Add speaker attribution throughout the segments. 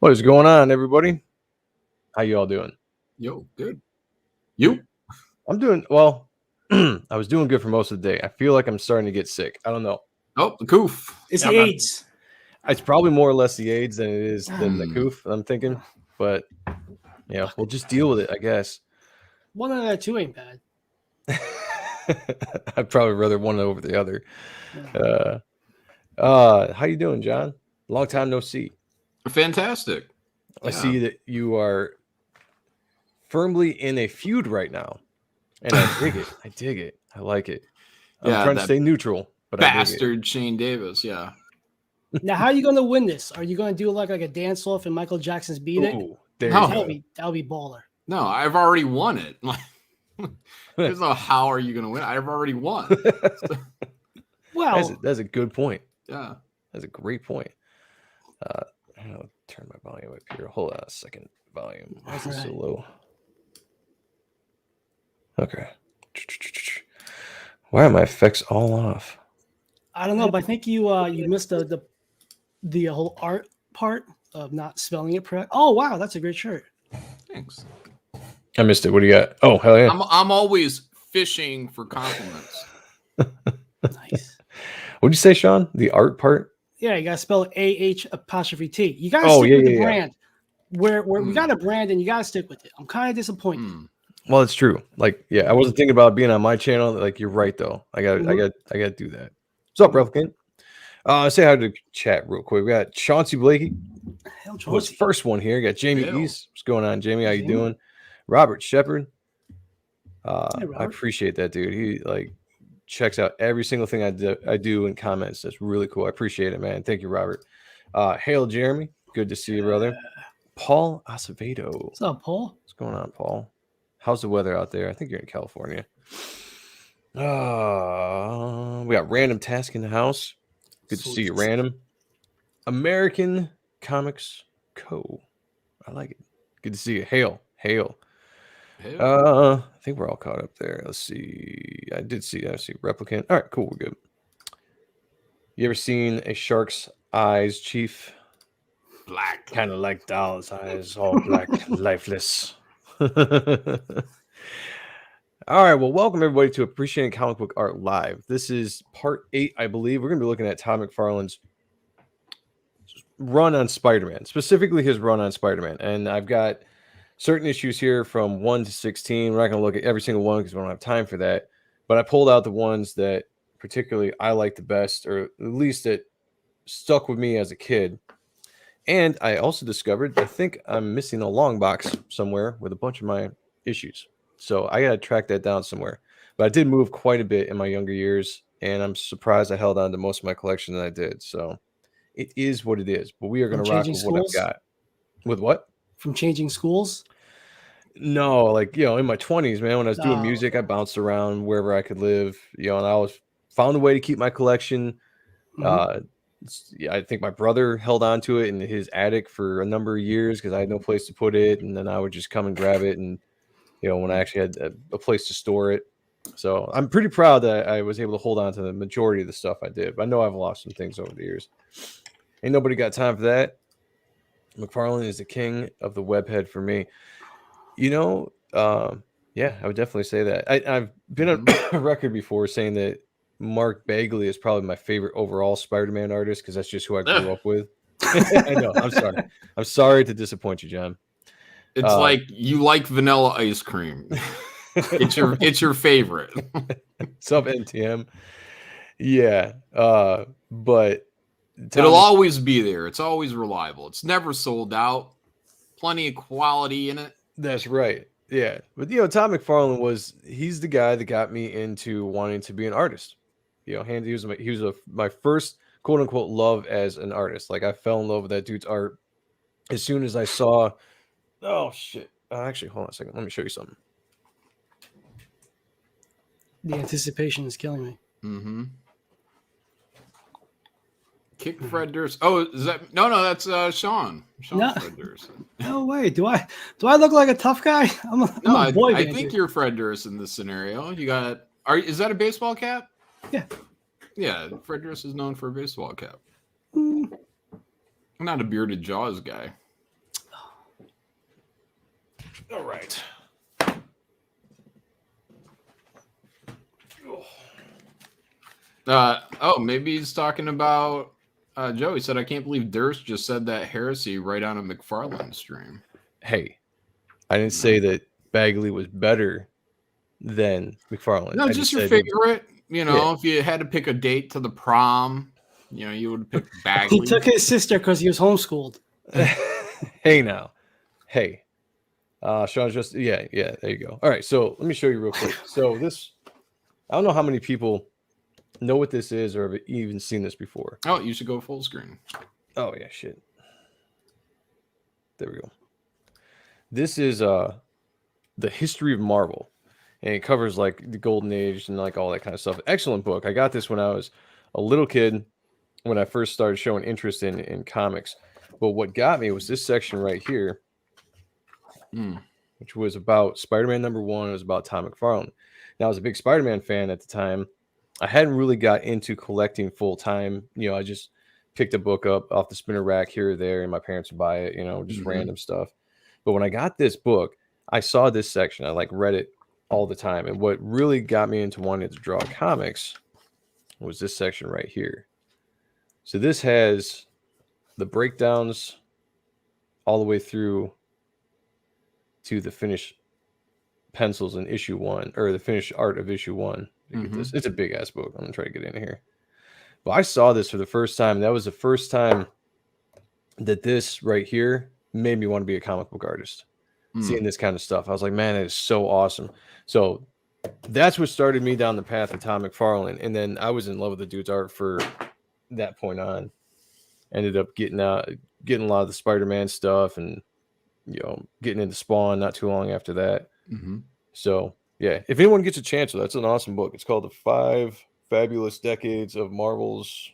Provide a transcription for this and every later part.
Speaker 1: What is going on, everybody? How you all doing?
Speaker 2: Yo, good. You?
Speaker 1: I'm doing well. I was doing good for most of the day. I feel like I'm starting to get sick. I don't know.
Speaker 2: Oh, the coof.
Speaker 3: It's the AIDS.
Speaker 1: It's probably more or less the AIDS than it is than the coof, I'm thinking. But yeah, we'll just deal with it, I guess.
Speaker 3: One out of two ain't bad.
Speaker 1: I'd probably rather one over the other. How you doing, John? Long time no see.
Speaker 2: Fantastic.
Speaker 1: I see that you are firmly in a feud right now. And I dig it. I dig it. I like it. I'm trying to stay neutral, but
Speaker 2: bastard Shane Davis, yeah.
Speaker 3: Now, how are you going to win this? Are you going to do like a dance off and Michael Jackson's Beat It?
Speaker 2: No.
Speaker 3: That'll be baller.
Speaker 2: No, I've already won it. There's no how are you going to win? I've already won.
Speaker 3: Well,
Speaker 1: that's a good point.
Speaker 2: Yeah,
Speaker 1: that's a great point. I'll turn my volume up here. Hold on a second. Volume. Why is it so low? Okay. Why are my effects all off?
Speaker 3: I don't know, but I think you missed the whole art part of not spelling it correct. Oh wow, that's a great shirt.
Speaker 2: Thanks.
Speaker 1: I missed it. What do you got? Oh hell yeah!
Speaker 2: I'm always fishing for compliments.
Speaker 3: Nice.
Speaker 1: What'd you say, Sean? The art part?
Speaker 3: Yeah, you gotta spell AH''T. You gotta stick with the brand. Where we got a brand and you gotta stick with it. I'm kind of disappointed.
Speaker 1: Well, it's true. Like, yeah, I wasn't thinking about being on my channel. Like, you're right though. I got to do that. What's up, Replicant? Say hi to the chat real quick. We got Chauncey Blakey. What's first one here? We got Jamie East. What's going on, Jamie? How you doing? Robert Shepard. Hey, Robert. I appreciate that, dude. He checks out every single thing I do in comments. That's really cool. I appreciate it, man. Thank you, Robert. Hail, Jeremy. Good to see you, brother. Paul Acevedo.
Speaker 3: What's up, Paul?
Speaker 1: What's going on, Paul? How's the weather out there? I think you're in California. We got Random Task in the house. Good to see you, Random. American Comics Co. I like it. Good to see you. Hail. I think we're all caught up there. Let's see. I see Replicant. All right, cool. We're good. You ever seen a shark's eyes, Chief?
Speaker 2: Black.
Speaker 1: Kind of like doll's eyes, all black, lifeless. All right, well, welcome everybody to Appreciating Comic Book Art Live. This is part 8, I believe. We're going to be looking at Todd Mcfarlane's run on Spider-Man, specifically his run on Spider-Man. And I've got certain issues here from 1 to 16. We're not going to look at every single one because we don't have time for that. But I pulled out the ones that particularly I like the best, or at least that stuck with me as a kid. And I also discovered, I think I'm missing a long box somewhere with a bunch of my issues. So I got to track that down somewhere. But I did move quite a bit in my younger years, and I'm surprised I held on to most of my collection that I did. So it is what it is. But we are going to rock with what I've got. With what?
Speaker 3: From changing schools?
Speaker 1: No, in my 20s, man, when I was doing music, I bounced around wherever I could live, and I always found a way to keep my collection. I think my brother held on to it in his attic for a number of years because I had no place to put it, and then I would just come and grab it, and when I actually had a place to store it. So I'm pretty proud that I was able to hold on to the majority of the stuff I did. But I know I've lost some things over the years. Ain't nobody got time for that. McFarlane is the king of the webhead for me. Yeah, I would definitely say that. I've been on a record before saying that Mark Bagley is probably my favorite overall Spider-Man artist because that's just who I grew up with. I know. I'm sorry. I'm sorry to disappoint you, John.
Speaker 2: It's like you like vanilla ice cream. It's your favorite.
Speaker 1: Sub NTM. Yeah. But
Speaker 2: it'll always be there. It's always reliable. It's never sold out. Plenty of quality in it.
Speaker 1: That's right. Yeah. But Todd McFarlane he's the guy that got me into wanting to be an artist. He was my first quote unquote love as an artist. Like I fell in love with that dude's art as soon as I saw. Oh shit! Actually, hold on a second. Let me show you something.
Speaker 3: The anticipation is killing me.
Speaker 2: Mm-hmm. Kick Fred Durst. Oh, is that no? That's Sean.
Speaker 3: No.
Speaker 2: Fred Durst.
Speaker 3: No way. Do I look like a tough guy? I'm a boy.
Speaker 2: I think you're Fred Durst in this scenario. Is that a baseball cap?
Speaker 3: Yeah.
Speaker 2: Yeah, Fred Durst is known for a baseball cap. I'm not a bearded Jaws guy.
Speaker 1: All right.
Speaker 2: Maybe he's talking about Joe. He said, I can't believe Durst just said that heresy right on a McFarlane stream.
Speaker 1: Hey, I didn't say that Bagley was better than McFarlane.
Speaker 2: No,
Speaker 1: I
Speaker 2: just your
Speaker 1: said
Speaker 2: favorite. You know, if you had to pick a date to the prom, you know, you would pick Bagley.
Speaker 3: He took his sister because he was homeschooled.
Speaker 1: Hey now. Hey. Sean's just there you go. All right, so let me show you real quick. So this, I don't know how many people know what this is or have even seen this before.
Speaker 2: Oh, you should go full screen.
Speaker 1: Oh yeah, shit. There we go. This is the history of Marvel, and it covers like the Golden Age and like all that kind of stuff. Excellent book. I got this when I was a little kid, when I first started showing interest in comics. But what got me was this section right here, which was about Spider-Man #1. It was about Todd Mcfarlane. Now, I was a big Spider-Man fan at the time. I hadn't really got into collecting full time. You know, I just picked a book up off the spinner rack here or there, and my parents would buy it, you know, just random stuff. But when I got this book, I saw this section. I like read it all the time. And what really got me into wanting to draw comics was this section right here. So this has the breakdowns all the way through to the finished pencils in issue 1, or the finished art of issue 1. This. It's a big ass book. I'm gonna try to get in here. But I saw this for the first time. That was the first time that this right here made me want to be a comic book artist. Seeing this kind of stuff, I was like, man, it is so awesome. So that's what started me down the path of Todd Mcfarlane. And then I was in love with the dude's art for that point on. Ended up getting a lot of the Spider-Man stuff, and you know, getting into Spawn not too long after that. So yeah, if anyone gets a chance, that's an awesome book. It's called The 5 Fabulous Decades of Marvel's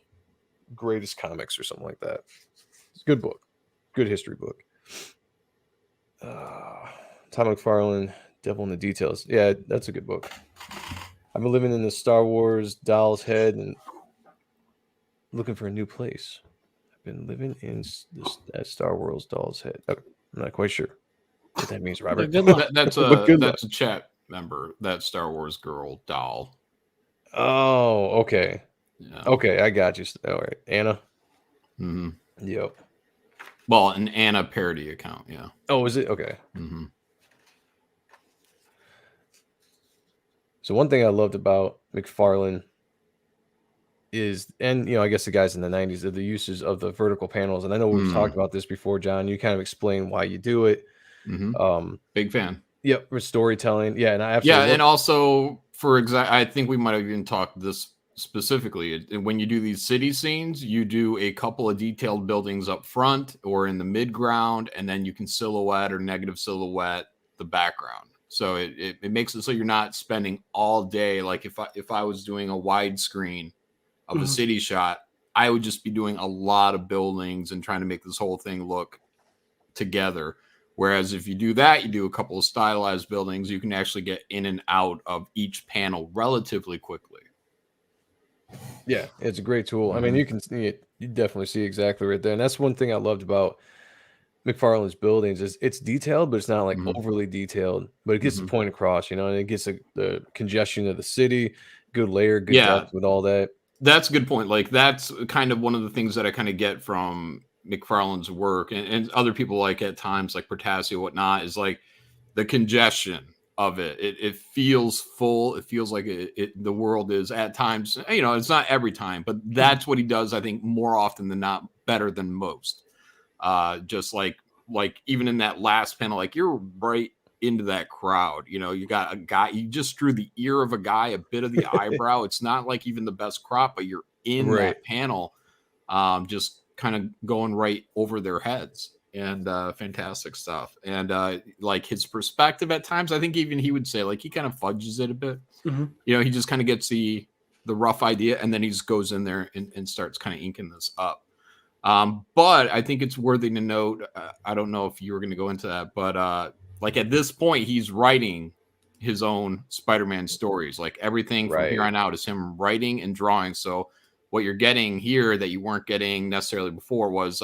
Speaker 1: Greatest Comics or something like that. It's a good book, good history book. Todd Mcfarlane, Devil in the Details. Yeah, that's a good book. I've been living in the Star Wars doll's head and looking for a new place. I've been living in that Star Wars doll's head. Okay, I'm not quite sure what that means, Robert.
Speaker 3: Good luck.
Speaker 2: That's a chat member, that Star Wars girl doll.
Speaker 1: Oh, okay.
Speaker 2: Yeah.
Speaker 1: Okay, I got you. All right, Anna. Yep.
Speaker 2: Well, an Anna parody account, yeah.
Speaker 1: Oh, is it? Okay. So one thing I loved about McFarlane is, and you know, I guess the guys in the 90s, are the uses of the vertical panels. And I know we've talked about this before, John. You kind of explain why you do it.
Speaker 2: Big fan.
Speaker 1: Yep, for storytelling. Yeah, and I absolutely
Speaker 2: and also I think we might have even talked this specifically. When you do these city scenes, you do a couple of detailed buildings up front or in the midground, and then you can silhouette or negative silhouette the background. So it makes it so you're not spending all day. Like if I was doing a widescreen of a city shot, I would just be doing a lot of buildings and trying to make this whole thing look together. Whereas if you do that, you do a couple of stylized buildings, you can actually get in and out of each panel relatively quickly.
Speaker 1: Yeah, it's a great tool. I mean, you can see it, you definitely see exactly right there. And that's one thing I loved about McFarlane's buildings is it's detailed, but it's not like overly detailed, but it gets the point across, you know, and it gets the congestion of the city, good layer, good depth with all that.
Speaker 2: That's a good point. Like that's kind of one of the things that I kind of get from McFarlane's work and other people like at times like Portasio, whatnot, is like the congestion of it. It feels full. It feels like the world is at times, you know, it's not every time, but that's what he does. I think more often than not, better than most. Just like even in that last panel, like you're right into that crowd, you know, you got a guy, you just drew the ear of a guy, a bit of the eyebrow. It's not like even the best crop, but you're in that panel, just kind of going right over their heads. And fantastic stuff. And like his perspective at times, I think even he would say like he kind of fudges it a bit. You know, he just kind of gets the rough idea and then he just goes in there and starts kind of inking this up. But I think it's worthy to note, I don't know if you were going to go into that, but like at this point, he's writing his own Spider-Man stories. Like everything from here on out is him writing and drawing. So what you're getting here that you weren't getting necessarily before was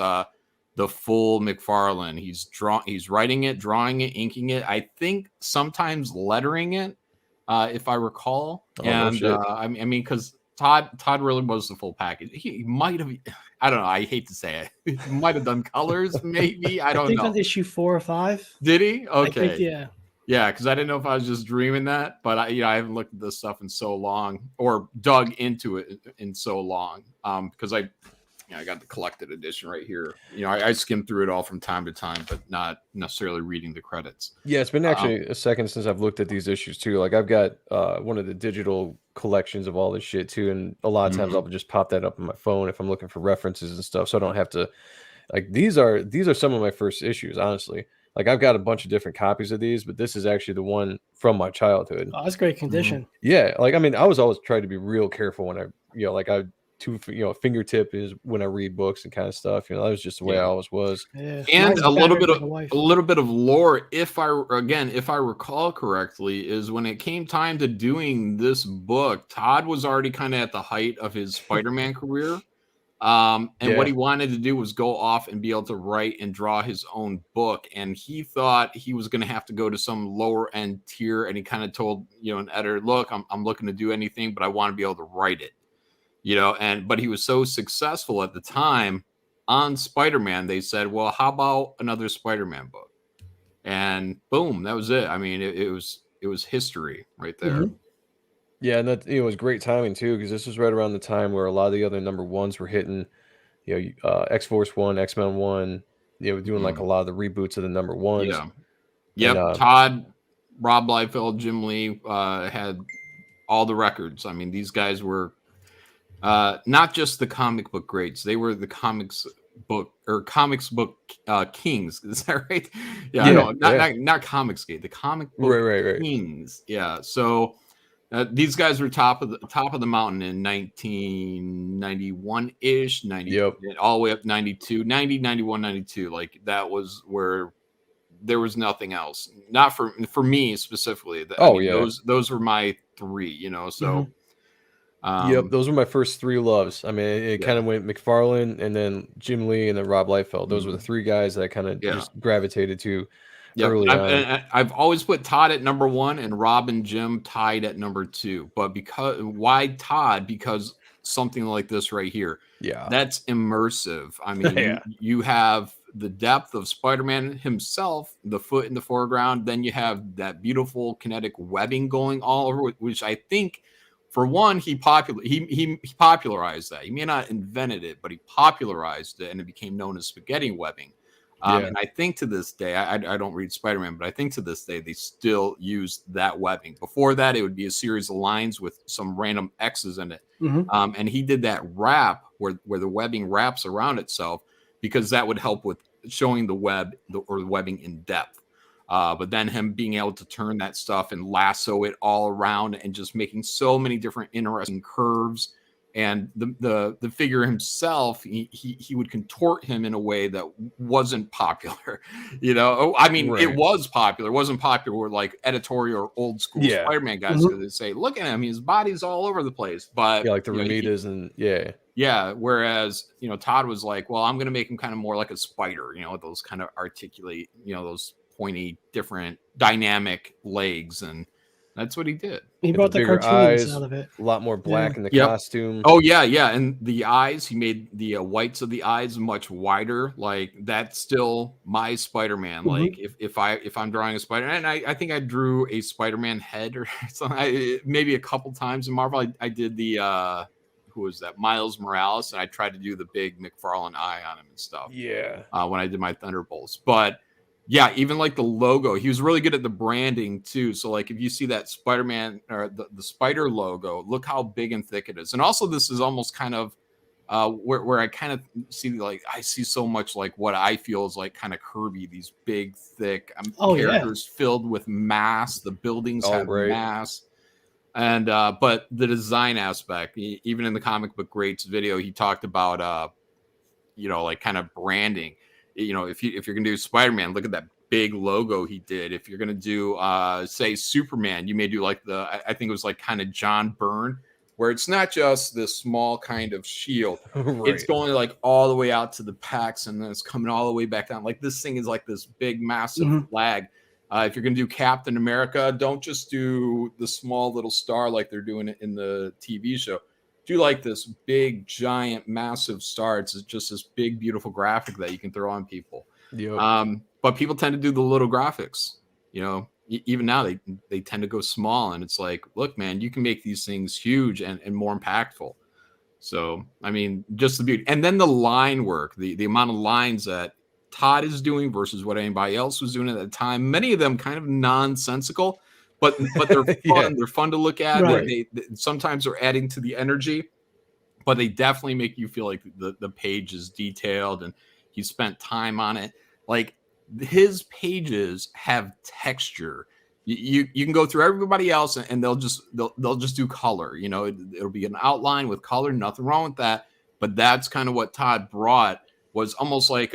Speaker 2: the full McFarlane. He's writing it, drawing it, inking it. I think sometimes lettering it, if I recall.
Speaker 1: Oh, no
Speaker 2: And
Speaker 1: shit.
Speaker 2: I mean, because Todd really was the full package. He might have, I don't know. I hate to say it. He might have done colors, maybe. I don't
Speaker 3: think
Speaker 2: know.
Speaker 3: on issue 4 or 5.
Speaker 2: Did he? Okay.
Speaker 3: I think, yeah.
Speaker 2: Yeah, because I didn't know if I was just dreaming that, but I haven't looked at this stuff in so long or dug into it in so long. Because I got the collected edition right here. I skim through it all from time to time, but not necessarily reading the credits.
Speaker 1: Yeah, it's been actually a second since I've looked at these issues too. Like I've got one of the digital collections of all this shit too, and a lot of times I'll just pop that up on my phone if I'm looking for references and stuff, so I don't have to. Like these are some of my first issues, honestly. Like I've got a bunch of different copies of these, but this is actually the one from my childhood.
Speaker 3: Oh, that's great condition.
Speaker 1: Yeah, like I mean, I was always trying to be real careful when I fingertip is when I read books and kind of stuff. That was just the way I always was.
Speaker 3: Yeah.
Speaker 2: And a little bit of lore, if I recall correctly, is when it came time to doing this book, Todd was already kind of at the height of his Spider-Man career. What he wanted to do was go off and be able to write and draw his own book. And he thought he was going to have to go to some lower end tier. And he kind of told, an editor, look, I'm looking to do anything, but I want to be able to write it, but he was so successful at the time on Spider-Man. They said, well, how about another Spider-Man book? And boom, that was it. I mean, it was history right there.
Speaker 3: Mm-hmm.
Speaker 1: Yeah, and that it was great timing too, because this was right around the time where a lot of the other number ones were hitting, X-Force 1, X-Men 1, doing like a lot of the reboots of the number ones.
Speaker 2: Yeah. Yep. And, Todd, Rob Liefeld, Jim Lee had all the records. I mean, these guys were not just the comic book greats; they were the comics book kings. Is that right? Yeah. Not comics gate. The comic book kings. Yeah. So. These guys were top of the mountain in 1991-ish, 90, all the way up 92, 90, 91, 92. Like that was where there was nothing else. Not for me specifically. Those were my three, so.
Speaker 1: Those were my first three loves. I mean, it kind of went McFarlane and then Jim Lee and then Rob Liefeld. Those were the three guys that I kind of just gravitated to.
Speaker 2: Yeah, I've always put Todd at number 1 and Rob and Jim tied at number 2. But why Todd? Because something like this right here, that's immersive. I mean, you have the depth of Spider-Man himself, the foot in the foreground. Then you have that beautiful kinetic webbing going all over, which I think, for one, he popularized that. He may not invented it, but he popularized it, and it became known as spaghetti webbing. And I think to this day, I don't read Spider-Man, but I think to this day, they still use that webbing. Before that, it would be a series of lines with some random X's in it. Mm-hmm. And he did that wrap where the webbing wraps around itself because that would help with showing the webbing in depth. But then him being able to turn that stuff and lasso it all around and just making so many different interesting curves. And the figure himself, he would contort him in a way that wasn't popular. I mean, it was popular. It wasn't popular with like editorial or old school Spider-Man guys because they say, look at him, his body's all over the place. But
Speaker 1: like the Ramitas
Speaker 2: whereas Todd was like, well, I'm going to make him kind of more like a spider, with those kind of articulate, those pointy, different, dynamic legs, and that's what he did.
Speaker 3: He brought the cartoons out of it.
Speaker 1: A lot more black in the costume.
Speaker 2: Oh yeah, and the eyes. He made the whites of the eyes much wider. Like that's still my Spider-Man. Like if I'm drawing a Spider-Man, and I think I drew a Spider-Man head or something. Maybe a couple times in Marvel. I did the who was that? Miles Morales, and I tried to do the big McFarlane eye on him and stuff.
Speaker 1: Yeah.
Speaker 2: When I did my Thunderbolts, but. Yeah, even like the logo, he was really good at the branding too. So like if you see that Spider-Man or the spider logo, look how big and thick it is. And also this is almost kind of where I kind of see I see so much like what I feel is like kind of Kirby, these big, thick characters filled with mass. The buildings have mass. And but the design aspect, even in the Comic Book Greats video, he talked about like kind of branding. If you're gonna do Spider-Man, look at that big logo he did. If you're gonna do say Superman, you may do like I think it was like kind of John Byrne where it's not just this small kind of shield.
Speaker 1: Right.
Speaker 2: It's going like all the way out to the pecs, and then it's coming all the way back down. Like this thing is like this big, massive flag. If you're going to do Captain America, don't just do the small little star like they're doing it in the TV show. Do like this big, giant, massive star. It's just this big, beautiful graphic that you can throw on people.
Speaker 1: Yep.
Speaker 2: But people tend to do the little graphics. You know, even now they tend to go small, and it's like, look, man, you can make these things huge and more impactful. So, I mean, just the beauty. And then the line work, the amount of lines that Todd is doing versus what anybody else was doing at the time. Many of them kind of nonsensical, but they're fun.
Speaker 1: Yeah.
Speaker 2: They're fun to look at.
Speaker 3: Right.
Speaker 2: They sometimes are adding to the energy, but they definitely make you feel like the page is detailed and he spent time on it. Like his pages have texture. You can go through everybody else and they'll just do color. You know, it'll be an outline with color. Nothing wrong with that. But that's kind of what Todd brought. Was almost like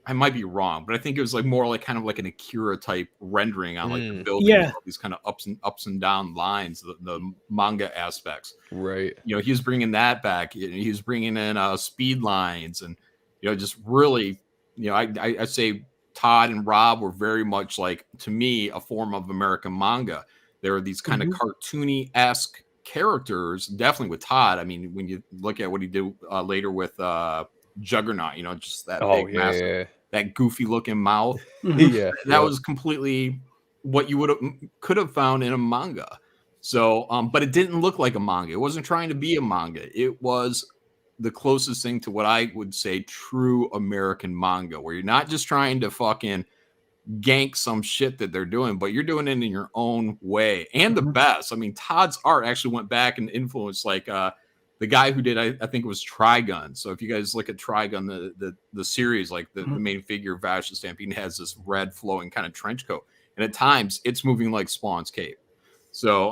Speaker 2: I might be wrong, but I think it was like more like kind of like an Akira type rendering on like the building,
Speaker 3: Yeah.
Speaker 2: these kind of ups and down lines, the manga aspects.
Speaker 1: Right.
Speaker 2: You know, he was bringing that back. He was bringing in speed lines, and you know, just really, you know, I say Todd and Rob were very much like, to me, a form of American manga. There are these kind of cartoony-esque characters, definitely with Todd. I mean, when you look at what he did later with Juggernaut, you know, just that big, massive, that goofy looking mouth.
Speaker 1: Yeah.
Speaker 2: That was completely what you could have found in a manga. So, but it didn't look like a manga. It wasn't trying to be a manga. It was the closest thing to what I would say true American manga, where you're not just trying to fucking gank some shit that they're doing, but you're doing it in your own way. And the best. I mean, Todd's art actually went back and influenced like the guy who did, I think it was Trigun. So if you guys look at Trigun, the series, like the main figure, Vash the Stampede, has this red flowing kind of trench coat. And at times it's moving like Spawn's cape. So,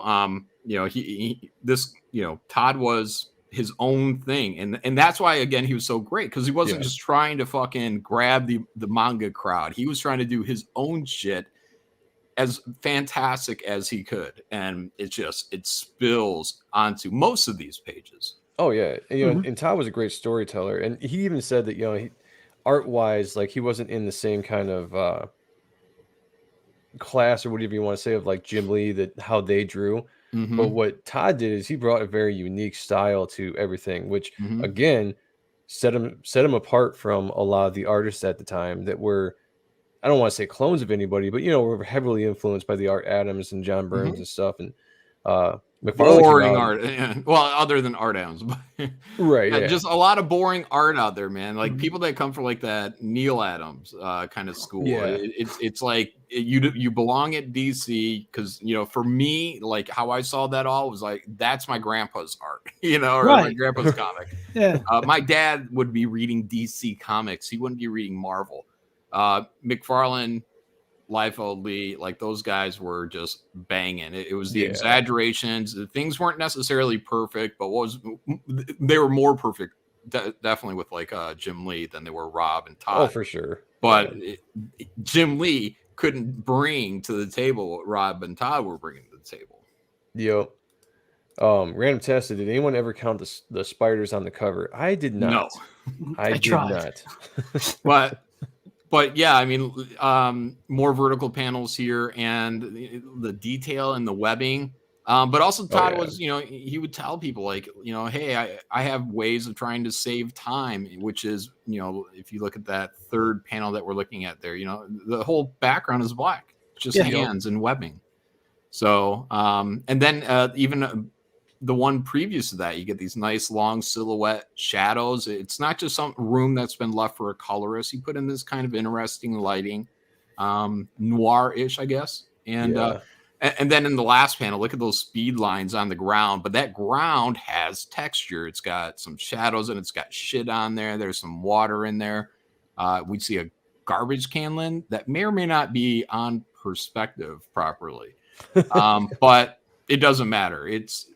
Speaker 2: you know, you know, Todd was his own thing. And that's why, again, he was so great, because he wasn't just trying to fucking grab the manga crowd. He was trying to do his own shit as fantastic as he could, and it spills onto most of these pages.
Speaker 1: Oh yeah, and, you know, and Todd was a great storyteller, and he even said that, you know, art wise, like he wasn't in the same kind of class or whatever you want to say of like Jim Lee, that how they drew. But what Todd did is he brought a very unique style to everything, which again set him apart from a lot of the artists at the time that were, I don't want to say clones of anybody, but, you know, we're heavily influenced by the Art Adams and John Burns and stuff. And McFarlane
Speaker 2: boring art. Well, other than Art Adams, but
Speaker 1: right. Yeah.
Speaker 2: Just a lot of boring art out there, man. Like people that come from like that Neil Adams kind of school.
Speaker 1: Yeah.
Speaker 2: It's like you belong at DC, because, you know, for me, like how I saw that all was like, that's my grandpa's art, you know, or my grandpa's comic.
Speaker 3: Yeah.
Speaker 2: My dad would be reading DC comics. He wouldn't be reading Marvel. McFarlane, Liefeld, Lee, like those guys were just banging. It was the exaggerations. The things weren't necessarily perfect, but they were more perfect, definitely with like Jim Lee than they were Rob and Todd.
Speaker 1: Oh, for sure.
Speaker 2: But Jim Lee couldn't bring to the table what Rob and Todd were bringing to the table.
Speaker 1: Yo, random test. Did anyone ever count the spiders on the cover? I did not.
Speaker 2: No,
Speaker 1: I did not.
Speaker 2: But yeah, I mean, more vertical panels here, and the detail and the webbing. But also Todd was, you know, he would tell people like, you know, hey, I have ways of trying to save time, which is, you know, if you look at that third panel that we're looking at there, you know, the whole background is black, just hands and webbing. So, and then even the one previous to that, you get these nice long silhouette shadows. It's not just some room that's been left for a colorist. He put in this kind of interesting lighting, noir-ish, I guess. And then in the last panel, look at those speed lines on the ground. But that ground has texture. It's got some shadows and it's got shit on there. There's some water in there. We see a garbage can lid that may or may not be on perspective properly. But it doesn't matter. It's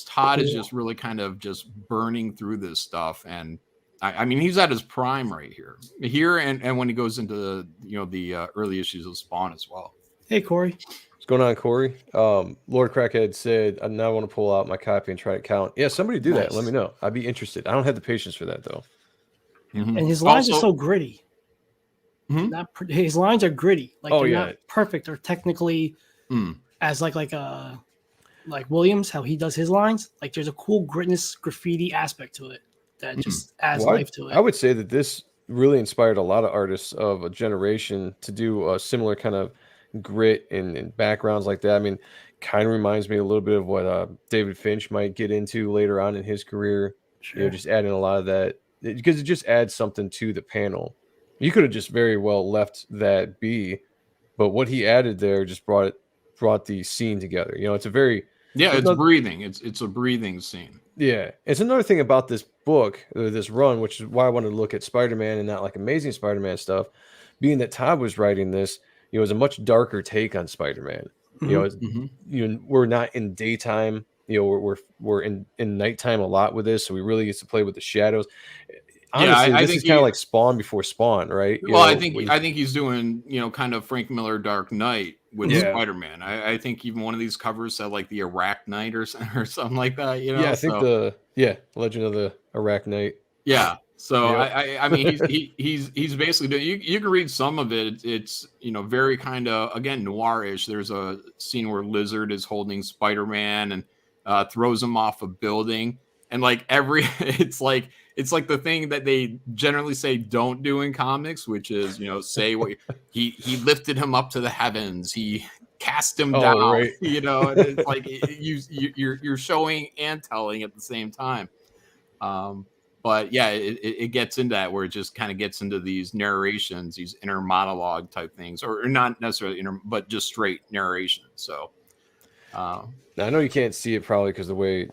Speaker 2: Todd is just really kind of just burning through this stuff. And I mean, he's at his prime right here and when he goes into the, you know, the early issues of Spawn as well.
Speaker 3: Hey, Corey.
Speaker 1: What's going on, Corey? Lord Crackhead said, I now want to pull out my copy and try to count. Yeah, somebody do that. Let me know. I'd be interested. I don't have the patience for that, though.
Speaker 3: And his lines are so gritty. His lines are gritty. Like they're not perfect or technically as like Williams, how he does his lines. Like there's a cool gritness, graffiti aspect to it that just adds life to it.
Speaker 1: I would say that this really inspired a lot of artists of a generation to do a similar kind of grit and backgrounds like that. I mean, kind of reminds me a little bit of what David Finch might get into later on in his career. Sure. You know, just adding a lot of that because it just adds something to the panel. You could have just very well left that be, but what he added there just brought the scene together. You know, it's a very
Speaker 2: it's breathing. It's a breathing scene.
Speaker 1: Yeah, it's another thing about this book, this run, which is why I wanted to look at Spider-Man and not like Amazing Spider-Man stuff. Being that Todd was writing this, you know, it was a much darker take on Spider-Man. You know, you know, we're not in daytime. You know, we're in nighttime a lot with this, so we really get to play with the shadows. Honestly, this is kind of like Spawn before Spawn, right?
Speaker 2: Well, I think he's doing, you know, kind of Frank Miller Dark Knight with Spider-Man. I think even one of these covers said like the Iraq Knight or something like that. You know,
Speaker 1: I think Legend of the Iraq Knight.
Speaker 2: Yeah. So I mean he's basically doing. You can read some of it. It's, you know, very kind of again noirish. There's a scene where Lizard is holding Spider-Man and throws him off a building, and like it's like the thing that they generally say don't do in comics, which is, you know, say what he lifted him up to the heavens, he cast him down, right. You know, and it's like you're showing and telling at the same time. But yeah, it gets into that where it just kind of gets into these narrations, these inner monologue type things, or not necessarily inner, but just straight narration. So
Speaker 1: now, I know you can't see it probably because the way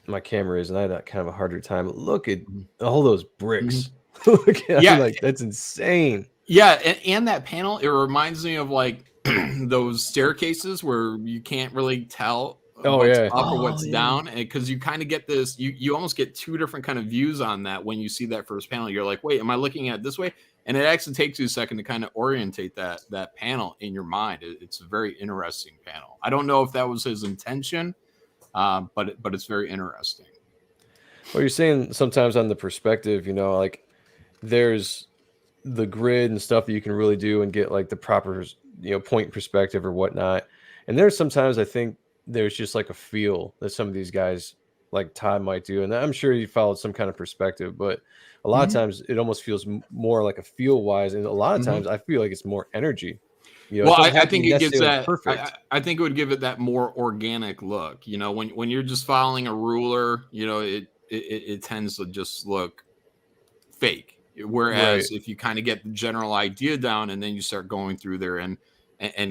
Speaker 1: my camera is, and I had that kind of a harder time. Look at all those bricks. Look at like that's insane.
Speaker 2: Yeah, and that panel, it reminds me of like those staircases where you can't really tell what's up or what's down, because you kind of get this, you almost get two different kind of views on that when you see that first panel. You're like, wait, am I looking at it this way? And it actually takes you a second to kind of orientate that panel in your mind. It's a very interesting panel. I don't know if that was his intention, but it's very interesting.
Speaker 1: Well, you're saying sometimes on the perspective, you know, like there's the grid and stuff that you can really do and get like the proper, you know, point perspective or whatnot. And there's sometimes I think there's just like a feel that some of these guys like Todd might do. And I'm sure he followed some kind of perspective, but a lot of times it almost feels more like a feel wise. And a lot of times I feel like it's more energy. You know,
Speaker 2: well, I think it gives that. I think it would give it that more organic look. You know, when you're just following a ruler, you know, it tends to just look fake. Whereas if you kind of get the general idea down and then you start going through there and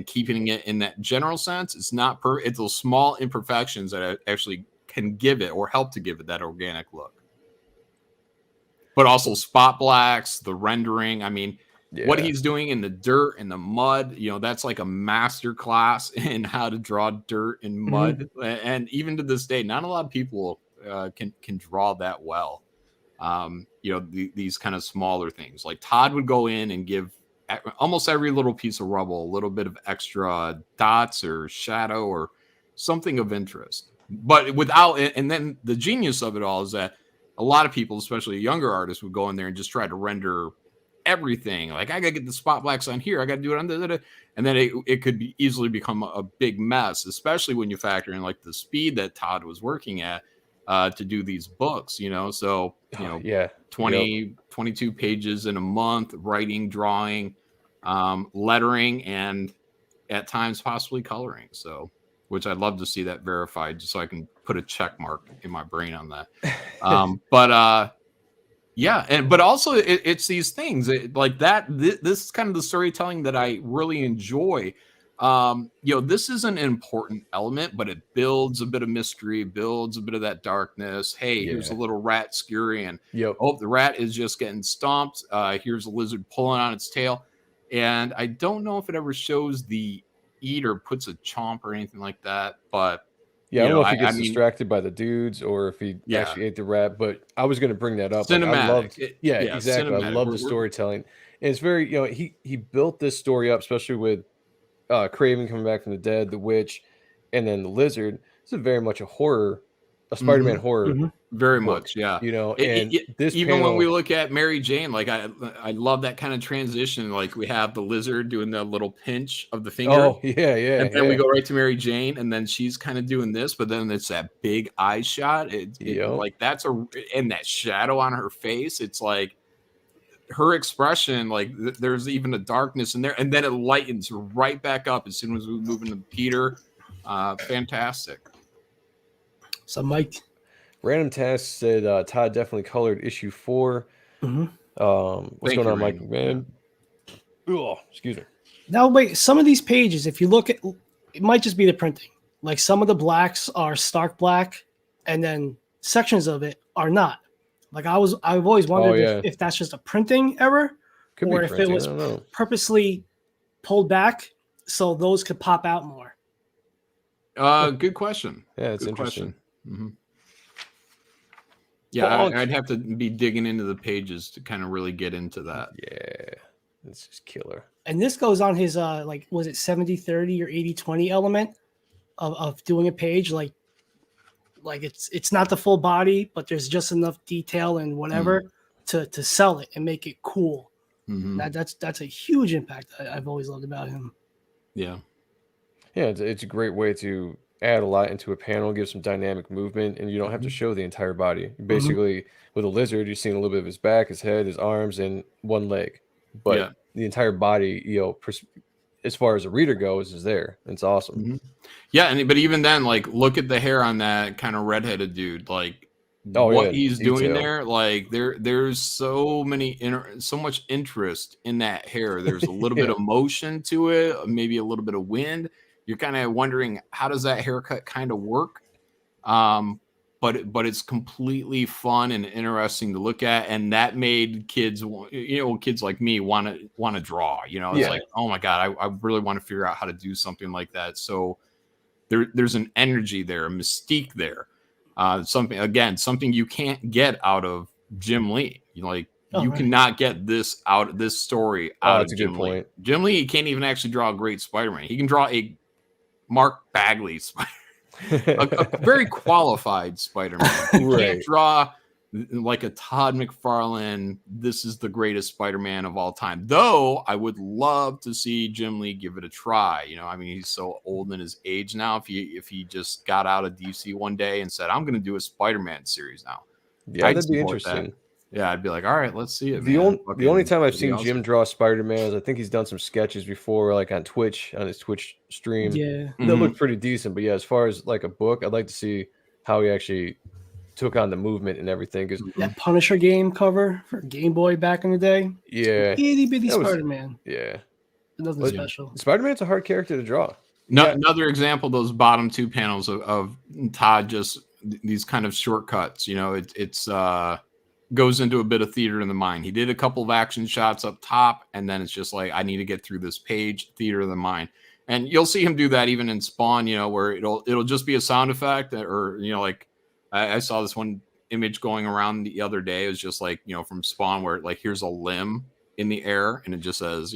Speaker 2: keeping it in that general sense, it's not it's those small imperfections that actually can give it or help to give it that organic look. But also spot blacks, the rendering. I mean. Yeah. What he's doing in the dirt and the mud, you know, that's like a master class in how to draw dirt and mud. And even to this day, not a lot of people can draw that well. You know, these kind of smaller things. Like Todd would go in and give almost every little piece of rubble a little bit of extra dots or shadow or something of interest. But without, and then the genius of it all is that a lot of people, especially younger artists, would go in there and just try to render everything. Like, I gotta get the spot blacks on here, I gotta do it on the, and then it could easily become a big mess, especially when you factor in like the speed that Todd was working at to do these books, you know. So, you know, 22 pages in a month, writing, drawing, lettering, and at times possibly coloring. So, which I'd love to see that verified just so I can put a check mark in my brain on that. But also it's these things like that. This is kind of the storytelling that I really enjoy. You know, this is an important element, but it builds a bit of mystery, builds a bit of that darkness. Hey, here's a little rat scurrying. Oh, the rat is just getting stomped. Here's a lizard pulling on its tail. And I don't know if it ever shows the eat or puts a chomp or anything like that, but
Speaker 1: I don't know if he gets distracted by the dudes or if he actually ate the rat, but I was going to bring that up.
Speaker 2: Cinematic.
Speaker 1: Like, exactly. Cinematic. I love the storytelling. And it's very, you know, he built this story up, especially with Craven coming back from the dead, the witch, and then the lizard. This is very much a Spider-Man horror.
Speaker 2: Very
Speaker 1: book,
Speaker 2: much, yeah.
Speaker 1: And this
Speaker 2: even
Speaker 1: panel,
Speaker 2: when we look at Mary Jane, like I love that kind of transition. Like we have the lizard doing the little pinch of the finger.
Speaker 1: Oh yeah,
Speaker 2: and then we go right to Mary Jane, and then she's kind of doing this, but then it's that big eye shot. Like that's and that shadow on her face. It's like her expression, like there's even a darkness in there, and then it lightens right back up as soon as we move into Peter. Fantastic.
Speaker 3: So Mike.
Speaker 1: Random Task said Todd definitely colored issue 4. What's going on, Mike? Man, excuse me.
Speaker 3: Now wait, some of these pages, if you look at, it might just be the printing. Like some of the blacks are stark black, and then sections of it are not. Like I've always wondered if that's just a printing error, or if it was purposely pulled back so those could pop out more.
Speaker 2: Good question.
Speaker 1: Yeah, it's interesting.
Speaker 2: Yeah, I'd have to be digging into the pages to kind of really get into that.
Speaker 1: Yeah, it's just killer.
Speaker 3: And this goes on his like, was it 70-30 or 80-20 element of doing a page? Like it's not the full body, but there's just enough detail and whatever to sell it and make it cool. That's a huge impact I've always loved about him.
Speaker 2: Yeah,
Speaker 1: it's a great way to add a lot into a panel, give some dynamic movement, and you don't have to show the entire body. Basically, with a lizard, you're seeing a little bit of his back, his head, his arms, and one leg. But the entire body, as far as a reader goes, is there. It's awesome.
Speaker 2: Yeah, but even then, like, look at the hair on that kind of redheaded dude. Like, what he's doing there, like, there's so much interest in that hair. There's a little bit of motion to it, maybe a little bit of wind. You're kind of wondering, how does that haircut kind of work? But it's completely fun and interesting to look at, and that made kids like me want to draw. It's like, oh my god, I really want to figure out how to do something like that. So there's an energy there, a mystique there, something you can't get out of Jim Lee. You cannot get this story out of Jim Lee. Jim Lee can't even actually draw a great Spider-Man. He can draw a Mark Bagley a very qualified Spider-Man. You can't draw like a Todd Mcfarlane. This is the greatest Spider-Man of all time. Though I would love to see Jim Lee give it a try. He's so old in his age now. If he just got out of DC one day and said, "I'm going to do a Spider-Man series now,"
Speaker 1: that'd be interesting.
Speaker 2: That. Yeah, I'd be like, all right, let's see it.
Speaker 1: The only time I've seen Jim draw Spider-Man is I think he's done some sketches before, like on Twitch, on his Twitch stream.
Speaker 3: Yeah.
Speaker 1: That looked pretty decent. But yeah, as far as like a book, I'd like to see how he actually took on the movement and everything. Because
Speaker 3: that Punisher game cover for Game Boy back in the day.
Speaker 1: Yeah.
Speaker 3: Itty bitty Spider-Man.
Speaker 1: Yeah.
Speaker 3: Nothing special.
Speaker 1: Spider-Man's a hard character to draw.
Speaker 2: Another example, those bottom two panels of Todd, just these kind of shortcuts. It's goes into a bit of theater in the mind. He did a couple of action shots up top, and then it's just like, I need to get through this page, theater of the mind. And you'll see him do that even in Spawn, where it'll just be a sound effect, or like I saw this one image going around the other day. It was just like, from Spawn, where like here's a limb in the air and it just says,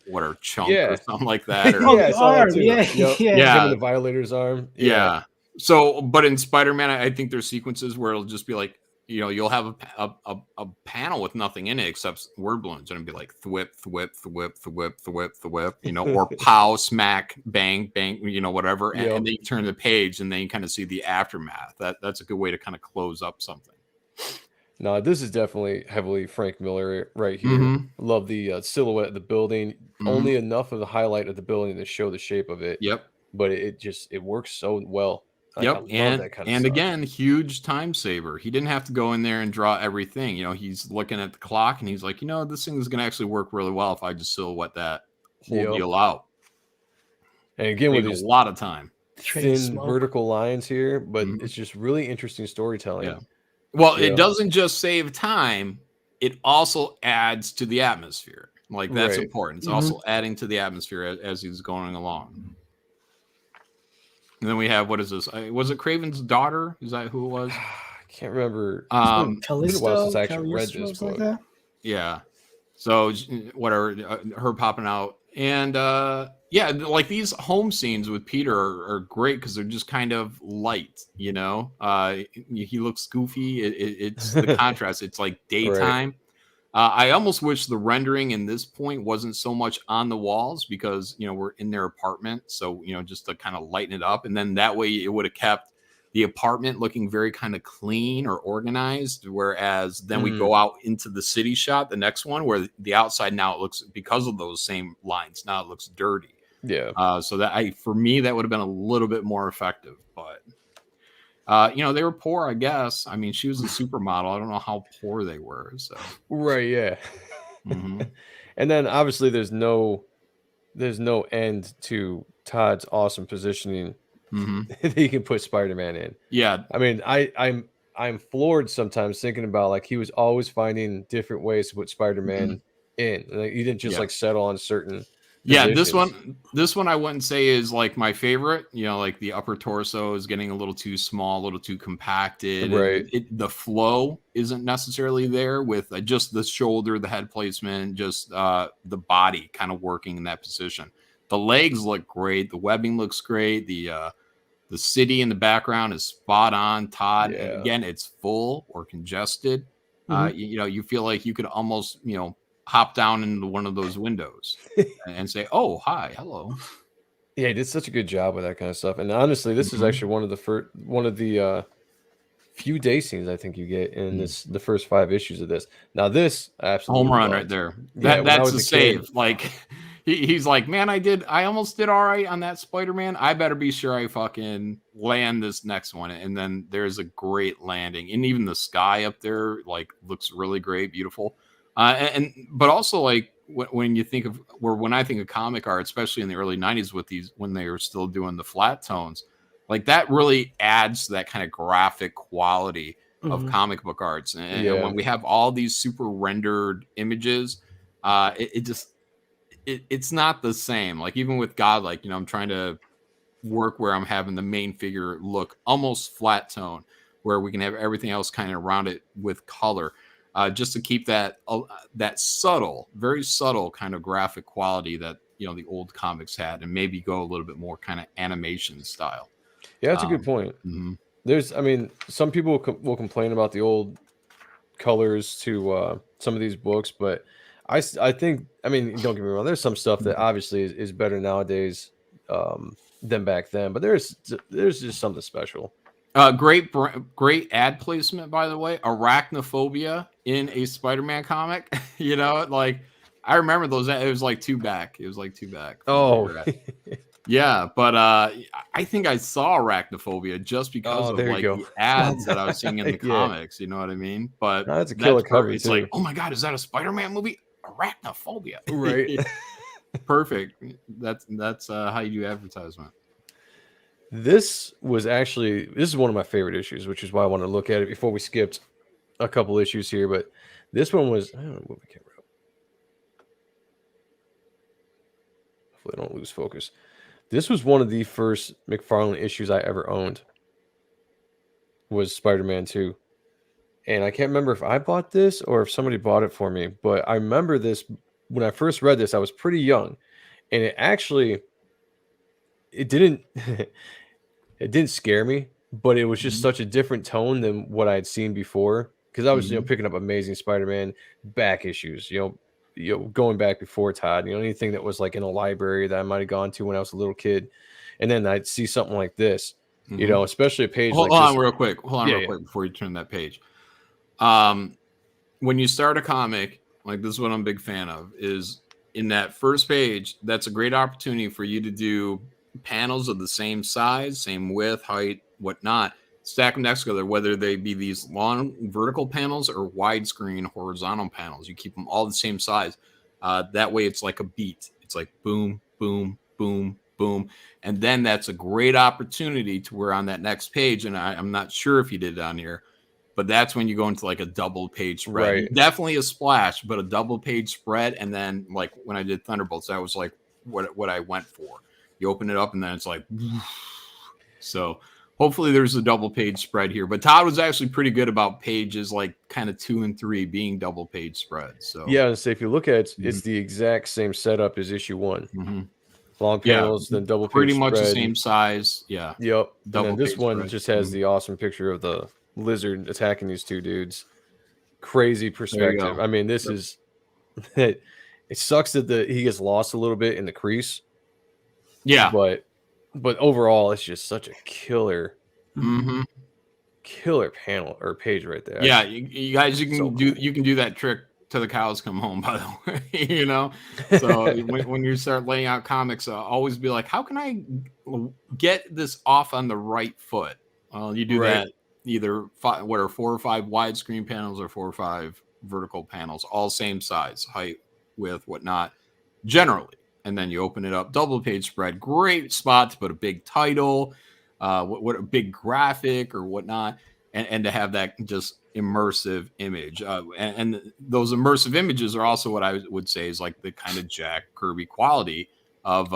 Speaker 2: what are chunk or something like that. Or,
Speaker 1: I saw that too.
Speaker 3: Yeah.
Speaker 1: The Violator's arm.
Speaker 2: Yeah. So, but in Spider-Man, I think there's sequences where it'll just be like, you'll have a panel with nothing in it except word balloons, and it'll be like thwip, thwip, thwip, thwip, thwip, thwip, or pow, smack, bang, bang, whatever. And then you turn the page and then you kind of see the aftermath. That's a good way to kind of close up something.
Speaker 1: No, this is definitely heavily Frank Miller right here. Love the silhouette of the building. Only enough of the highlight of the building to show the shape of it.
Speaker 2: Yep.
Speaker 1: But it works so well.
Speaker 2: Yep, and again, huge time saver. He didn't have to go in there and draw everything. He's looking at the clock and he's like, this thing is going to actually work really well if I just silhouette that whole deal out.
Speaker 1: And again, with
Speaker 2: a lot of time,
Speaker 1: thin vertical lines here, but it's just really interesting storytelling.
Speaker 2: Yeah. Well, it doesn't just save time; it also adds to the atmosphere. Like that's important. It's also adding to the atmosphere as he's going along. And then we have, what is this? Was it Craven's daughter? Is that who it was?
Speaker 1: I can't remember.
Speaker 3: Callisto,
Speaker 1: I actually read this book.
Speaker 2: Yeah. So whatever, her popping out, and Yeah, like these home scenes with Peter are great because they're just kind of light, you know. He looks goofy. It's the contrast. It's like daytime. Right. I almost wish the rendering in this point wasn't so much on the walls because, you know, we're in their apartment. So, you know, just to kind of lighten it up. And then that way it would have kept the apartment looking very kind of clean or organized. Whereas then we go out into the city shot, the next one, where the outside now it looks, because of those same lines, now it looks dirty.
Speaker 1: Yeah.
Speaker 2: So that for me, that would have been a little bit more effective. But, you know, they were poor, I guess. I mean, she was a supermodel. I don't know how poor they were. So
Speaker 1: right, yeah. And then obviously there's no end to Todd's awesome positioning that he can put Spider-Man in.
Speaker 2: Yeah.
Speaker 1: I mean, I'm floored sometimes thinking about like he was always finding different ways to put Spider-Man in. Like, he didn't just like settle on certain positions.
Speaker 2: This one I wouldn't say is like my favorite. You know, like the upper torso is getting a little too small, a little too compacted.
Speaker 1: Right.
Speaker 2: The flow isn't necessarily there with just the shoulder, the head placement, just the body kind of working in that position. The legs look great. The webbing looks great. The city in the background is spot on. Todd, and again, it's full or congested. You know, you feel like you could almost, you know, hop down into one of those windows and say, "Oh, hi, hello."
Speaker 1: Yeah, he did such a good job with that kind of stuff. And honestly, this is actually one of the few day scenes I think you get in the first 5 issues of this. Now, this absolutely
Speaker 2: home run right there. That's a save. Like he's like, man, I almost did all right on that Spider-Man. I better be sure I fucking land this next one. And then there's a great landing, and even the sky up there like looks really great, beautiful. But also like when you think of when I think of comic art, especially in the early 90s with these, when they were still doing the flat tones, like that really adds to that kind of graphic quality of comic book arts. And when we have all these super rendered images, it's not the same. Like even with Godlike, you know, I'm trying to work where I'm having the main figure look almost flat tone, where we can have everything else kind of around it with color. Just to keep that subtle, very subtle kind of graphic quality that, you know, the old comics had, and maybe go a little bit more kind of animation style.
Speaker 1: Yeah, that's a good point. I mean, some people will complain about the old colors to some of these books, but I think, I mean, don't get me wrong, there's some stuff that obviously is better nowadays than back then, but there's just something special.
Speaker 2: Great ad placement, by the way. Arachnophobia in a Spider-Man comic. You know, like I remember those. It was like 2 back.
Speaker 1: Oh,
Speaker 2: yeah. But I think I saw Arachnophobia just because of like the ads that I was seeing in the comics. You know what I mean? But
Speaker 1: that's a killer cover.
Speaker 2: It's like, oh my god, is that a Spider-Man movie? Arachnophobia.
Speaker 1: Right.
Speaker 2: Perfect. That's how you do advertisement.
Speaker 1: This is one of my favorite issues, which is why I wanted to look at it before we skipped a couple issues here. But this one was, I don't know, move the camera up. Hopefully I don't lose focus. This was one of the first McFarlane issues I ever owned, was Spider-Man 2. And I can't remember if I bought this or if somebody bought it for me, but I remember this when I first read this, I was pretty young, and it didn't scare me, but it was just such a different tone than what I had seen before, because I was picking up Amazing Spider-Man back issues, you know, going back before Todd, you know, anything that was like in a library that I might have gone to when I was a little kid, and then I'd see something like this, you know, especially a page.
Speaker 2: Hold on real quick before you turn that page. When you start a comic, like this is what I'm a big fan of, is in that first page, that's a great opportunity for you to do panels of the same size, same width, height, whatnot, stack them next together, whether they be these long vertical panels or widescreen horizontal panels. You keep them all the same size. That way it's like a beat. It's like boom, boom, boom, boom. And then that's a great opportunity to where on that next page, and I'm not sure if you did it on here, but that's when you go into like a double page spread.
Speaker 1: Right.
Speaker 2: Definitely a splash, but a double page spread. And then like when I did Thunderbolts, that was like what I went for. You open it up and then it's like, so hopefully there's a double page spread here. But Todd was actually pretty good about pages like kind of 2 and 3 being double page spreads. So
Speaker 1: yeah, so if you look at it, it's the exact same setup as issue 1. long panels, then double
Speaker 2: pretty
Speaker 1: page
Speaker 2: much
Speaker 1: spread.
Speaker 2: the same size. Yeah.
Speaker 1: Yep.
Speaker 2: Double
Speaker 1: and then this
Speaker 2: page
Speaker 1: one
Speaker 2: spread.
Speaker 1: just has the awesome picture of the lizard attacking these two dudes. Crazy perspective. I mean, this is it sucks that he gets lost a little bit in the crease.
Speaker 2: Yeah.
Speaker 1: But overall, it's just such a killer panel or page right there.
Speaker 2: Yeah, you guys, you can do that trick till the cows come home, by the way. You know, so when you start laying out comics, always be like, how can I get this off on the right foot? Well, you do that either 4 or 5 widescreen panels or 4 or 5 vertical panels, all same size, height, width, whatnot, generally. And then you open it up, double page spread, great spot to put a big title, what a big graphic or whatnot, and to have that just immersive image. And those immersive images are also what I would say is like the kind of Jack Kirby quality of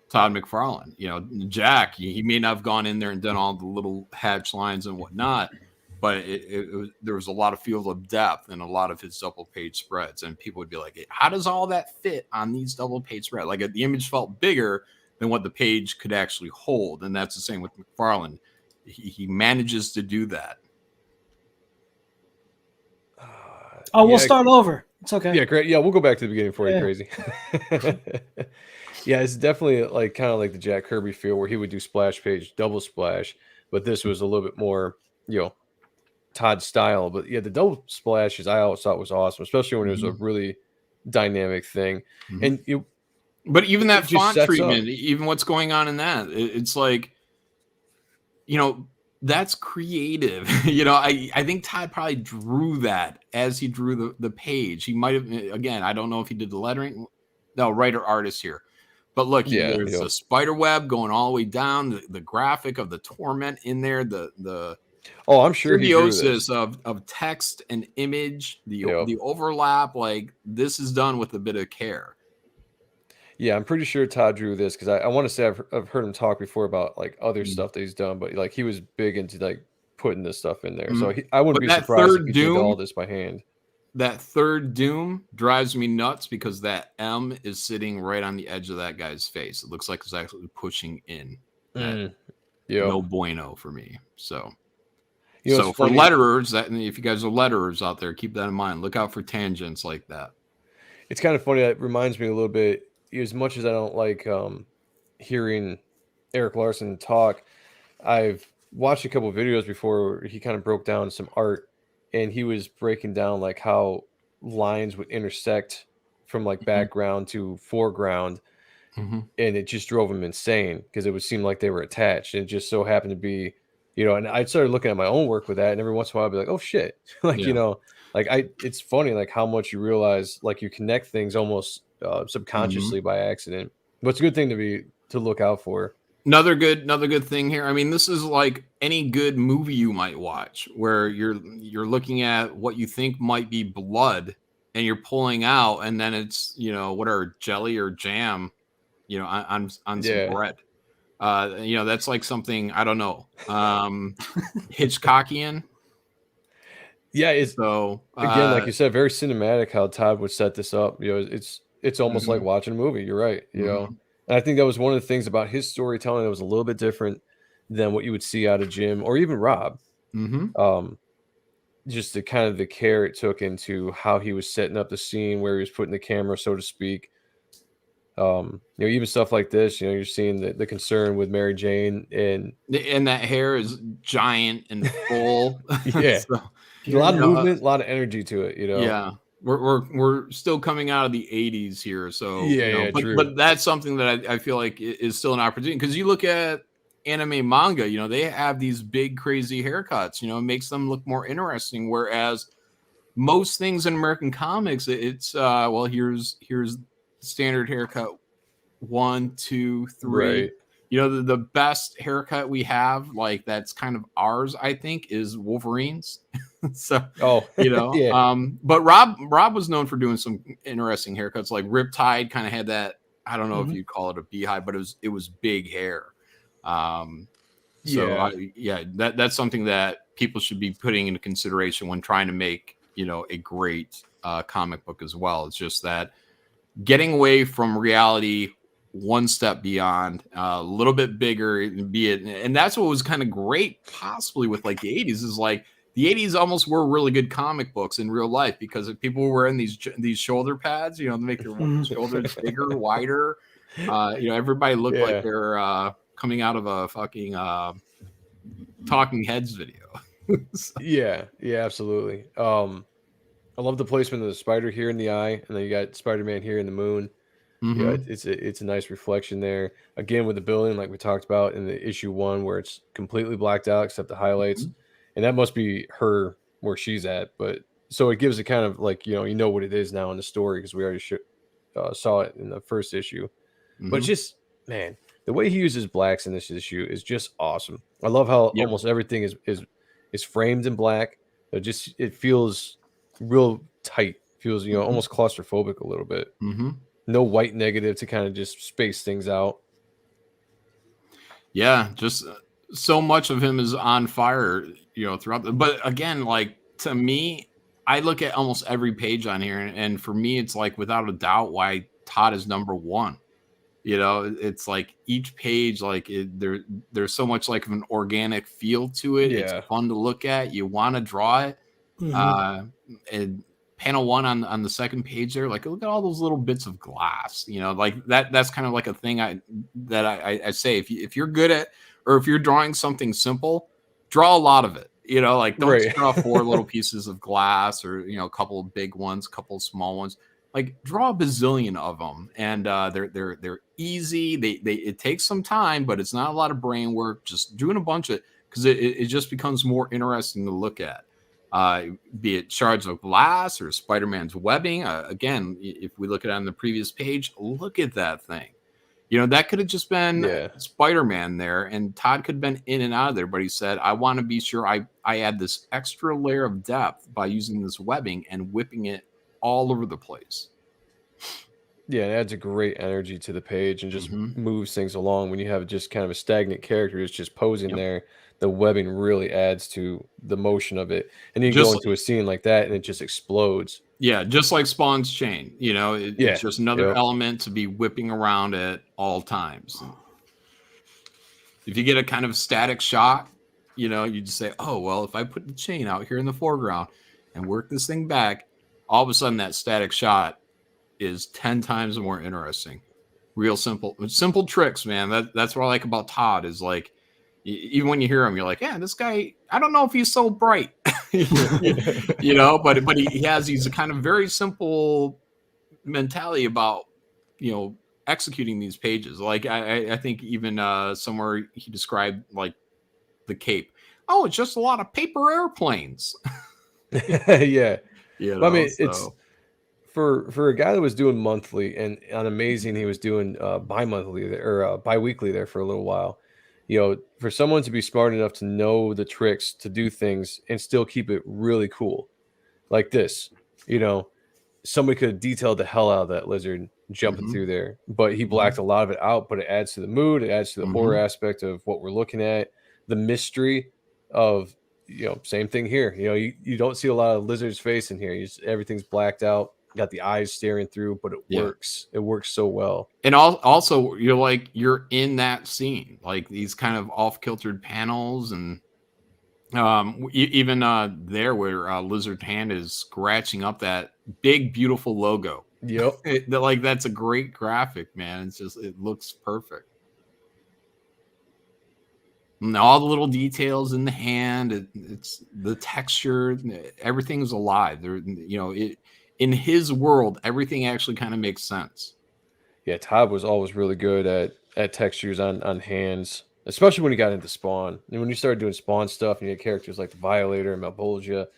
Speaker 2: Todd Mcfarlane. You know, Jack, he may not have gone in there and done all the little hatch lines and whatnot, but there was a lot of field of depth in a lot of his double page spreads, and people would be like, how does all that fit on these double page spreads? Like the image felt bigger than what the page could actually hold, and that's the same with Mcfarlane. He manages to do that.
Speaker 3: We'll start over. It's okay.
Speaker 1: Yeah, great. Yeah, we'll go back to the beginning for you, crazy. Yeah, it's definitely like kind of like the Jack Kirby feel where he would do splash page, double splash, but this was a little bit more, Todd style. But yeah, the double splashes I always thought was awesome, especially when it was a really dynamic thing. And
Speaker 2: but even that font treatment, even what's going on in that, it's like, that's creative. I think Todd probably drew that as he drew the page. He might have, again, I don't know if he did the lettering. No, writer artist here. But look, there's a spider web going all the way down, the graphic of the torment in there, the
Speaker 1: I'm sure
Speaker 2: symbiosis of text and image, the overlap. Like, this is done with a bit of care.
Speaker 1: Yeah, I'm pretty sure Todd drew this because I want to say I've heard him talk before about like other stuff that he's done, but like he was big into like putting this stuff in there. So I wouldn't be surprised if he did all this by hand.
Speaker 2: That third Doom drives me nuts because that M is sitting right on the edge of that guy's face. It looks like it's actually pushing in. No bueno for me. So, for letterers, if you guys are letterers out there, keep that in mind. Look out for tangents like that.
Speaker 1: It's kind of funny. It reminds me a little bit. As much as I don't like hearing Eric Larson talk, I've watched a couple of videos before where he kind of broke down some art, and he was breaking down like how lines would intersect from like background to foreground, and it just drove him insane because it would seem like they were attached. And it just so happened to be, and I started looking at my own work with that, and every once in a while I'd be like, oh shit, it's funny like how much you realize like you connect things almost subconsciously by accident. But it's a good thing to look out for.
Speaker 2: Another good thing here. I mean, this is like any good movie you might watch where you're looking at what you think might be blood and you're pulling out, and then it's jelly or jam, on some bread. That's like something, I don't know, Hitchcockian. Yeah,
Speaker 1: again, like you said, very cinematic how Todd would set this up. It's almost like watching a movie. You're right. And I think that was one of the things about his storytelling that was a little bit different than what you would see out of Jim or even Rob. Just the kind of the care it took into how he was setting up the scene, where he was putting the camera, so to speak. Even stuff like this, you're seeing the concern with Mary Jane, and
Speaker 2: that hair is giant and full.
Speaker 1: A lot of movement, a lot of energy to it.
Speaker 2: Yeah. We're still coming out of the 80s here, so
Speaker 1: true.
Speaker 2: But that's something that I feel like is still an opportunity, because you look at anime manga, they have these big crazy haircuts, it makes them look more interesting, whereas most things in American comics, it's here's standard haircut 1, 2, 3.
Speaker 1: Right.
Speaker 2: The best haircut we have, like that's kind of ours, I think, is Wolverine's. So, but Rob was known for doing some interesting haircuts, like Riptide kind of had that. I don't know if you'd call it a beehive, but it was big hair. That's something that people should be putting into consideration when trying to make, a great comic book as well. It's just that getting away from reality one step beyond, a little bit bigger, and that's what was kind of great, possibly with like the 80s, is like the 80s almost were really good comic books in real life because if people were wearing these shoulder pads, to make their shoulders bigger, wider. Everybody looked like they're coming out of a fucking Talking Heads video.
Speaker 1: Yeah, absolutely. I love the placement of the spider here in the eye, and then you got Spider-Man here in the moon.
Speaker 2: Mm-hmm.
Speaker 1: It's a nice reflection there. Again, with the building, like we talked about in the issue 1, where it's completely blacked out except the highlights, and that must be her where she's at. But so it gives it kind of like you know what it is now in the story because we already saw it in the first issue. But it's just, man, the way he uses blacks in this issue is just awesome. I love how almost everything is framed in black. It feels real tight. Feels almost claustrophobic a little bit. No white negative to kind of just space things out.
Speaker 2: Yeah, just so much of him is on fire, throughout. But again, like to me, I look at almost every page on here, and for me, it's like without a doubt why Todd is number 1. It's like each page, like there's so much like of an organic feel to it. It's fun to look at. You want to draw it. And panel 1 on the second page there, like look at all those little bits of glass. Like that's kind of like a thing I say if you're good at, or if you're drawing something simple, draw a lot of it. Like don't just draw 4 little pieces of glass or a couple of big ones, a couple of small ones. Like draw a bazillion of them, and they're easy. It takes some time, but it's not a lot of brain work. Just doing a bunch of, because it just becomes more interesting to look at. Be it shards of glass or Spider-Man's webbing. Again, if we look at it on the previous page, look at that thing. That could have just been Spider-Man there, and Todd could have been in and out of there. But he said, I want to be sure I add this extra layer of depth by using this webbing and whipping it all over the place.
Speaker 1: Yeah, it adds a great energy to the page and just moves things along. When you have just kind of a stagnant character that's just posing there, the webbing really adds to the motion of it. And then you go into a scene like that and it just explodes.
Speaker 2: Yeah, just like Spawn's chain. It's just another element to be whipping around at all times. If you get a kind of static shot, you just say, oh, well, if I put the chain out here in the foreground and work this thing back, all of a sudden that static shot is 10 times more interesting. Real simple tricks, man. That's what I like about Todd is like, even when you hear him, you're like, yeah, this guy, I don't know if he's so bright, but he has these kind of very simple mentality about, executing these pages. Like I think even somewhere he described like the cape. Oh, it's just a lot of paper airplanes.
Speaker 1: Yeah. I mean, it's for a guy that was doing monthly, and on Amazing he was doing bi-monthly or bi-weekly there for a little while. For someone to be smart enough to know the tricks to do things and still keep it really cool, like this, somebody could have detailed the hell out of that lizard jumping through there, but he blacked a lot of it out. But it adds to the mood, it adds to the horror aspect of what we're looking at, the mystery of. Same thing here. You don't see a lot of lizard's face in here. Everything's blacked out. Got the eyes staring through, but it works. It works so well.
Speaker 2: And also, you're in that scene, like these kind of off-kiltered panels, and even there where Lizard Hand is scratching up that big, beautiful logo.
Speaker 1: Yep.
Speaker 2: That's a great graphic, man. It looks perfect. And all the little details in the hand, it's the texture, everything's alive. There, in his world, everything actually kind of makes sense.
Speaker 1: Yeah, Todd was always really good at textures on hands, especially when he got into Spawn. And when you started doing Spawn stuff, and you had characters like the Violator and Malbolgia,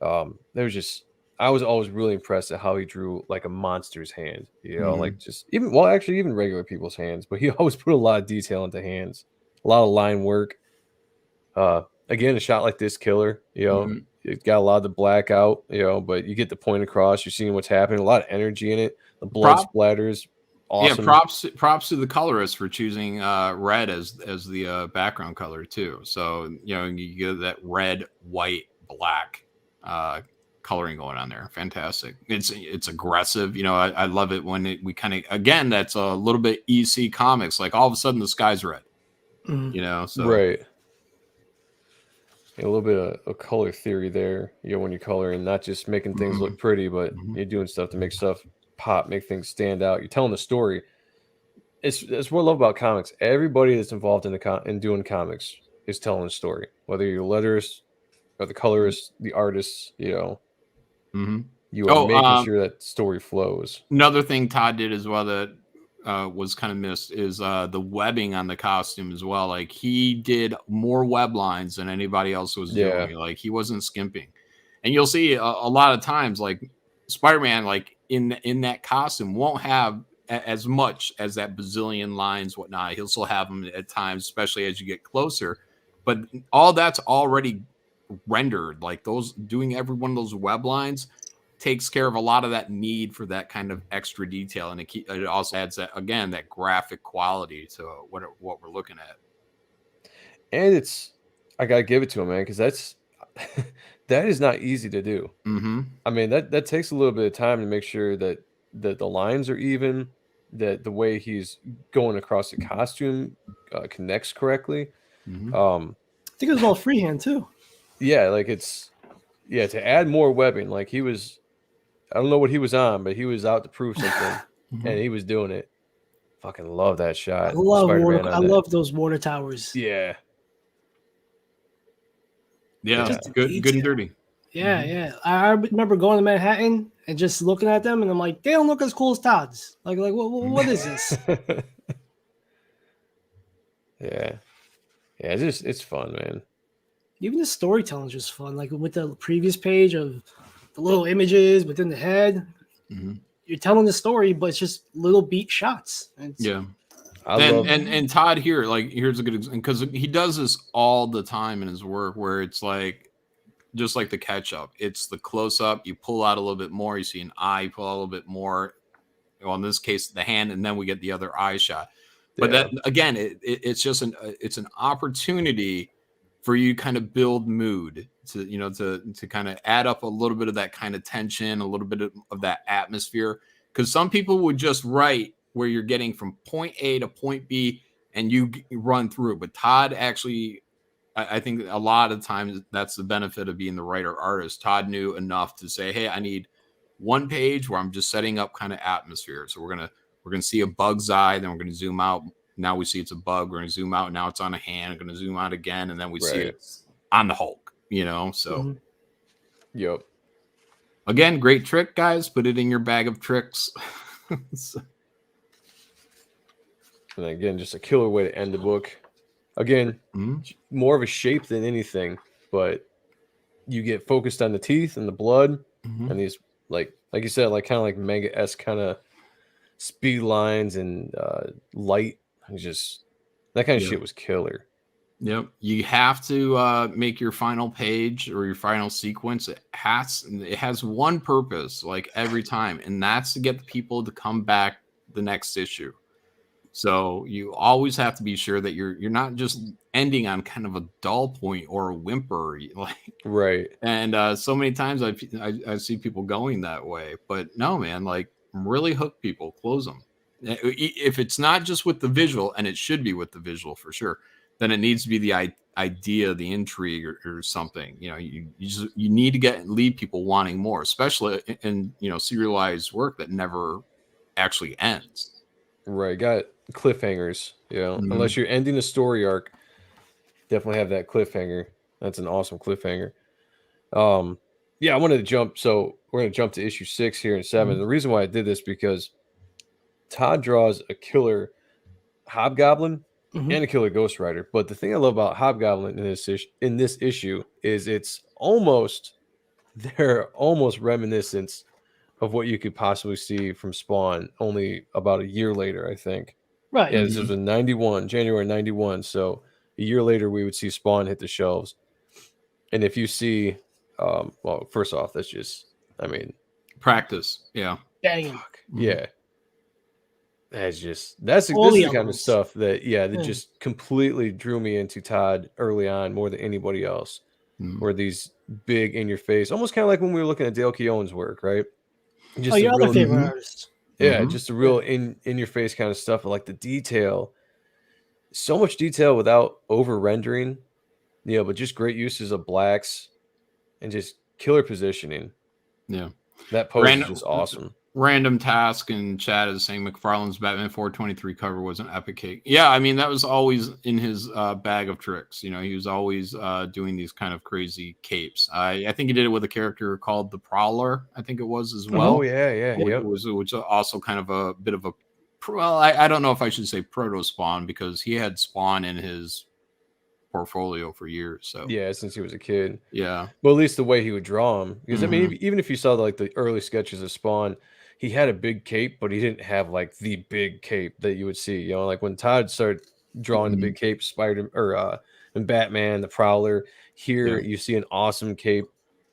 Speaker 1: I was always really impressed at how he drew like a monster's hand. Like just even regular people's hands, but he always put a lot of detail into hands. A lot of line work. Again, a shot like this killer, it's got a lot of the blackout, but you get the point across. You're seeing what's happening. A lot of energy in it. The blood splatters. Awesome.
Speaker 2: Yeah, props to the colorist for choosing red as the background color too. So you get that red, white, black coloring going on there. Fantastic. It's aggressive. You know, I love it when we kind of, again, that's a little bit EC Comics. Like all of a sudden the sky's red. You know, so
Speaker 1: right. A little bit of color theory there. You know, when you're coloring, not just making things look pretty, but you're doing stuff to make stuff pop, make things stand out. You're telling the story. It's what I love about comics. Everybody that's involved in doing comics is telling a story. Whether you're a letterist or the colorist, the artists, you know, you are making sure that story flows.
Speaker 2: Another thing Todd did as well that was kind of missed is the webbing on the costume as well. Like he did more web lines than anybody else was doing. Like he wasn't skimping. And you'll see a lot of times, like Spider-Man, like in that costume won't have as much as that bazillion lines, whatnot. He'll still have them at times, especially as you get closer. But all that's already rendered. Like doing every one of those web lines takes care of a lot of that need for that kind of extra detail, and it also adds that, again, that graphic quality to what we're looking at.
Speaker 1: And I gotta give it to him, man, because that is not easy to do. I mean, that takes a little bit of time to make sure that the lines are even, that the way he's going across the costume connects correctly.
Speaker 3: I think it was all freehand too.
Speaker 1: Yeah, like to add more webbing, like he was, I don't know what he was on, but he was out to prove something, and he was doing it. Fucking love that shot.
Speaker 3: I love those water towers.
Speaker 1: Yeah.
Speaker 2: Yeah, good and dirty.
Speaker 3: Yeah. I remember going to Manhattan and just looking at them, and I'm like, they don't look as cool as Todd's. Like what is this?
Speaker 1: Yeah, it's fun, man.
Speaker 3: Even the storytelling is just fun. Like with the previous page of the little images within the head, you're telling the story, but it's just little beat shots.
Speaker 2: And Todd here, like, here's a good example, because he does this all the time in his work, where it's like, just like the catch up, it's the close up, you pull out a little bit more, you see an eye, you pull out a little bit more. Well, in this case, the hand, and then we get the other eye shot. But that, again, it's just an opportunity for you to kind of build mood, to kind of add up a little bit of that kind of tension, a little bit of that atmosphere. Because some people would just write where you're getting from point A to point B and you run through. But Todd actually, I think a lot of times that's the benefit of being the writer artist. Todd knew enough to say, hey, I need one page where I'm just setting up kind of atmosphere. So we're gonna see a bug's eye, then we're gonna zoom out. Now we see it's a bug. We're gonna zoom out. Now it's on a hand. We're gonna zoom out again, and then we see it on the Hulk. So.
Speaker 1: Yep.
Speaker 2: Again, great trick, guys. Put it in your bag of tricks.
Speaker 1: And again, just a killer way to end the book. Again, more of a shape than anything, but you get focused on the teeth and the blood and these, like you said, like kind of like manga-esque kind of speed lines and light. Just that kind of shit was killer.
Speaker 2: Yep. You have to make your final page or your final sequence. It has one purpose, like every time, and that's to get the people to come back the next issue. So you always have to be sure that you're not just ending on kind of a dull point or a whimper, like
Speaker 1: right.
Speaker 2: And so many times I see people going that way, but no, man, like really hook people, close them. If it's not just with the visual, and it should be with the visual for sure, then it needs to be the idea, the intrigue, or something. You need to leave people wanting more, especially in serialized work that never actually ends.
Speaker 1: Right, got cliffhangers. Unless you're ending a story arc, definitely have that cliffhanger. That's an awesome cliffhanger. I wanted to jump. So we're going to jump to issue 6 here in 7. The reason why I did this because Todd draws a killer Hobgoblin and a killer Ghost Rider. But the thing I love about Hobgoblin in this issue is they're almost reminiscent of what you could possibly see from Spawn only about a year later, I think.
Speaker 3: Right.
Speaker 1: Yeah, this was in January 91. So a year later, we would see Spawn hit the shelves. And if you see, well, first off, that's just,
Speaker 2: practice. Yeah.
Speaker 3: Dang.
Speaker 1: Yeah. This is the kind of stuff that just completely drew me into Todd early on more than anybody else. were these big in your face, almost kind of like when we were looking at Dale Keown's work, right?
Speaker 3: Just your other favorite artist.
Speaker 1: Yeah, just a real in your face kind of stuff, but like the detail, so much detail without over rendering, but just great uses of blacks and just killer positioning.
Speaker 2: Yeah,
Speaker 1: that pose is just awesome.
Speaker 2: Random task in chat is saying McFarlane's Batman 423 cover was an epic cake. Yeah, I mean that was always in his bag of tricks. He was always doing these kind of crazy capes. I think he did it with a character called the Prowler. I think it was as well.
Speaker 1: Oh yeah.
Speaker 2: It was also kind of a bit of a. Well, I don't know if I should say proto Spawn because he had Spawn in his portfolio for years. So
Speaker 1: yeah, since he was a kid.
Speaker 2: Yeah.
Speaker 1: Well, at least the way he would draw him, because I mean, even if you saw like the early sketches of Spawn, he had a big cape, but he didn't have like the big cape that you would see. Like when Todd started drawing the big cape, and Batman, the Prowler. Here you see an awesome cape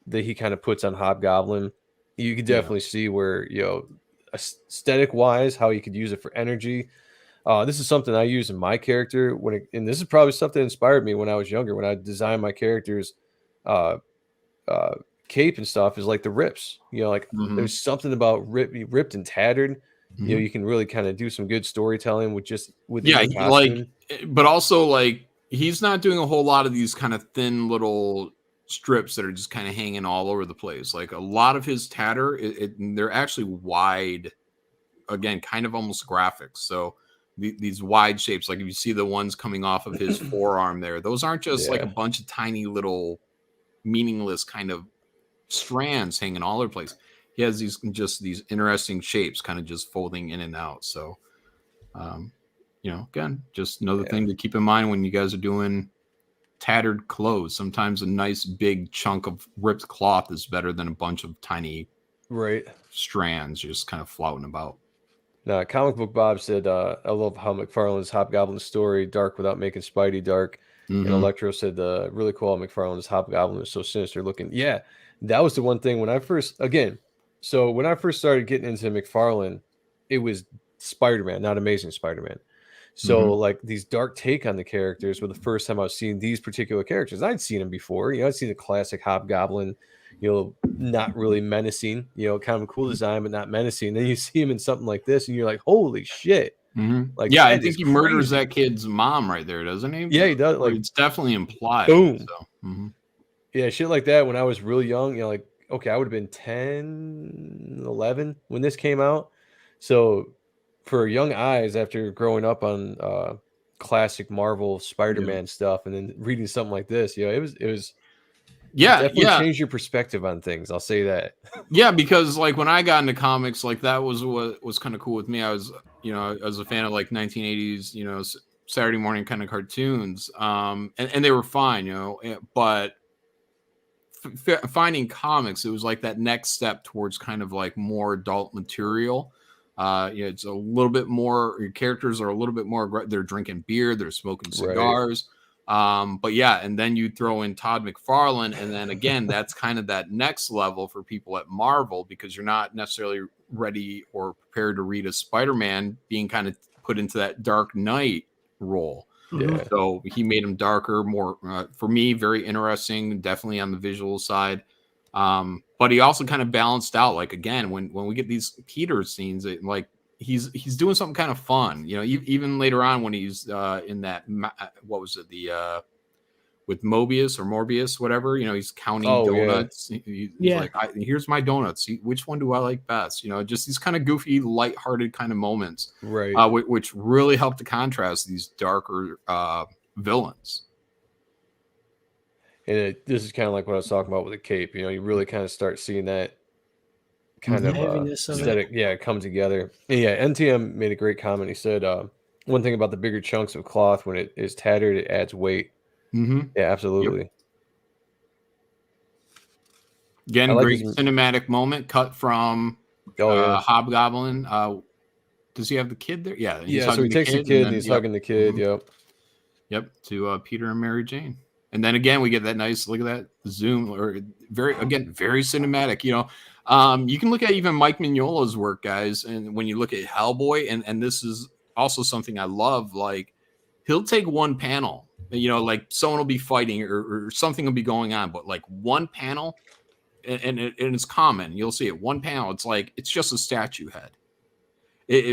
Speaker 1: that he kind of puts on Hobgoblin. You could definitely see where aesthetic wise how you could use it for energy. This is something I use in my character and this is probably something that inspired me when I was younger, when I designed my characters, cape and stuff, is like the rips. There's something about ripped and tattered. You can really kind of do some good storytelling with
Speaker 2: but also like he's not doing a whole lot of these kind of thin little strips that are just kind of hanging all over the place. Like a lot of his tatter, they're actually wide, again, kind of almost graphics. So these wide shapes, like if you see the ones coming off of his forearm there, those aren't just like a bunch of tiny little meaningless kind of strands hanging all over the place. He has these interesting shapes kind of just folding in and out. So again, just another thing to keep in mind when you guys are doing tattered clothes. Sometimes a nice big chunk of ripped cloth is better than a bunch of tiny strands just kind of floating about.
Speaker 1: Now, Comic Book Bob said, I love how McFarlane's Hobgoblin story dark without making Spidey dark. And Electro said, really cool how McFarlane's Hobgoblin is so sinister looking. Yeah, that was the one thing when I first started getting into McFarlane, it was Spider-Man, not Amazing Spider-Man. So like these dark take on the characters were the first time I was seeing these particular characters. I'd seen them before. I'd seen the classic Hobgoblin, not really menacing, kind of a cool design, but not menacing. Then you see him in something like this and you're like, holy shit.
Speaker 2: Like, yeah, I think he murders that kid's mom right there, doesn't he?
Speaker 1: Yeah, he does. Like,
Speaker 2: it's definitely implied.
Speaker 1: Boom.
Speaker 2: So.
Speaker 1: Yeah, shit like that when I was really young, like, okay, I would have been 10, 11 when this came out. So for young eyes, after growing up on classic Marvel Spider-Man stuff and then reading something like this, it was definitely changed your perspective on things. I'll say that.
Speaker 2: Yeah, because like when I got into comics, like that was what was kind of cool with me. I was a fan of like 1980s, Saturday morning kind of cartoons, and they were fine, but finding comics, it was like that next step towards kind of like more adult material. It's a little bit more, your characters are a little bit more, they're drinking beer, they're smoking cigars. But yeah, and then you throw in Todd McFarlane, and then again, that's kind of that next level for people at Marvel, because you're not necessarily ready or prepared to read a Spider-Man being kind of put into that Dark Knight role.
Speaker 1: Yeah.
Speaker 2: So he made him darker, more for me, very interesting, definitely on the visual side. But he also kind of balanced out, like, again, when we get these Peter scenes, like he's doing something kind of fun, even later on when he's in that, what was it, the with Morbius, whatever, he's counting donuts. He's like, here's my donuts. Which one do I like best? Just these kind of goofy, lighthearted kind of moments,
Speaker 1: right?
Speaker 2: Which really help to contrast these darker villains.
Speaker 1: And this is kind of like what I was talking about with the cape. You really kind of start seeing that kind of aesthetic, come together. And NTM made a great comment. He said, one thing about the bigger chunks of cloth, when it is tattered, it adds weight. Yeah, absolutely.
Speaker 2: Yep. Again, great cinematic moment cut from Hobgoblin. Does he have the kid there? Yeah.
Speaker 1: So he takes the kid and he's hugging the kid.
Speaker 2: Yep. To Peter and Mary Jane. And then again, we get that nice, look at that zoom, or very cinematic. You can look at even Mike Mignola's work, guys. And when you look at Hellboy, and this is also something I love, like he'll take one panel You know, like someone will be fighting or something will be going on, but like one panel, and it's common. You'll see it. One panel, it's just a statue head.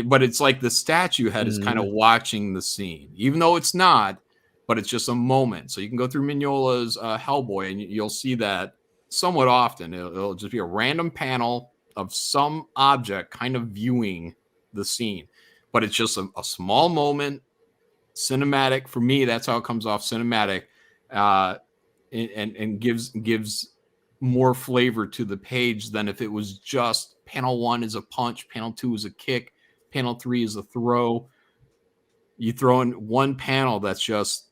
Speaker 2: But it's like the statue head is kind of watching the scene, even though it's not, but it's just a moment. So you can go through Mignola's Hellboy, and you'll see that somewhat often. It'll just be a random panel of some object kind of viewing the scene, but it's just a small moment, cinematic. For me, that's how it comes off, cinematic, and gives more flavor to the page than if it was just panel 1 is a punch, panel 2 is a kick, panel 3 is a throw. You throw in one panel that's just,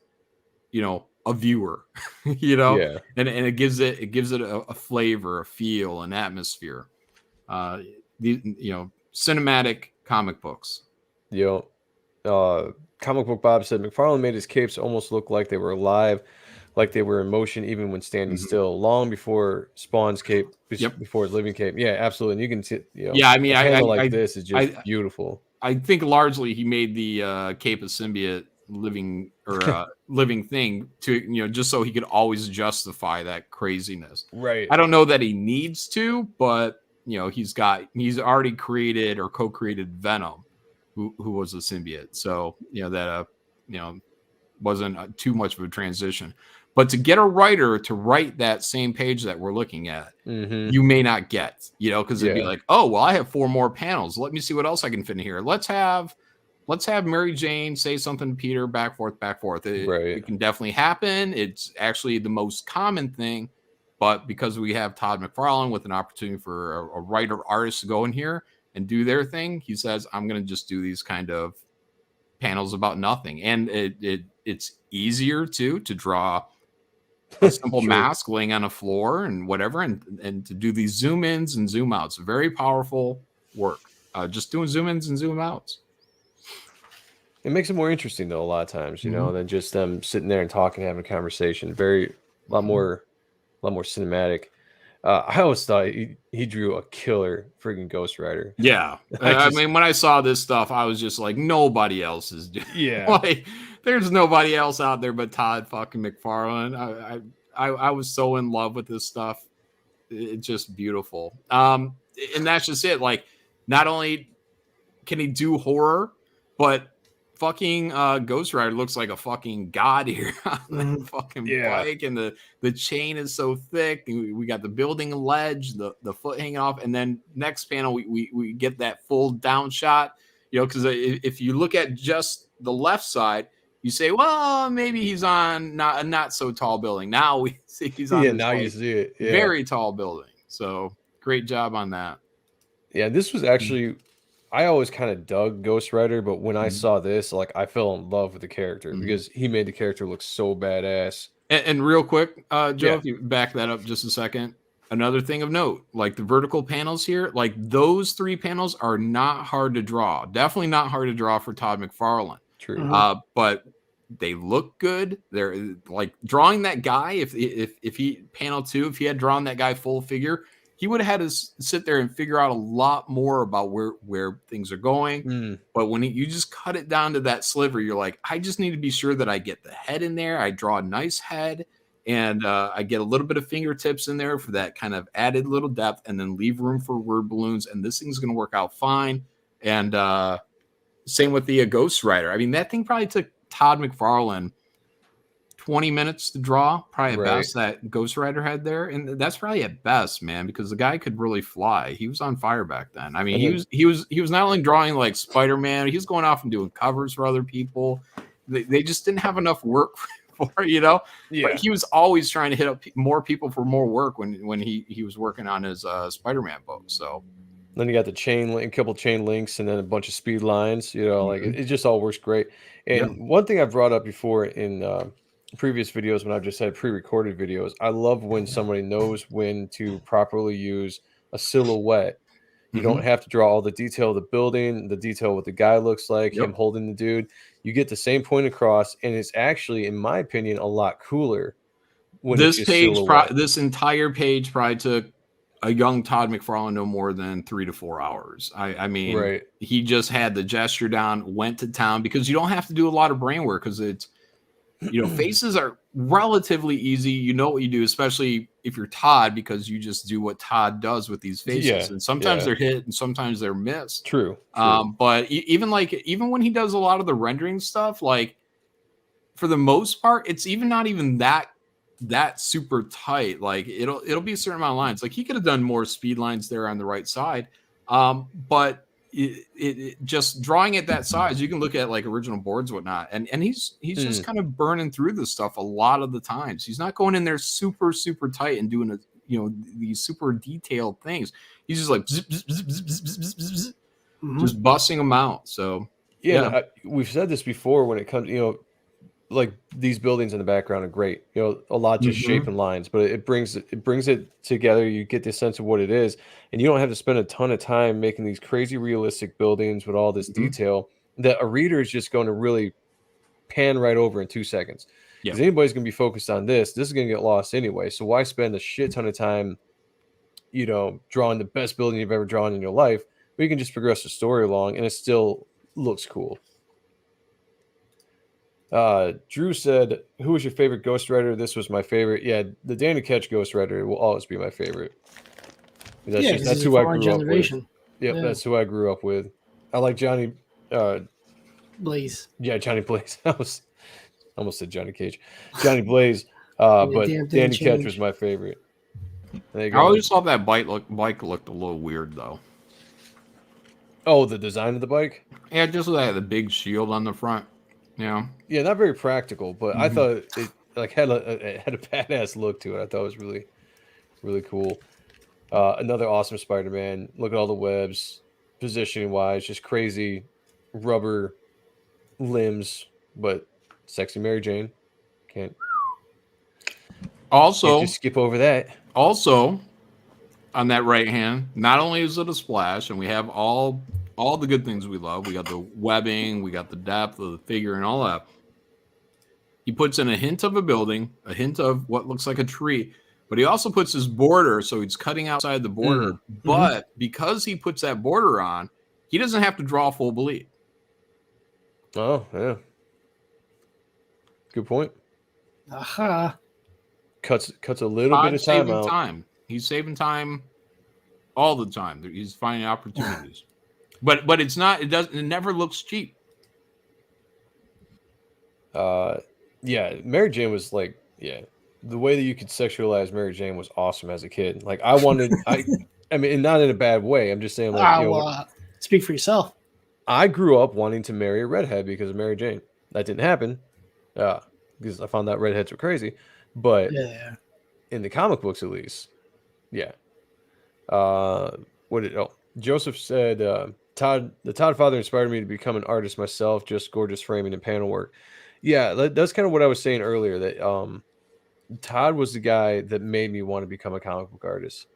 Speaker 2: you know, a viewer, you know, and it gives it a flavor, a feel, an atmosphere. Cinematic comic books.
Speaker 1: Comic Book Bob said McFarlane made his capes almost look like they were alive, like they were in motion even when standing still, long before Spawn's cape, before his living cape. Yeah, absolutely. And you can see,
Speaker 2: I mean,
Speaker 1: this is just beautiful.
Speaker 2: I think largely he made the cape of symbiote living thing to, just so he could always justify that craziness.
Speaker 1: Right.
Speaker 2: I don't know that he needs to, but he's already created or co-created Venom, who was a symbiote. So, that wasn't too much of a transition. But to get a writer to write that same page that we're looking at, you may not get, because it'd be like, oh, well, I have 4 more panels. Let me see what else I can fit in here. Let's have Mary Jane say something to Peter, back forth. It can definitely happen. It's actually the most common thing. But because we have Todd McFarlane with an opportunity for a writer artist to go in here and do their thing, he says, I'm going to just do these kind of panels about nothing. And it's easier to draw a simple mask laying on a floor and whatever, and to do these zoom ins and zoom outs. Very powerful work. Just doing zoom ins and zoom outs.
Speaker 1: It makes it more interesting though, a lot of times, than just them sitting there and talking, having a conversation. A lot more cinematic. I always thought he drew a killer freaking Ghost Rider.
Speaker 2: Yeah. I mean, when I saw this stuff, I was just like, nobody else is doing it.
Speaker 1: Yeah.
Speaker 2: Like, there's nobody else out there but Todd fucking McFarlane. I was so in love with this stuff. It's just beautiful. And that's just it. Like, not only can he do horror, but fucking Ghost Rider looks like a fucking god here on that fucking bike, and the chain is so thick. We got the building ledge, the foot hanging off, and then next panel we get that full down shot. Because if you look at just the left side, you say, well, maybe he's on a not so tall building. Now we see he's on
Speaker 1: now you see it. Yeah.
Speaker 2: Very tall building. So great job on that.
Speaker 1: Yeah, this was actually. I always kind of dug Ghost Rider, but when I saw this, like, I fell in love with the character because he made the character look so badass.
Speaker 2: And real quick, Joe, if you back that up just a second, another thing of note, like the vertical panels here, like those 3 panels are not hard to draw. Definitely not hard to draw for Todd McFarlane.
Speaker 1: True.
Speaker 2: But they look good. They're like drawing that guy. If he panel 2, if he had drawn that guy full figure, he would have had to sit there and figure out a lot more about where things are going. But when you just cut it down to that sliver, you're like, I just need to be sure that I get the head in there. I draw a nice head, and I get a little bit of fingertips in there for that kind of added little depth, and then leave room for word balloons. And this thing's going to work out fine. And same with the Ghost Rider. I mean, that thing probably took Todd McFarlane 20 minutes to draw, probably at best, that Ghost Rider head there. And that's probably at best, man, because the guy could really fly. He was on fire back then. I mean, he was not only drawing like Spider-Man, he was going off and doing covers for other people. They just didn't have enough work for, But he was always trying to hit up more people for more work when he was working on his Spider-Man book. So
Speaker 1: then you got a couple chain links, and then a bunch of speed lines, like it just all works great. And one thing I've brought up before in previous videos, when I've just had pre-recorded videos, I love when somebody knows when to properly use a silhouette. You don't have to draw all the detail of the building, the detail of what the guy looks like, him holding the dude. You get the same point across, and it's actually, in my opinion, a lot cooler. When
Speaker 2: this this entire page probably took a young Todd McFarlane no more than 3 to 4 hours. I mean, he just had the gesture down, went to town, because you don't have to do a lot of brain work, because Faces are relatively easy. You know what you do, especially if you're Todd, because you just do what Todd does with these faces. And sometimes they're hit and sometimes they're missed.
Speaker 1: True.
Speaker 2: But even when he does a lot of the rendering stuff, like for the most part, it's not even that super tight. Like it'll be a certain amount of lines. Like he could have done more speed lines there on the right side. But it just drawing it that size, you can look at like original boards, whatnot, and he's just kind of burning through this stuff a lot of the times. He's not going in there super tight and doing these super detailed things. He's just like just busting them out. So
Speaker 1: we've said this before when it comes, like these buildings in the background are great. A lot just shape and lines, but it brings it together. You get the sense of what it is, and you don't have to spend a ton of time making these crazy realistic buildings with all this detail that a reader is just going to really pan right over in 2 seconds. Because anybody's going to be focused on this is going to get lost anyway. So why spend a shit ton of time, drawing the best building you've ever drawn in your life? We can just progress the story along, and it still looks cool. Drew said, "Who was your favorite Ghost Rider?" This was my favorite. Yeah, the Danny Ketch Ghost Rider will always be my favorite. That's who I grew up with. Yep, that's who I grew up with. I like Johnny
Speaker 3: Blaze.
Speaker 1: Yeah, Johnny Blaze. I almost said Johnny Cage. Johnny Blaze. But Danny Ketch was my favorite.
Speaker 2: I always thought that bike looked a little weird though.
Speaker 1: Oh, the design of the bike?
Speaker 2: Yeah, just had the big shield on the front. Yeah,
Speaker 1: not very practical, but I thought it had a badass look to it. I thought it was really, really cool. Another awesome Spider-Man. Look at all the webs, positioning wise, just crazy rubber limbs, but sexy Mary Jane. Can't just skip over that.
Speaker 2: Also, on that right hand, not only is it a splash, and we have all the good things we love. We got the webbing, we got the depth of the figure and all that. He puts in a hint of a building, a hint of what looks like a tree, but he also puts his border, so he's cutting outside the border. But because he puts that border on, he doesn't have to draw full bleed.
Speaker 1: Oh, yeah. Good point.
Speaker 3: Aha.
Speaker 1: Cuts a little bit of time out.
Speaker 2: He's saving time all the time. He's finding opportunities. But it's not. It never looks cheap.
Speaker 1: Mary Jane was like, the way that you could sexualize Mary Jane was awesome as a kid. Like I mean, and not in a bad way. I'm just saying, like,
Speaker 3: speak for yourself.
Speaker 1: I grew up wanting to marry a redhead because of Mary Jane. That didn't happen, because I found out redheads were crazy. But in the comic books, at least, Joseph said, the Todd father inspired me to become an artist myself, just gorgeous framing and panel work. Yeah, that's kind of what I was saying earlier, that Todd was the guy that made me want to become a comic book artist.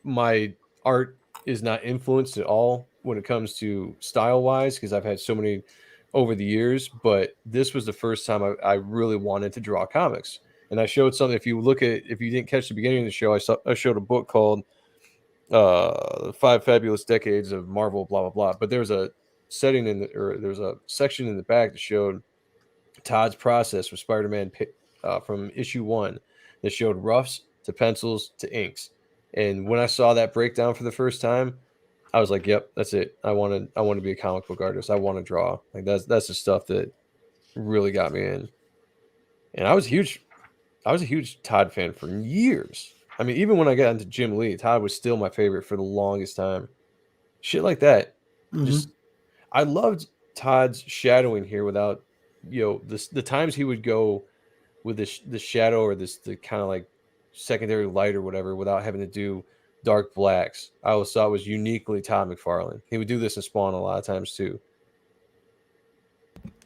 Speaker 1: My art is not influenced at all when it comes to style-wise, because I've had so many over the years, but this was the first time I really wanted to draw comics. And I showed something. If you didn't catch the beginning of the show, I showed a book called 5 Fabulous Decades of Marvel, blah blah blah. But there's a section in the back that showed Todd's process with Spider-Man from issue 1 that showed roughs to pencils to inks. And when I saw that breakdown for the first time, I was like, "Yep, that's it. I want to be a comic book artist. I want to draw." Like that's the stuff that really got me in. And I was a huge Todd fan for years. I mean, even when I got into Jim Lee, Todd was still my favorite for the longest time. Shit like that. I loved Todd's shadowing here without, the times he would go with the shadow or the kind of like secondary light or whatever without having to do dark blacks. I always thought was uniquely Todd McFarlane. He would do this in Spawn a lot of times too.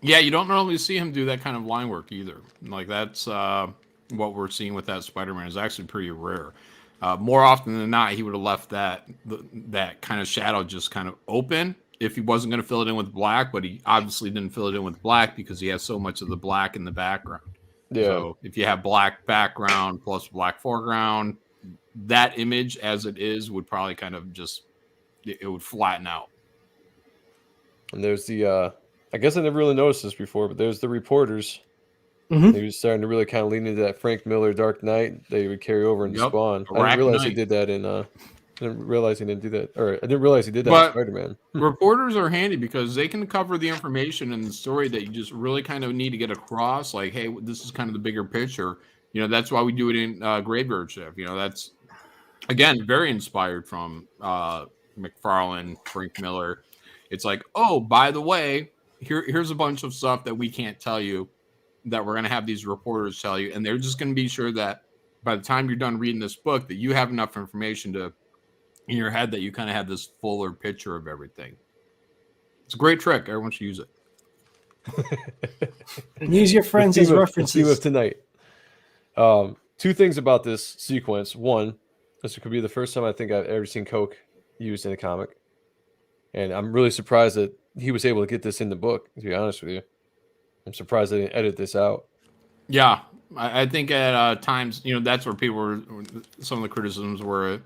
Speaker 2: Yeah, you don't normally see him do that kind of line work either. Like that's what we're seeing with that Spider-Man is actually pretty rare. More often than not, he would have left that kind of shadow just kind of open if he wasn't going to fill it in with black, but he obviously didn't fill it in with black because he has so much of the black in the background. Yeah. So if you have black background plus black foreground, that image as it is would probably kind of it would flatten out.
Speaker 1: And there's the I guess I never really noticed this before, but there's the reporters He was starting to really kind of lean into that Frank Miller Dark Knight that he would carry over into Spawn. I didn't realize he did that in I didn't realize he didn't do that, or I didn't realize he did that in Spider-Man.
Speaker 2: Reporters are handy because they can cover the information in the story that you just really kind of need to get across. Like, hey, this is kind of the bigger picture. You know, that's why we do it in Graveyard Shift. You know, that's, again, very inspired from McFarlane, Frank Miller. It's like, oh, by the way, here's a bunch of stuff that we can't tell you that we're going to have these reporters tell you. And they're just going to be sure that by the time you're done reading this book, that you have enough information to in your head that you kind of have this fuller picture of everything. It's a great trick. Everyone should use it.
Speaker 3: And use your friends as references.
Speaker 1: The theme of tonight. Two things about this sequence. One, this could be the first time I think I've ever seen Coke used in a comic. And I'm really surprised that he was able to get this in the book, to be honest with you. I'm surprised they didn't edit this out.
Speaker 2: Yeah. I think at times, you know, that's where people were, some of the criticisms were,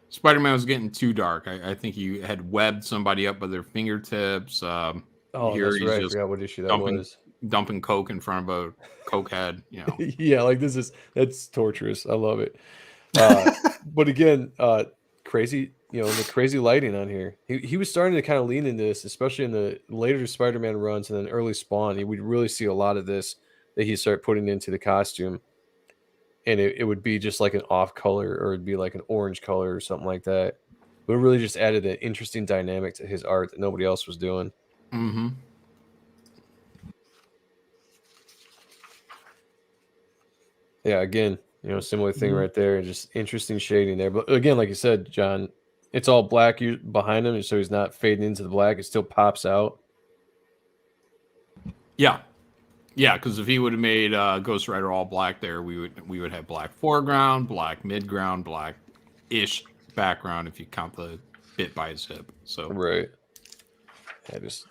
Speaker 2: Spider-Man was getting too dark. I think he had webbed somebody up with their fingertips.
Speaker 1: That's right. I forgot what issue that was.
Speaker 2: Dumping Coke in front of a Coke head, you know.
Speaker 1: Yeah, like that's torturous. I love it. But again, crazy, you know, the crazy lighting on here. He was starting to kind of lean into this, especially in the later Spider-Man runs and then early Spawn. We'd really see a lot of this that he started putting into the costume. And it would be just like an off color, or it'd be like an orange color or something like that. But it really just added an interesting dynamic to his art that nobody else was doing.
Speaker 2: Mm-hmm.
Speaker 1: Yeah, again, you know, similar thing right there. Just interesting shading there. But again, like you said, John, it's all black behind him, so he's not fading into the black. It still pops out.
Speaker 2: Yeah. Yeah, because if he would have made Ghost Rider all black there, we would have black foreground, black midground, black-ish background if you count the bit by his hip. So
Speaker 1: right. I just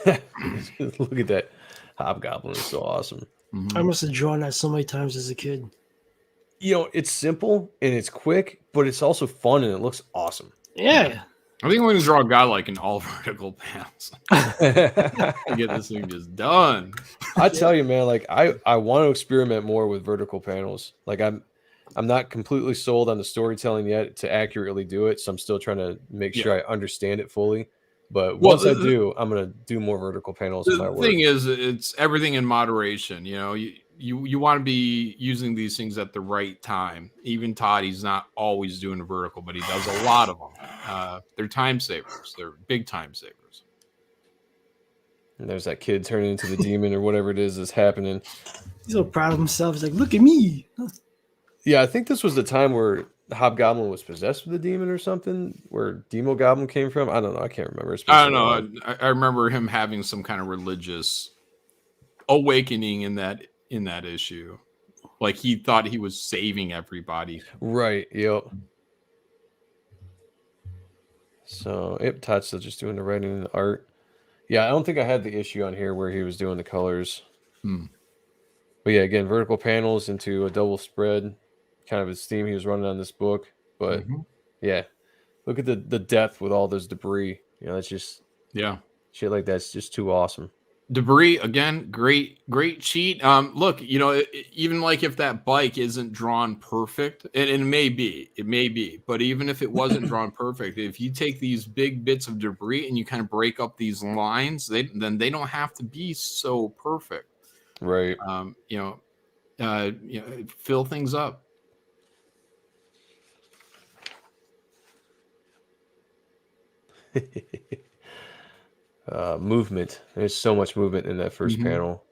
Speaker 1: look at that Hobgoblin. It's so awesome.
Speaker 3: I must have drawn that so many times as a kid.
Speaker 1: You know, it's simple and it's quick, but it's also fun and it looks awesome.
Speaker 3: Yeah.
Speaker 2: I think I'm going to draw a Godlike in all vertical panels. Get this thing just done.
Speaker 1: I tell you, man, like I want to experiment more with vertical panels. Like I'm not completely sold on the storytelling yet to accurately do it, so I'm still trying to make sure I understand it fully. But once I do, I'm going to do more vertical panels in my work.
Speaker 2: The thing is, it's everything in moderation. You know, you want to be using these things at the right time. Even Todd, he's not always doing a vertical, but he does a lot of them. They're time savers. They're big time savers.
Speaker 1: And there's that kid turning into the demon or whatever it is that's happening.
Speaker 3: He's so proud of himself. He's like, look at me.
Speaker 1: Yeah, I think this was the time where Hobgoblin was possessed with a demon or something, where Demo Goblin came from. I don't know. I can't remember.
Speaker 2: I don't know. I remember him having some kind of religious awakening in that issue. Like he thought he was saving everybody.
Speaker 1: Right. Yep. So, Todd's still just doing the writing and the art. Yeah, I don't think I had the issue on here where he was doing the colors. But yeah, again, vertical panels into a double spread, kind of his theme he was running on this book. But yeah, look at the depth with all this debris. You know, that's just shit like that's just too awesome.
Speaker 2: Debris again, great cheat. Look, you know, even like if that bike isn't drawn perfect, and it may be, but even if it wasn't drawn perfect, if you take these big bits of debris and you kind of break up these lines, then they don't have to be so perfect,
Speaker 1: right?
Speaker 2: You know, fill things up.
Speaker 1: Movement. There's so much movement in that first panel.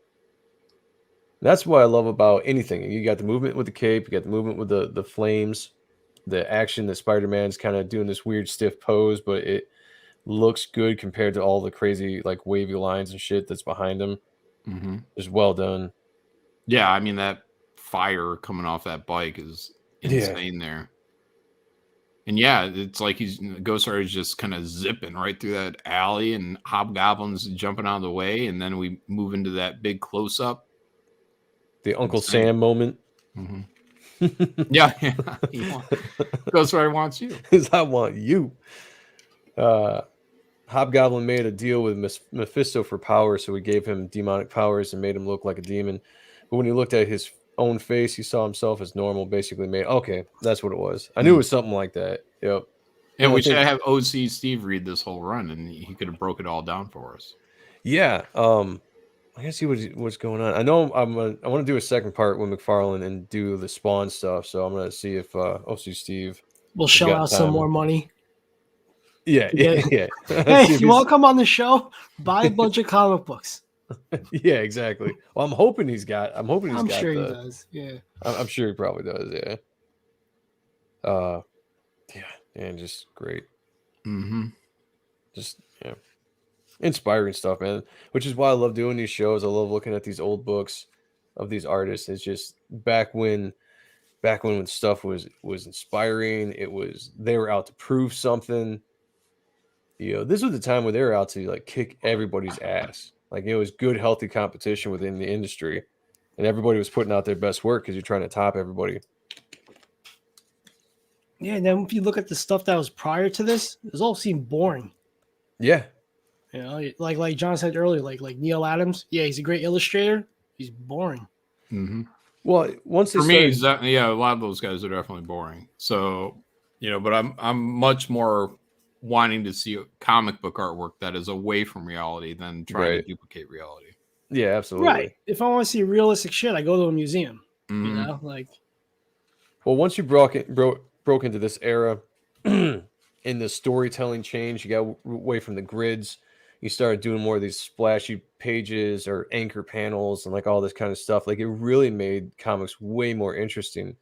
Speaker 1: That's what I love about anything. You got the movement with the cape, you got the movement with the flames, the action that Spider-Man's kind of doing this weird stiff pose, but it looks good compared to all the crazy like wavy lines and shit that's behind him. It's well done.
Speaker 2: Yeah, I mean that fire coming off that bike is insane there. And yeah, it's like Ghost Rider's just kind of zipping right through that alley, and Hobgoblin's jumping out of the way, and then we move into that big close up.
Speaker 1: The Uncle Sam moment.
Speaker 2: Yeah. Ghost Rider wants you.
Speaker 1: I want you. Hobgoblin made a deal with Mephisto for power, so we gave him demonic powers and made him look like a demon. But when he looked at his own face, he saw himself as normal, basically made, okay, that's what it was. I knew it was something like that. Yep.
Speaker 2: And we should have OC Steve read this whole run, and he could have broke it all down for us.
Speaker 1: Yeah. I gotta see what's going on. I know I want to do a second part with McFarlane and do the Spawn stuff. So I'm gonna see if OC Steve
Speaker 3: will shell out some more money.
Speaker 1: Yeah.
Speaker 3: Hey, you want to come on the show? Buy a bunch of comic books.
Speaker 1: Yeah, exactly. Well, I'm hoping he's got. I'm
Speaker 3: sure he does. Yeah.
Speaker 1: I'm sure he probably does. Yeah. Yeah, and just great. Just inspiring stuff, man. Which is why I love doing these shows. I love looking at these old books of these artists. It's just back when stuff was inspiring. They were out to prove something. This was the time where they were out to like kick everybody's ass. Like it was good, healthy competition within the industry, and everybody was putting out their best work because you're trying to top everybody.
Speaker 3: Yeah, and then if you look at the stuff that was prior to this, it all seemed boring.
Speaker 1: Yeah.
Speaker 3: Like John said earlier, like Neil Adams. Yeah, he's a great illustrator. He's boring.
Speaker 1: Well, once
Speaker 2: for me, a lot of those guys are definitely boring. So, but I'm much more wanting to see comic book artwork that is away from reality than trying to duplicate reality.
Speaker 1: Yeah, absolutely.
Speaker 3: Right. If I want to see realistic shit, I go to a museum.
Speaker 1: Well, once you broke into this era, in the storytelling change, you got away from the grids. You started doing more of these splashy pages or anchor panels and like all this kind of stuff. Like it really made comics way more interesting.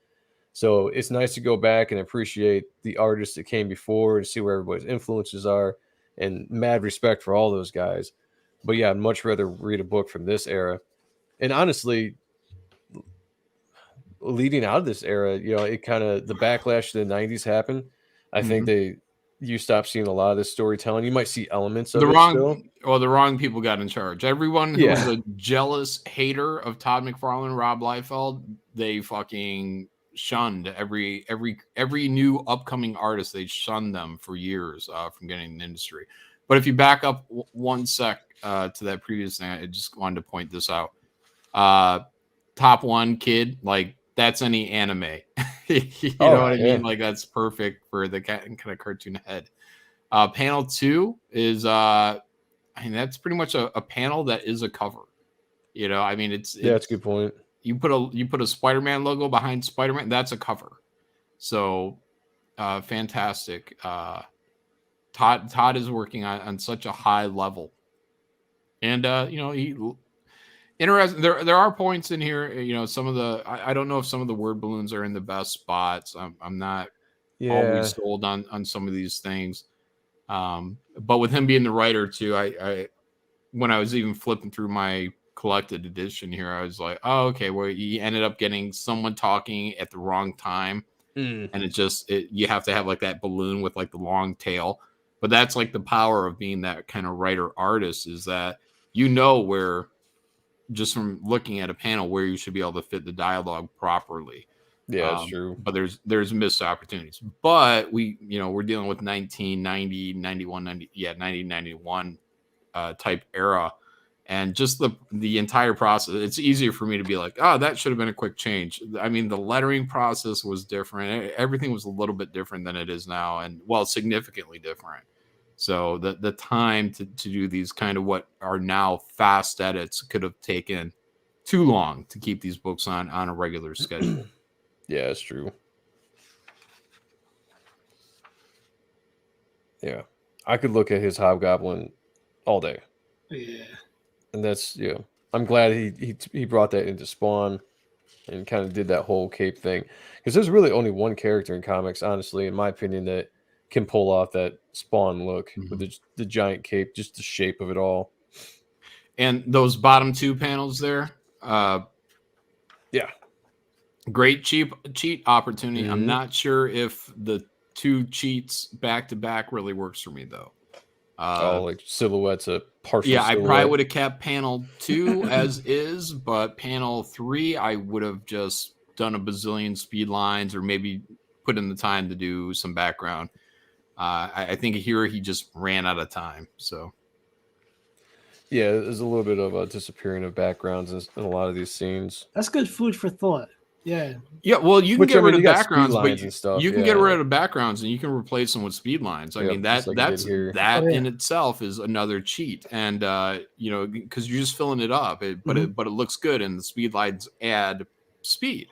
Speaker 1: So it's nice to go back and appreciate the artists that came before and see where everybody's influences are, and mad respect for all those guys. But yeah, I'd much rather read a book from this era. And honestly, leading out of this era, it kind of, the backlash to the 90s happened. I think you stop seeing a lot of this storytelling. You might see elements of
Speaker 2: the wrong people got in charge. Everyone who was a jealous hater of Todd McFarlane, Rob Liefeld, they fucking shunned every new upcoming artist. They shunned them for years from getting in the industry. But if you back up one sec to that previous thing, I just wanted to point this out. Top one kid, like that's any anime. you know what I mean? Like that's perfect for the kind of cartoon head. Panel 2 is that's pretty much a panel that is a cover. I mean it's
Speaker 1: that's a good point.
Speaker 2: You put a Spider-Man logo behind Spider-Man, that's a cover. So fantastic. Todd is working on such a high level. And he interesting. There are points in here, some of the I don't know if some of the word balloons are in the best spots. I'm not always sold on some of these things. But with him being the writer too, I when I was even flipping through my collected edition here, I was like, oh, okay, well, he ended up getting someone talking at the wrong time. And you have to have like that balloon with like the long tail. But that's like the power of being that kind of writer artist, is that where, just from looking at a panel, where you should be able to fit the dialogue properly.
Speaker 1: Yeah, that's true.
Speaker 2: But there's missed opportunities. But we're dealing with 1990, 91, 91 type era. And just the entire process, it's easier for me to be like, oh, that should have been a quick change. I mean, the lettering process was different. Everything was a little bit different than it is now, and significantly different. So the time to do these kind of what are now fast edits could have taken too long to keep these books on a regular schedule.
Speaker 1: Yeah, that's true. Yeah, I could look at his Hobgoblin all day.
Speaker 3: Yeah.
Speaker 1: And that's, I'm glad he brought that into Spawn and kind of did that whole cape thing. Because there's really only one character in comics, honestly, in my opinion, that can pull off that Spawn look with the giant cape, just the shape of it all.
Speaker 2: And those bottom two panels there, great cheat opportunity. I'm not sure if the two cheats back to back really works for me though.
Speaker 1: Like silhouettes, a partial.
Speaker 2: Yeah,
Speaker 1: silhouette.
Speaker 2: I probably would have kept panel 2 as is, but panel 3, I would have just done a bazillion speed lines, or maybe put in the time to do some background. I think here he just ran out of time. So,
Speaker 1: Yeah, there's a little bit of a disappearing of backgrounds in a lot of these scenes.
Speaker 3: That's good food for thought. Yeah.
Speaker 2: Yeah, well, you can get rid of backgrounds, but
Speaker 1: and stuff,
Speaker 2: you can get rid of backgrounds and you can replace them with speed lines. I mean, that's in itself is another cheat. And because you're just filling it up, but it looks good, and the speed lines add speed.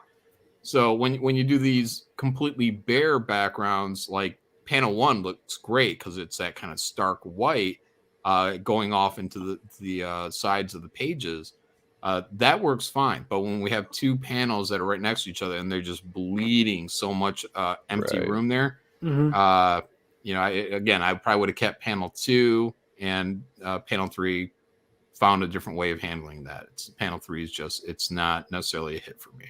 Speaker 2: So when you do these completely bare backgrounds, like panel 1 looks great because it's that kind of stark white going off into the sides of the pages. That works fine, but when we have 2 panels that are right next to each other and they're just bleeding so much empty room there, I probably would have kept panel 2 and panel 3 found a different way of handling that. Panel 3 is it's not necessarily a hit for me.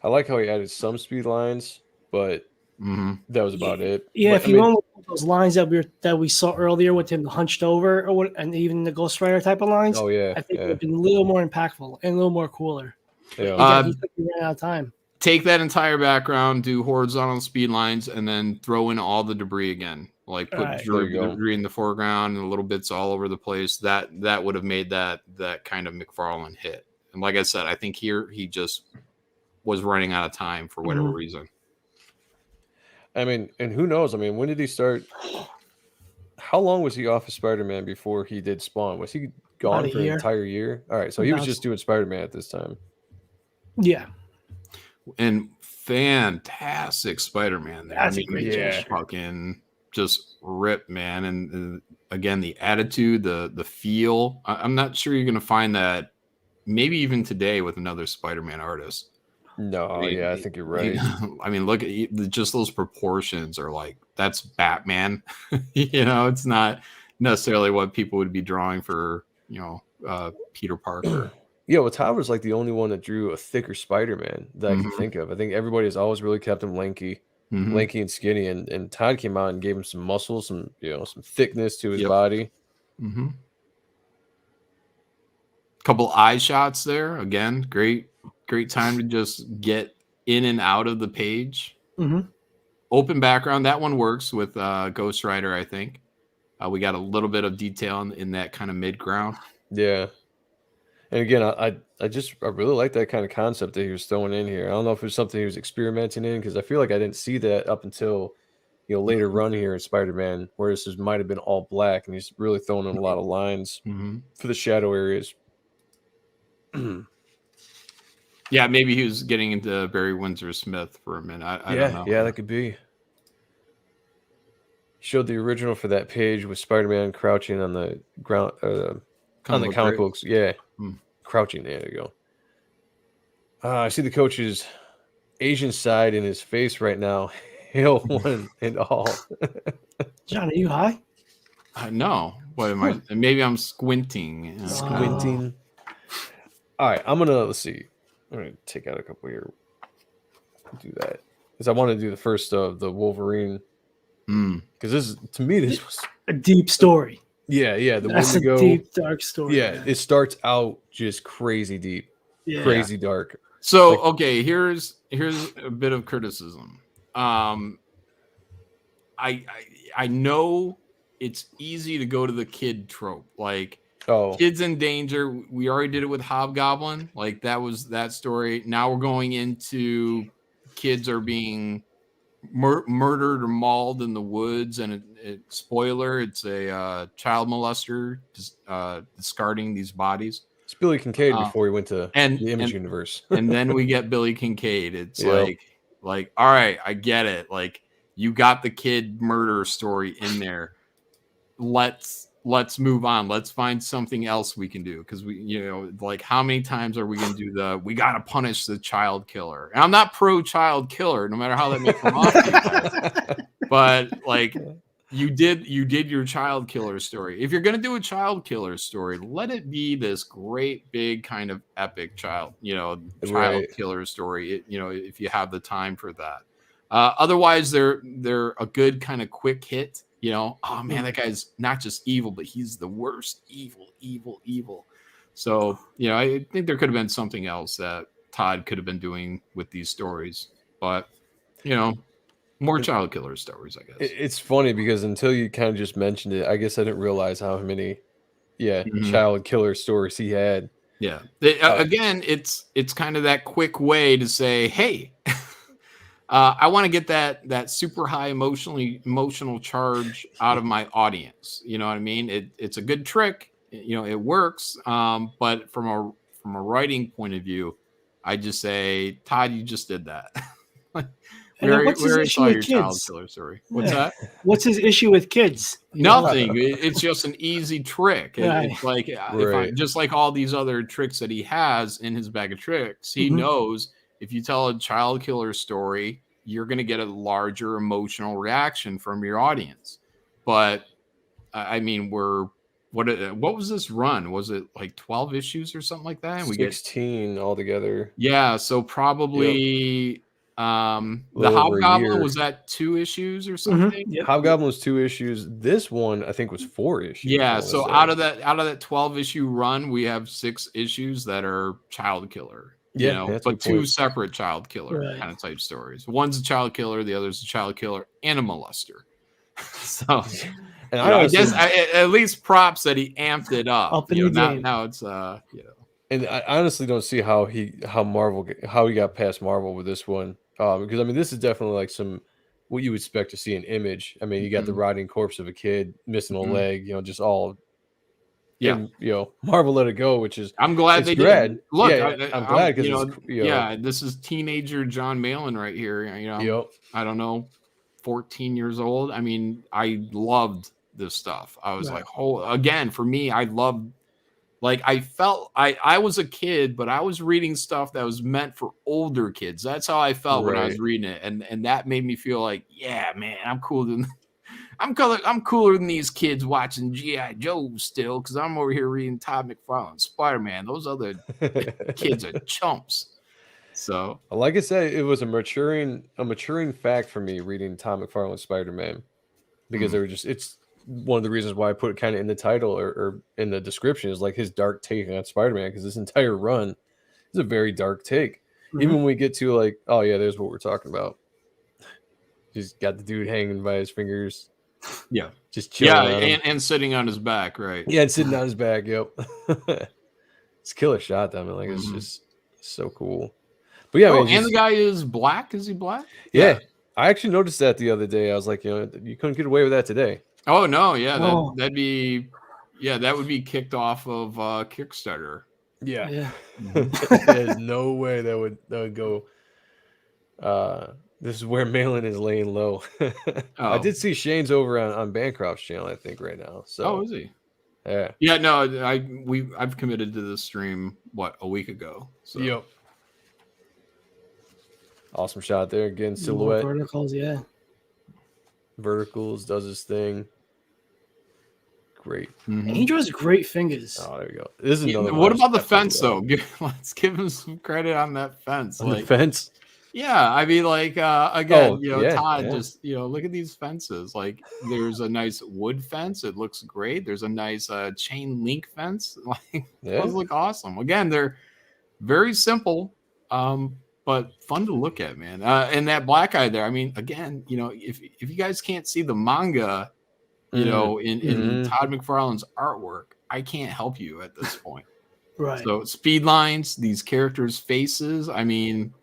Speaker 1: I like how he added some speed lines, but that was about it.
Speaker 3: Yeah,
Speaker 1: but,
Speaker 3: if you went with those lines that we saw earlier with him hunched over, and even the Ghost Rider type of lines, I think it would have been a little more impactful and a little more cooler.
Speaker 1: Yeah.
Speaker 3: He ran out of time.
Speaker 2: Take that entire background, do horizontal speed lines, and then throw in all the debris again. Like put debris in the foreground and little bits all over the place. That would have made that kind of McFarlane hit. And like I said, I think here he just was running out of time for whatever reason.
Speaker 1: I mean, and who knows? I mean, when did he start? How long was he off of Spider-Man before he did Spawn? Was he gone for an entire year? All right, so he was just doing Spider-Man at this time.
Speaker 3: Yeah.
Speaker 2: And fantastic Spider-Man there.
Speaker 3: That's a great
Speaker 2: job. Fucking just rip, man. And again, the attitude, the feel. I'm not sure you're going to find that maybe even today with another Spider-Man artist.
Speaker 1: No, I think you're right.
Speaker 2: I mean, look at just those proportions are like, that's Batman. It's not necessarily what people would be drawing for, Peter Parker.
Speaker 1: Yeah, well, Todd was like the only one that drew a thicker Spider-Man that I can think of. I think everybody has always really kept him lanky and skinny, and Todd came out and gave him some muscle, some thickness to his body.
Speaker 2: Couple eye shots there. Again, great time to just get in and out of the page. Open background, that one works with Ghost Rider, I think. We got a little bit of detail in that kind of mid-ground.
Speaker 1: Yeah. And again, I really like that kind of concept that he was throwing in here. I don't know if it was something he was experimenting in, because I feel like I didn't see that up until later run here in Spider-Man, where this might have been all black, and he's really throwing in a lot of lines for the shadow areas.
Speaker 2: Yeah, maybe he was getting into Barry Windsor Smith for a minute. I don't know.
Speaker 1: Yeah, that could be. Showed the original for that page with Spider-Man crouching on the ground, on the comic books. Yeah, crouching. There you go. I see the coach's Asian side in his face right now. Hail one and all.
Speaker 3: John, are you high?
Speaker 2: No. What am I? Maybe I'm squinting.
Speaker 1: Squinting. All right, let's see. I'm gonna take out a couple here. Do that because I want to do the first of the Wolverine. Because this was
Speaker 3: a deep story.
Speaker 1: Yeah.
Speaker 3: That's a deep, dark story.
Speaker 1: Yeah, it starts out just crazy deep, crazy dark.
Speaker 2: So okay, here's a bit of criticism. I know it's easy to go to the kid trope, like kids in danger. We already did it with Hobgoblin, like that was that story. Now we're going into kids are being murdered or mauled in the woods, and spoiler, it's a child molester discarding these bodies.
Speaker 1: It's Billy Kincaid before he went to the Image universe.
Speaker 2: And then we get Billy Kincaid. It's like, all right, I get it. Like, you got the kid murder story in there. Let's move on. Let's find something else we can do. Because like, how many times are we going to do we got to punish the child killer? And I'm not pro child killer, no matter how that may come off to you guys. But like, you did your child killer story. If you're going to do a child killer story, let it be this great big kind of epic child killer story. If you have the time for that. Otherwise, they're a good kind of quick hit. Oh man, that guy's not just evil, but he's the worst evil. So, I think there could have been something else that Todd could have been doing with these stories, but more child killer stories, I guess.
Speaker 1: It's funny because until you kind of just mentioned it, I guess I didn't realize how many child killer stories he had.
Speaker 2: Yeah. Again, it's kind of that quick way to say, hey, I want to get that super high emotional charge out of my audience. You know what I mean? It's a good trick. It works. But from a writing point of view, I just say, Todd, you just did that.
Speaker 3: What's his issue with kids?
Speaker 2: Child killer story. What's that?
Speaker 3: What's his issue with kids?
Speaker 2: Nothing. It's just an easy trick.
Speaker 3: Right.
Speaker 2: It's like just like all these other tricks that he has in his bag of tricks. He knows if you tell a child killer story, you're going to get a larger emotional reaction from your audience. But I mean, what was this run? Was it like 12 issues or something like that? And
Speaker 1: 16 altogether.
Speaker 2: Yeah, so probably the Hobgoblin, was that 2 issues or something?
Speaker 3: Yep.
Speaker 1: Hobgoblin was 2 issues. This one I think was 4 issues.
Speaker 2: Yeah, so out of that 12 issue run, we have 6 issues that are child killer. But 2 separate child killer kind of type stories. One's a child killer, the other's a child killer and a molester. So, and I guess at least props that he amped it up. Now it's
Speaker 1: And I honestly don't see how he got past Marvel with this one, because I mean this is definitely like what you would expect to see in Image. I mean you got the rotting corpse of a kid missing a leg, just all. And, Marvel let it go, which is
Speaker 2: I'm glad they did. Look,
Speaker 1: I'm glad because
Speaker 2: this is teenager Jon Malin right here. I don't know, 14 years old. I mean, I loved this stuff. I was like, again, for me, I loved. Like I felt I was a kid, but I was reading stuff that was meant for older kids. That's how I felt when I was reading it, and that made me feel like, yeah, man, I'm cooler than these kids watching G.I. Joe still, because I'm over here reading Todd Mcfarlane, Spider-Man. Those other kids are chumps. So,
Speaker 1: like I said, it was a maturing fact for me reading Todd McFarlane Spider-Man, because it's one of the reasons why I put it kind of in the title or in the description is like his dark take on Spider-Man, because this entire run is a very dark take. Even when we get to like, oh yeah, there's what we're talking about. He's got the dude hanging by his fingers.
Speaker 2: Yeah.
Speaker 1: Just chilling.
Speaker 2: And sitting on his back, right?
Speaker 1: Yeah, and sitting on his back, yep. It's a killer shot, though. I mean, like it's just so cool. But yeah,
Speaker 2: and the guy is black. Is he black?
Speaker 1: Yeah. I actually noticed that the other day. I was like, you couldn't get away with that today.
Speaker 2: Oh no, yeah, that would be kicked off of Kickstarter.
Speaker 1: Yeah. There's no way that would go. This is where Malin is laying low. I did see Shane's over on Bancroft's channel, I think, right now. So
Speaker 2: is he?
Speaker 1: Yeah.
Speaker 2: Yeah, no, I've committed to this stream a week ago. So.
Speaker 1: Yep. Awesome shot there. Again, silhouette.
Speaker 3: Verticals, yeah.
Speaker 1: Verticals, does his thing. Great.
Speaker 3: He draws great fingers.
Speaker 1: Oh, there we go. This is another
Speaker 2: what about the fence, though? Let's give him some credit on that fence.
Speaker 1: On the fence?
Speaker 2: Yeah, I mean, like, again, Todd, just, look at these fences. Like, there's a nice wood fence. It looks great. There's a nice chain link fence. Like, those look awesome. Again, they're very simple, but fun to look at, man. And that black eye there, I mean, again, if you guys can't see the manga, in Todd McFarlane's artwork, I can't help you at this point.
Speaker 3: Right.
Speaker 2: So speed lines, these characters' faces, I mean,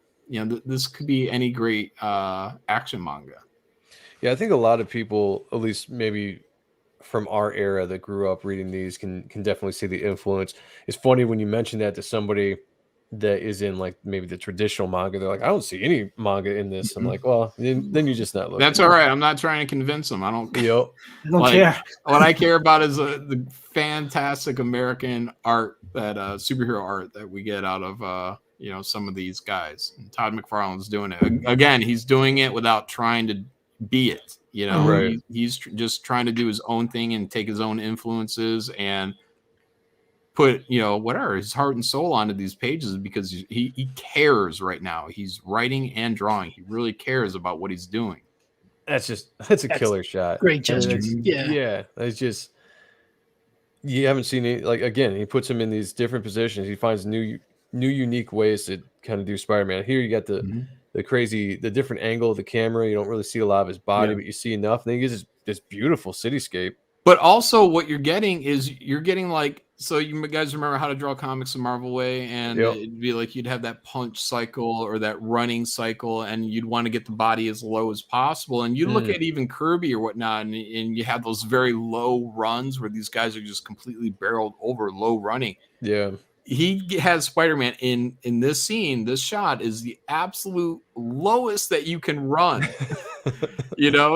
Speaker 2: this could be any great action manga.
Speaker 1: Yeah, I think a lot of people, at least maybe from our era that grew up reading these, can definitely see the influence. It's funny when you mention that to somebody that is in like maybe the traditional manga. They're like, I don't see any manga in this. I'm like, well, then you're just not looking.
Speaker 2: That's all right. I'm not trying to convince them. I don't
Speaker 3: care.
Speaker 2: What I care about is the fantastic American art, that superhero art that we get out of some of these guys. And Todd McFarlane's doing it. Again, he's doing it without trying to be it.
Speaker 1: Right.
Speaker 2: He's just trying to do his own thing and take his own influences and put whatever his heart and soul onto these pages, because he cares right now. He's writing and drawing. He really cares about what he's doing.
Speaker 1: That's a killer shot.
Speaker 3: Great gesture.
Speaker 1: Yeah. It's just, you haven't seen it. Like, again, he puts him in these different positions. He finds new unique ways to kind of do Spider-Man. Here you got the different angle of the camera. You don't really see a lot of his body, but you see enough. And then he gets this beautiful cityscape.
Speaker 2: But also what you're getting like, so you guys remember How to Draw Comics the Marvel Way, and it'd be like you'd have that punch cycle or that running cycle, and you'd want to get the body as low as possible. And you look at even Kirby or whatnot, and you have those very low runs where these guys are just completely barreled over, low running.
Speaker 1: Yeah.
Speaker 2: He has Spider-Man in this scene. This shot is the absolute lowest that you can run.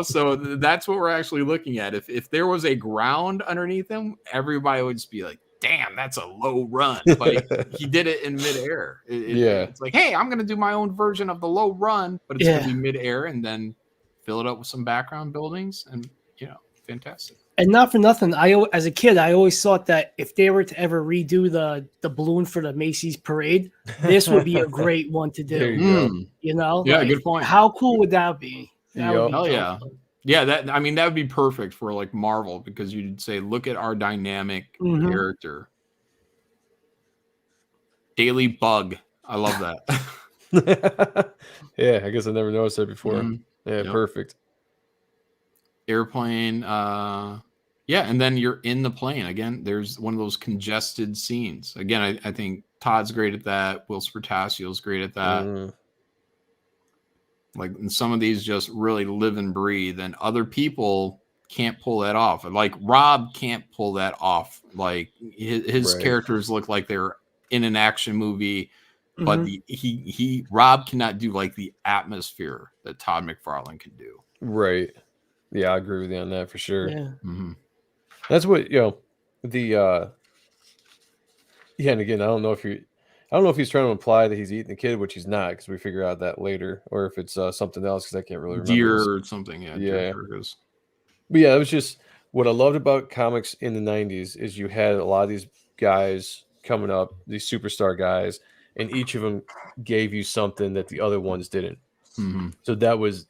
Speaker 2: So that's what we're actually looking at. If there was a ground underneath him, everybody would just be like, damn, that's a low run. But he did it in midair. It's like, hey, I'm going to do my own version of the low run, but it's going to be midair, and then fill it up with some background buildings, and fantastic.
Speaker 3: And not for nothing, as a kid, I always thought that if they were to ever redo the balloon for the Macy's parade, this would be a great one to do.
Speaker 2: Yeah, good point.
Speaker 3: How cool would that be?
Speaker 2: Hell yeah. Yeah, that would be perfect for like Marvel, because you'd say, look at our dynamic character. Daily Bug. I love
Speaker 1: that. Yeah, I guess I never noticed that before. Yeah, perfect.
Speaker 2: Airplane. And then you're in the plane. Again, there's one of those congested scenes. Again, I think Todd's great at that. Will Spertasio's great at that. Like, and some of these just really live and breathe, and other people can't pull that off. Like Rob can't pull that off. Like his characters look like they're in an action movie, but Rob cannot do like the atmosphere that Todd McFarlane can do.
Speaker 1: Right. Yeah, I agree with you on that for sure.
Speaker 3: Yeah.
Speaker 1: That's what and again, I don't know if he's trying to imply that he's eating the kid, which he's not, because we figure out that later, or if it's something else, because I can't really remember.
Speaker 2: Deer or something, yeah.
Speaker 1: But yeah, it was just what I loved about comics in the 90s is you had a lot of these guys coming up, these superstar guys, and each of them gave you something that the other ones didn't. So that was,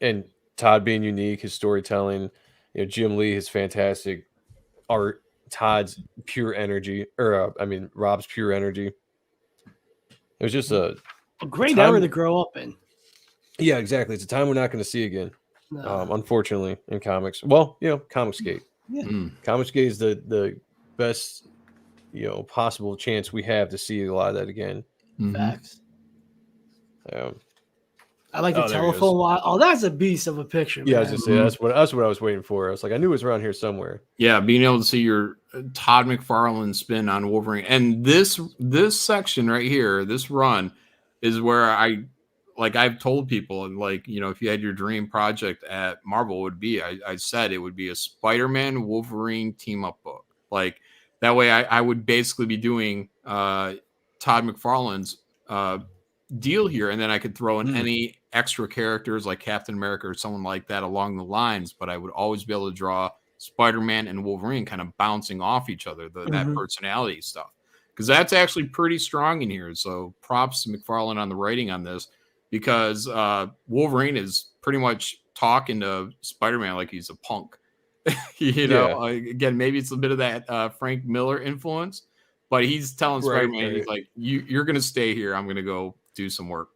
Speaker 1: and Todd being unique, his storytelling, Jim Lee, his fantastic art, Todd's pure energy, Rob's pure energy. It was just a
Speaker 3: great era to grow up in.
Speaker 1: Yeah, exactly. It's a time we're not going to see again, unfortunately, in comics. Well, Comicsgate.
Speaker 3: Yeah.
Speaker 1: Comicsgate is the best, possible chance we have to see a lot of that again.
Speaker 3: Facts. I like the telephone line. Oh, that's a beast of a picture.
Speaker 1: Yeah,
Speaker 3: man.
Speaker 1: I was just saying that's what I was waiting for. I was like, I knew it was around here somewhere.
Speaker 2: Yeah, being able to see your Todd McFarlane spin on Wolverine, and this section right here, this run, is where I've told people, and if you had your dream project at Marvel, would be I said it would be a Spider-Man Wolverine team up book. Like that way, I would basically be doing Todd McFarlane's deal here, and then I could throw in any extra characters like Captain America or someone like that along the lines, but I would always be able to draw Spider-Man and Wolverine kind of bouncing off each other, that personality stuff, because that's actually pretty strong in here. So props to McFarlane on the writing on this, because Wolverine is pretty much talking to Spider-Man like he's a punk. Again, maybe it's a bit of that Frank Miller influence, but he's telling Spider-Man, he's like, you're going to stay here. I'm going to go do some work.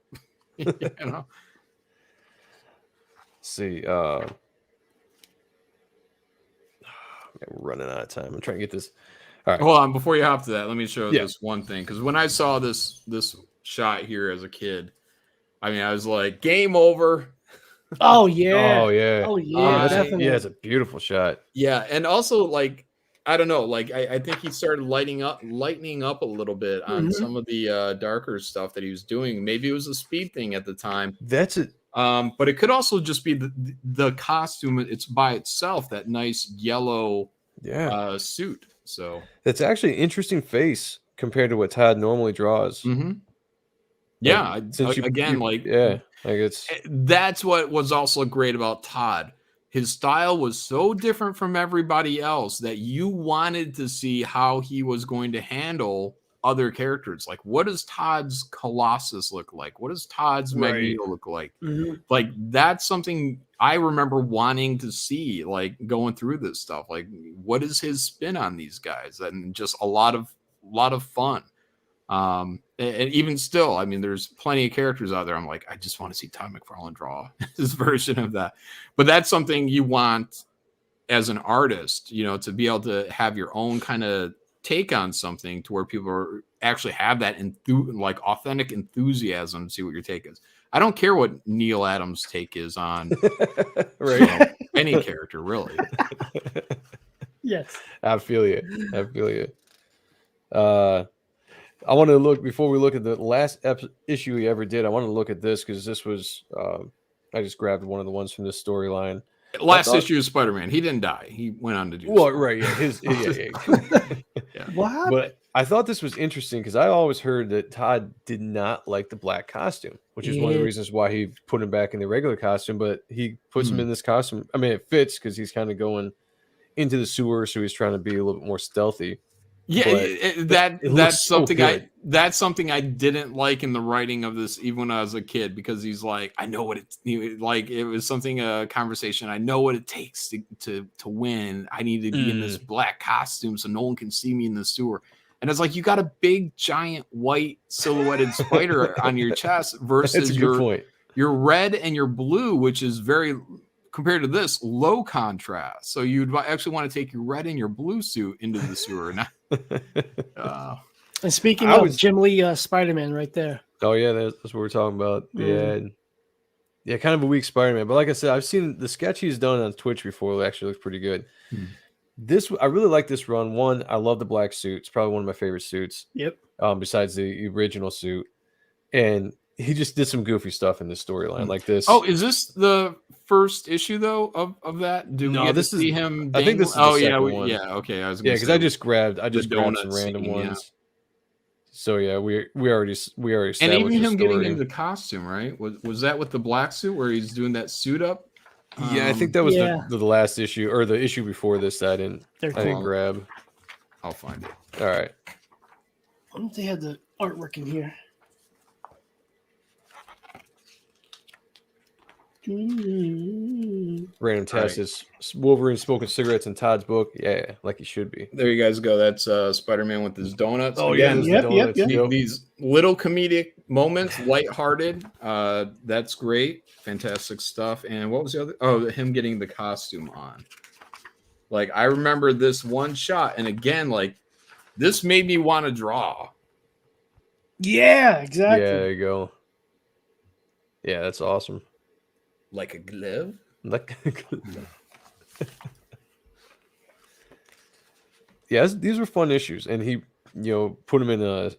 Speaker 1: See, we're running out of time. I'm trying to get this. All right.
Speaker 2: Hold on, before you hop to that, let me show this one thing, because when I saw this shot here as a kid, I was like, game over.
Speaker 3: Oh yeah.
Speaker 1: Oh yeah.
Speaker 3: Oh yeah. Definitely.
Speaker 1: Yeah, it's a beautiful shot.
Speaker 2: Yeah, and also I don't know, I think he started lightening up a little bit on some of the darker stuff that he was doing. Maybe it was a speed thing at the time.
Speaker 1: That's it.
Speaker 2: But it could also just be the costume. It's by itself, that nice yellow suit. So
Speaker 1: that's actually an interesting face compared to what Todd normally draws.
Speaker 2: Yeah,
Speaker 1: it's
Speaker 2: that's what was also great about Todd. His style was so different from everybody else that you wanted to see how he was going to handle other characters. Like, what does Todd's Colossus look like? What does Todd's Magneto look like? Like, that's something I remember wanting to see, like, going through this stuff. Like, what is his spin on these guys? And just a lot of fun. And even still, there's plenty of characters out there. I'm like, I just want to see Todd McFarlane draw his version of that. But that's something you want as an artist, you know, to be able to have your own kind of take on something to where people actually have that like authentic enthusiasm to see what your take is. I don't care what Neil Adams' take is on
Speaker 1: right.
Speaker 2: Any character, really.
Speaker 3: Yes.
Speaker 1: I feel you. I want to look, before we look at the last issue he ever did, I want to look at this because this was, I just grabbed one of the ones from this storyline.
Speaker 2: Last issue of Spider-Man. He didn't die. He went on to do
Speaker 1: well, right, yeah.
Speaker 2: Yeah.
Speaker 3: What happened?
Speaker 1: But I thought this was interesting because I always heard that Todd did not like the black costume, which is one of the reasons why he put him back in the regular costume, but he puts him in this costume. I mean, it fits because he's kind of going into the sewer, so he's trying to be a little bit more stealthy.
Speaker 2: Yeah, that's something I didn't like in the writing of this, even when I was a kid, because he's like, I know what it was something, a conversation. I know what it takes to win. I need to be in this black costume so no one can see me in the sewer. And it's like, you got a big giant white silhouetted spider on your chest versus your red and your blue, which is very, compared to this, low contrast. So you'd actually want to take your red and your blue suit into the sewer.
Speaker 3: And speaking of Jim Lee, Spider-Man right there.
Speaker 1: Oh yeah, that's what we're talking about. Yeah, kind of a weak Spider-Man. But like I said, I've seen the sketch he's done on Twitch before. It actually looks pretty good. I really like this run. One, I love the black suit. It's probably one of my favorite suits.
Speaker 3: Yep.
Speaker 1: Besides the original suit, and he just did some goofy stuff in this storyline, like this.
Speaker 2: Oh, is this the first issue though of that?
Speaker 1: This is
Speaker 2: him?
Speaker 1: I think this is the second one.
Speaker 2: Yeah. Okay.
Speaker 1: Because I just grabbed some random ones. Yeah. So yeah, we already established.
Speaker 2: And even him getting into the costume, right? Was that with the black suit where he's doing that suit up?
Speaker 1: Yeah, I think that was the last issue, or the issue before this that I didn't grab.
Speaker 2: I'll find it.
Speaker 1: All right.
Speaker 3: I don't think they had the artwork in here.
Speaker 1: Random test is Wolverine smoking cigarettes in Todd's book. Yeah, like he should be.
Speaker 2: There you guys go. That's Spider-Man with his donuts.
Speaker 1: Oh yeah,
Speaker 3: yep.
Speaker 2: These little comedic moments, lighthearted. That's great, fantastic stuff. And what was the other? Oh, him getting the costume on. Like, I remember this one shot, and again, like, this made me want to draw.
Speaker 3: Yeah, exactly.
Speaker 1: Yeah, there you go. Yeah, that's awesome.
Speaker 2: Like a glove?
Speaker 1: Yeah, these were fun issues. And he, put them in the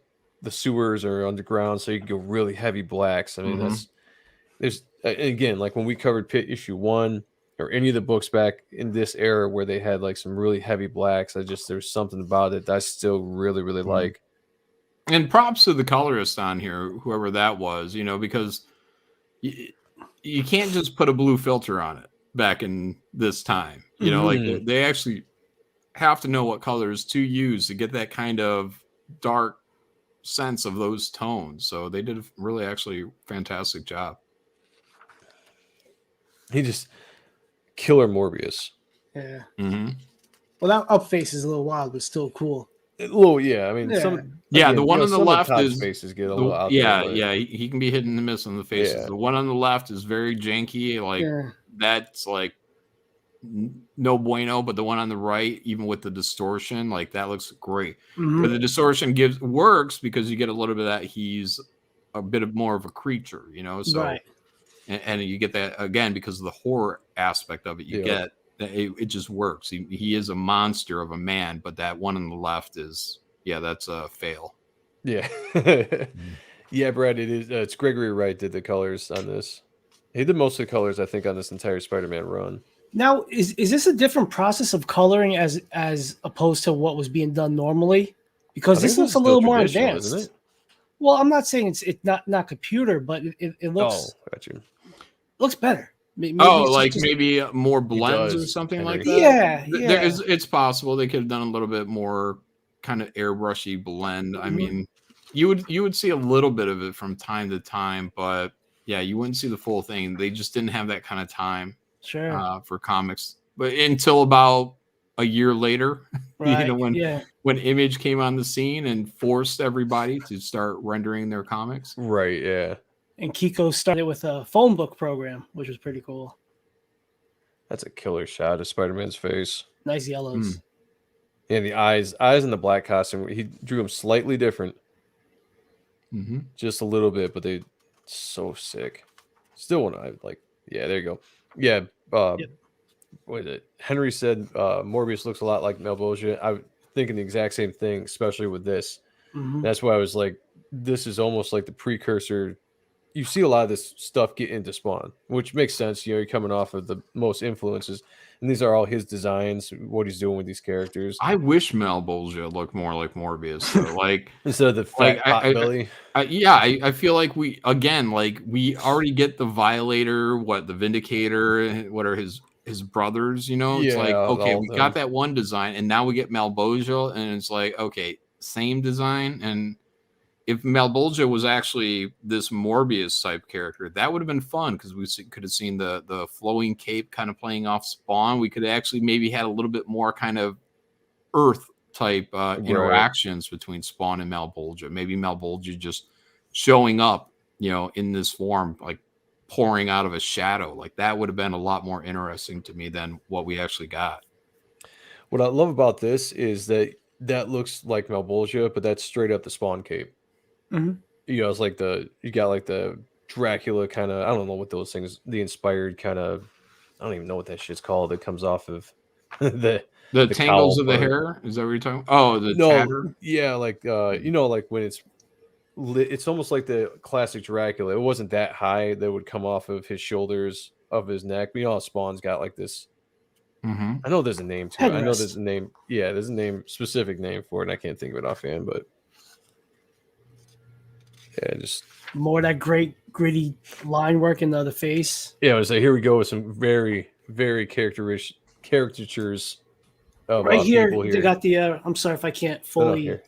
Speaker 1: sewers or underground so you can go really heavy blacks. I mean, there's again, like when we covered Pit issue 1 or any of the books back in this era where they had like some really heavy blacks, there's something about it that I still really, really like.
Speaker 2: And props to the colorist on here, whoever that was, because you can't just put a blue filter on it back in this time. Like they actually have to know what colors to use to get that kind of dark sense of those tones. So they did a really actually fantastic job.
Speaker 1: He just killer Morbius.
Speaker 3: Yeah. Well, that up face is a little wild, but still cool.
Speaker 1: Well, yeah. I mean,
Speaker 2: the one on the left is
Speaker 1: faces get a little out there,
Speaker 2: yeah. He can be hit and miss on the faces. Yeah. The one on the left is very janky. Like that's like no bueno. But the one on the right, even with the distortion, like that looks great. But the distortion works because you get a little bit of that. He's a bit more of a creature, So,
Speaker 3: right.
Speaker 2: and you get that again because of the horror aspect of it. You get. It just works. He is a monster of a man, but that one on the left is, that's a fail.
Speaker 1: Yeah. Yeah, Brad, it is. It's Gregory Wright did the colors on this. He did most of the colors, I think, on this entire Spider-Man run.
Speaker 3: Now, is this a different process of coloring as opposed to what was being done normally? Because this looks a little more advanced. Isn't it? Well, I'm not saying it's not computer, but it looks.
Speaker 1: Oh, got you.
Speaker 3: Looks better.
Speaker 2: Maybe maybe more blends or something like that.
Speaker 3: Yeah.
Speaker 2: It's possible they could have done a little bit more kind of airbrushy blend. I mean, you would see a little bit of it from time to time, but yeah, you wouldn't see the full thing. They just didn't have that kind of time for comics. But until about a year later,
Speaker 3: right.
Speaker 2: When Image came on the scene and forced everybody to start rendering their comics.
Speaker 1: Right, yeah.
Speaker 3: And Kiko started with a phone book program, which was pretty cool.
Speaker 1: That's a killer shot of Spider-Man's face.
Speaker 3: Nice yellows.
Speaker 1: And the eyes in the black costume. He drew them slightly different, just a little bit, but they so sick. Still, when I like, yeah, there you go. Yeah, what is it? Henry said Morbius looks a lot like Malbolgia. I'm thinking the exact same thing, especially with this. That's why I was like, this is almost like the precursor. You see a lot of this stuff get into Spawn, which makes sense. You know, you're coming off of the most influences, and these are all his designs, what he's doing with these characters.
Speaker 2: I wish Malbolgia looked more like Morbius, though. Like
Speaker 1: instead of the fat pot belly.
Speaker 2: I feel like we already get the Violator, the Vindicator, what are his brothers, you know? It's like, okay, we got that one design, and now we get Malbolgia, and it's like, okay, same design. And if Malbolgia was actually this Morbius type character, that would have been fun, because we could have seen the flowing cape kind of playing off Spawn. We could have actually maybe had a little bit more kind of Earth type interactions between Spawn and Malbolgia. Maybe Malbolgia just showing up, you know, in this form, like pouring out of a shadow. Like that would have been a lot more interesting to me than what we actually got.
Speaker 1: What I love about this is that looks like Malbolgia, but that's straight up the Spawn cape. You know, it's like you got like the Dracula kind of, I don't know what those things, the inspired kind of, I don't even know what that shit's called. It comes off of the
Speaker 2: tangles of the hair. Is that what you're talking about? Oh, the tatter?
Speaker 1: Yeah, like you know, like when it's almost like the classic Dracula. It wasn't that high that would come off of his shoulders, of his neck. But you know how Spawn's got like this. I know there's a name to it. I know there's a name. Yeah, there's a specific name for it, and I can't think of it offhand, but yeah, just
Speaker 3: more of that great gritty line work in the face.
Speaker 1: Yeah, I was like, here we go with some very, very caricatures of
Speaker 3: right here.
Speaker 1: People here.
Speaker 3: They got the. I'm sorry if I can't fully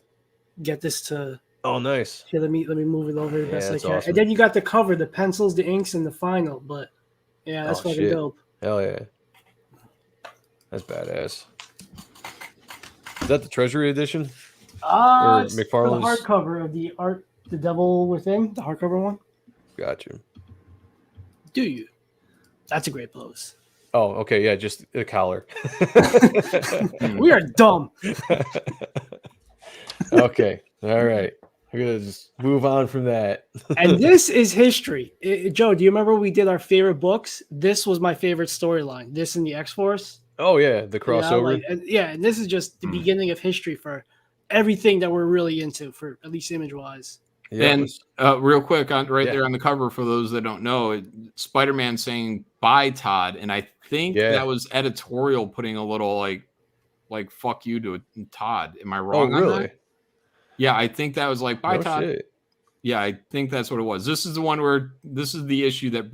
Speaker 3: get this to.
Speaker 1: Oh, nice.
Speaker 3: Here, let me move it over the best I can.
Speaker 1: Awesome.
Speaker 3: And then you got the cover, the pencils, the inks, and the final. But yeah, that's fucking dope.
Speaker 1: Hell yeah, that's badass. Is that the Treasury edition?
Speaker 3: Or McFarlane's? The hardcover of the art. The Devil Within, the hardcover one.
Speaker 1: Gotcha.
Speaker 3: Do you? That's a great pose.
Speaker 1: Oh, okay. Yeah, just a collar.
Speaker 3: We are dumb.
Speaker 1: Okay. All right. We're going to just move on from that.
Speaker 3: And this is history. Joe, do you remember we did our favorite books? This was my favorite storyline. This and the X-Force.
Speaker 1: Oh, yeah. The crossover.
Speaker 3: And this is just the beginning of history for everything that we're really into, for at least image-wise.
Speaker 2: Yeah, and real quick, there on the cover, for those that don't know, Spider-Man saying "Bye, Todd," and I think that was editorial putting a little like "fuck you" to Todd. Am I wrong?
Speaker 1: Oh, really?
Speaker 2: On that? Yeah, I think that was like "Bye, Todd."
Speaker 1: Shit.
Speaker 2: Yeah, I think that's what it was. This is the one where this is the issue that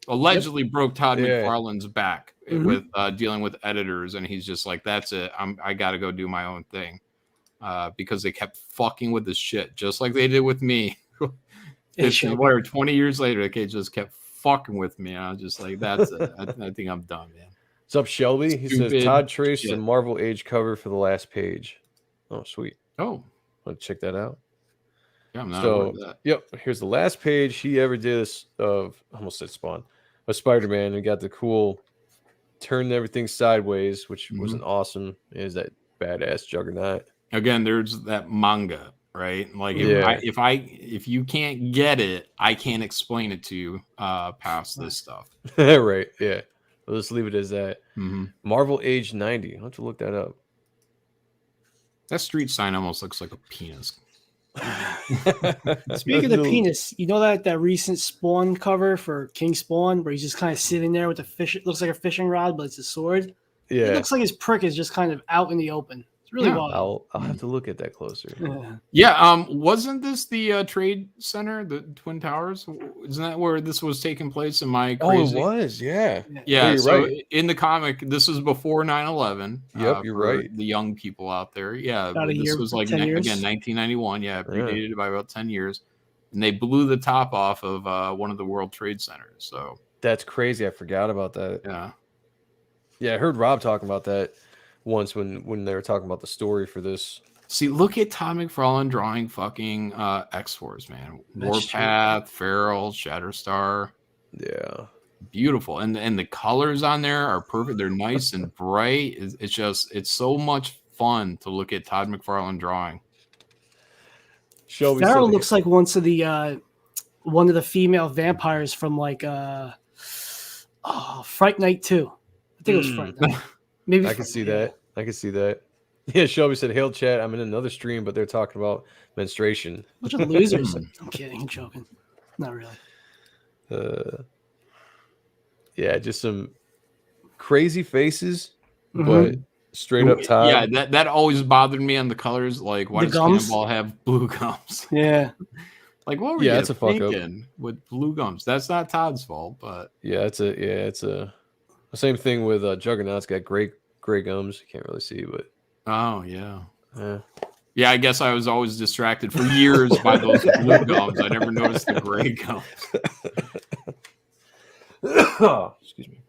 Speaker 2: allegedly broke Todd McFarlane's back with dealing with editors, and he's just like, "That's it. I got to go do my own thing." Because they kept fucking with this shit, just like they did with me. 20 years later, they just kept fucking with me. And I was just like, that's it. I think I'm done, man.
Speaker 1: What's up, Shelby? He says Todd traced the Marvel Age cover for the last page. Oh, sweet.
Speaker 2: Oh,
Speaker 1: want to check that out?
Speaker 2: Yeah, I'm not aware of that.
Speaker 1: Yep. Here's the last page he ever did of, almost said Spawn, of Spider-Man, and got the cool turn everything sideways, which was an awesome. Is that badass Juggernaut?
Speaker 2: Again, there's that manga, right? Like if you can't get it, I can't explain it to you past this stuff.
Speaker 1: Right. Yeah. Well, let's leave it as that. Marvel Age 90. I'll have to look that up.
Speaker 2: That street sign almost looks like a penis.
Speaker 3: Speaking of penis, you know that recent Spawn cover for King Spawn, where he's just kind of sitting there with a fish. It looks like a fishing rod, but it's a sword. Yeah. It looks like his prick is just kind of out in the open. It's really wild.
Speaker 1: I'll have to look at that closer.
Speaker 2: Wasn't this the Trade Center, the Twin Towers? Isn't that where this was taking place? Am I crazy?
Speaker 1: Oh, it was, yeah.
Speaker 2: Yeah, so right. In the comic, this was before 9/11.
Speaker 1: Yep, you're right.
Speaker 2: The young people out there. Yeah,
Speaker 3: this
Speaker 2: was like, again, 1991. Yeah, predated by about 10 years. And they blew the top off of one of the World Trade Centers. So
Speaker 1: that's crazy. I forgot about that.
Speaker 2: Yeah.
Speaker 1: Yeah, I heard Rob talking about that once when they were talking about the story for this.
Speaker 2: See, look at Todd McFarlane drawing fucking X-Force, man. Warpath, Feral, Shatterstar.
Speaker 1: Yeah.
Speaker 2: beautiful, and the colors on there are perfect. They're nice and bright. It's so much fun to look at Todd McFarlane drawing.
Speaker 3: Farrell looks like one of the female vampires from like Fright Night 2. I think it was Fright Night. Maybe
Speaker 1: I can see that. I can see that. Yeah, Shelby said, "Hail chat, I'm in another stream, but they're talking about menstruation."
Speaker 3: Bunch of losers. I'm kidding. I'm joking. Not really.
Speaker 1: Yeah, just some crazy faces, but straight up Todd.
Speaker 2: Yeah, that always bothered me on the colors. Like, why does Cannonball have blue gums?
Speaker 3: Yeah.
Speaker 2: Like, what were you thinking with blue gums? That's not Todd's fault, but
Speaker 1: it's a same thing with Juggernaut's got gray gums. You can't really see, but
Speaker 2: yeah, I guess I was always distracted for years by those blue gums. I never noticed the gray gums.
Speaker 1: Excuse me.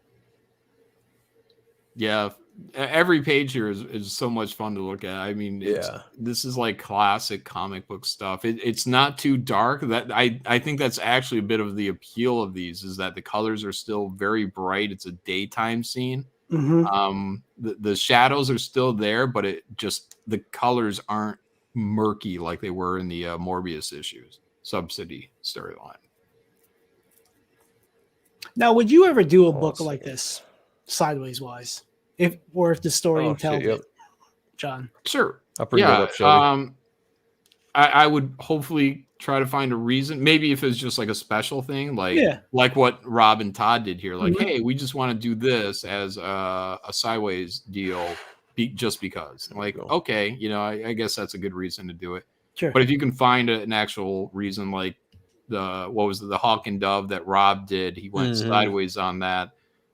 Speaker 2: Yeah, every page here is so much fun to look at. I mean, this is like classic comic book stuff. It's not too dark. That I think that's actually a bit of the appeal of these, is that the colors are still very bright. It's a daytime scene. The shadows are still there, but the colors aren't murky like they were in the Morbius issues, Subsidy storyline.
Speaker 3: Now, would you ever do a book like this, sideways wise, if the story tells it, John?
Speaker 2: Sure.
Speaker 1: I'll bring that up, Shelby.
Speaker 2: I would hopefully try to find a reason. Maybe if it's just like a special thing, like what Rob and Todd did here. Like, hey, we just want to do this as a sideways deal, just because. Like, okay, I guess that's a good reason to do it.
Speaker 3: Sure.
Speaker 2: But if you can find an actual reason, like the Hawk and Dove that Rob did, he went sideways on that,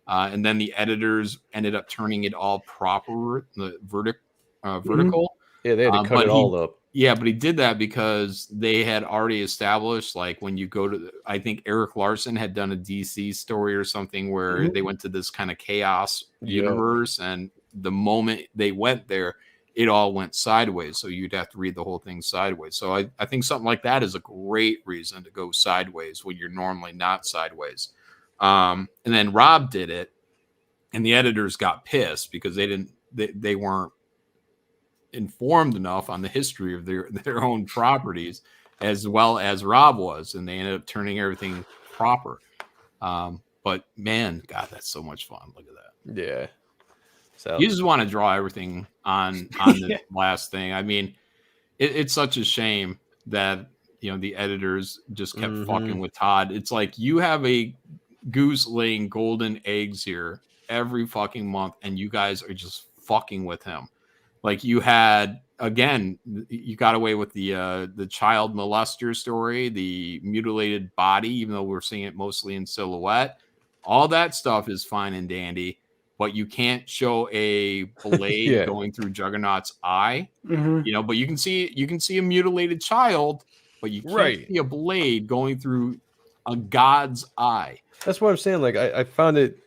Speaker 2: and then the editors ended up turning it all proper, the vertical.
Speaker 1: Yeah, they had to cut it all up.
Speaker 2: Yeah, but he did that because they had already established, like, when you go to, I think Eric Larson had done a DC story or something where they went to this kind of chaos universe, and the moment they went there, it all went sideways. So you'd have to read the whole thing sideways. So I think something like that is a great reason to go sideways when you're normally not sideways. And then Rob did it, and the editors got pissed because they weren't informed enough on the history of their own properties as well as Rob was, and they ended up turning everything proper. But man, God, that's so much fun. Look at that.
Speaker 1: Yeah. So
Speaker 2: you just want to draw everything on the last thing. I mean, it's such a shame that the editors just kept fucking with Todd. It's like you have a goose laying golden eggs here every fucking month, and you guys are just fucking with him. Like, you had, again, you got away with the child molester story, the mutilated body, even though we're seeing it mostly in silhouette. All that stuff is fine and dandy, but you can't show a blade going through Juggernaut's eye. But you can see a mutilated child, but you can't see a blade going through a god's eye.
Speaker 1: That's what I'm saying. Like, I found it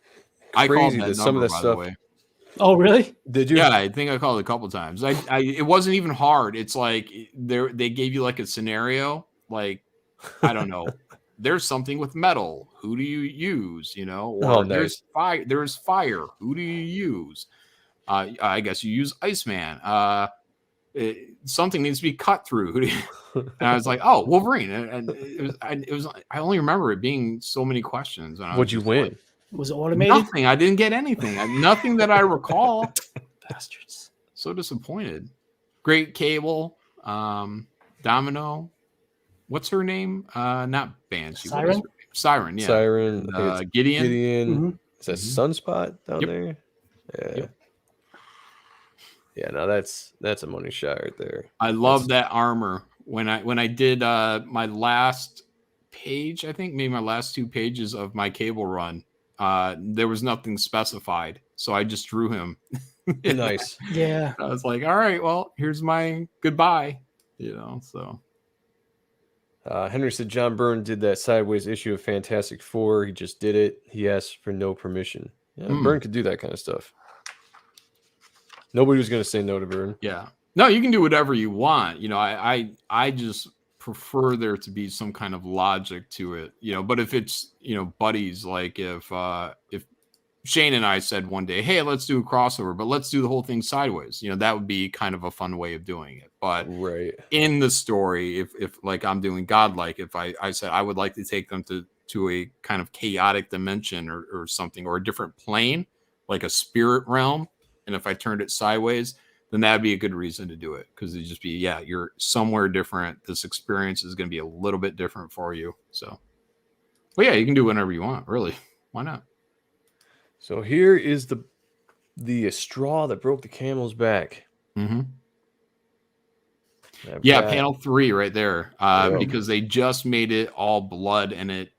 Speaker 1: crazy that some of that stuff.
Speaker 3: Oh, really?
Speaker 1: Did you?
Speaker 2: Yeah, I think I called it a couple times. It wasn't even hard. It's like they gave you like a scenario, like, I don't know. There's something with metal. Who do you use? Or there's fire. There's fire. Who do you use? I guess you use Iceman. Something needs to be cut through. Who do you? And I was like, oh, Wolverine. And it was. I only remember it being so many questions.
Speaker 1: What'd you win?
Speaker 3: Was it automated?
Speaker 2: Nothing. I didn't get anything. Nothing that I recall.
Speaker 3: Bastards.
Speaker 2: So disappointed. Great Cable. Domino. What's her name? Not Banshee.
Speaker 3: Siren?
Speaker 2: Siren, yeah.
Speaker 1: Siren.
Speaker 2: Gideon.
Speaker 1: Is that Sunspot down there? Yeah.
Speaker 2: Yep.
Speaker 1: Yeah, no, that's a money shot right there.
Speaker 2: I love that armor. When I did my last page, I think maybe my last 2 pages of my Cable run, there was nothing specified, so I just drew him.
Speaker 1: Nice.
Speaker 3: Yeah.
Speaker 2: I was like, all right, well, here's my goodbye. So.
Speaker 1: Henry said John Byrne did that sideways issue of Fantastic Four. He just did it. He asked for no permission. Yeah, Byrne could do that kind of stuff. Nobody was going to say no to Byrne.
Speaker 2: Yeah. No, you can do whatever you want. I just prefer there to be some kind of logic to it, but if it's, buddies, like if Shane and I said one day, hey, let's do a crossover, but let's do the whole thing sideways, that would be kind of a fun way of doing it. But in the story, if like I'm doing Godlike, if I said I would like to take them to a kind of chaotic dimension or something, or a different plane, like a spirit realm, and if I turned it sideways, then that'd be a good reason to do it, because it'd just be, you're somewhere different. This experience is going to be a little bit different for you. So, but you can do whatever you want, really. Why not?
Speaker 1: So here is the straw that broke the camel's back.
Speaker 2: Mm-hmm. Panel 3 right there, because they just made it all blood, and it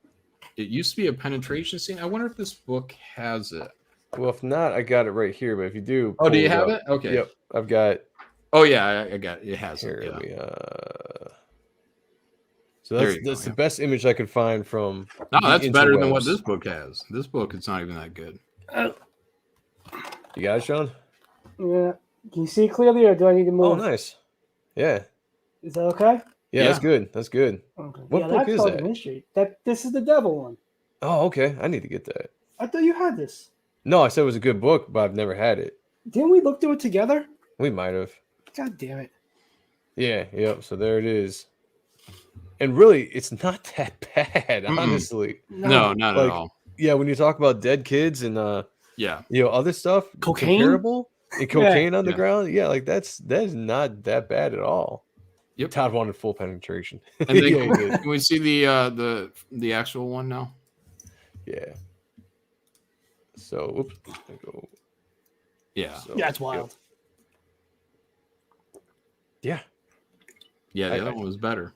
Speaker 2: used to be a penetration scene. I wonder if this book has it.
Speaker 1: Well, if not, I got it right here. But if you do,
Speaker 2: do you have it? Okay.
Speaker 1: Yep, I've got.
Speaker 2: Oh yeah, I got it. It has
Speaker 1: here.
Speaker 2: It.
Speaker 1: So that's the best image I could find from.
Speaker 2: No, that's better than what this book has. This book, it's not even that good.
Speaker 1: You got it, Sean?
Speaker 3: Yeah. Can you see clearly, or do I need to move?
Speaker 1: Oh, nice. Yeah.
Speaker 3: Is that okay?
Speaker 1: Yeah, that's good. That's good.
Speaker 3: Okay.
Speaker 1: What book is that?
Speaker 3: Mystery. This is the devil one.
Speaker 1: Oh, okay. I need to get that.
Speaker 3: I thought you had this.
Speaker 1: No, I said it was a good book, but I've never had it.
Speaker 3: Didn't we look through it together?
Speaker 1: We might have.
Speaker 3: God damn it.
Speaker 1: Yeah, yep. So there it is. And really, it's not that bad, honestly.
Speaker 2: No, not at all.
Speaker 1: Yeah, when you talk about dead kids and other stuff,
Speaker 3: cocaine,
Speaker 1: comparable, and cocaine on the ground, that is not that bad at all.
Speaker 2: Yep.
Speaker 1: Todd wanted full penetration.
Speaker 2: And then can we see the actual one now?
Speaker 1: Yeah. So, oops. Go.
Speaker 2: Yeah.
Speaker 3: So, it's wild.
Speaker 1: Yeah.
Speaker 2: Yeah, the other one was better.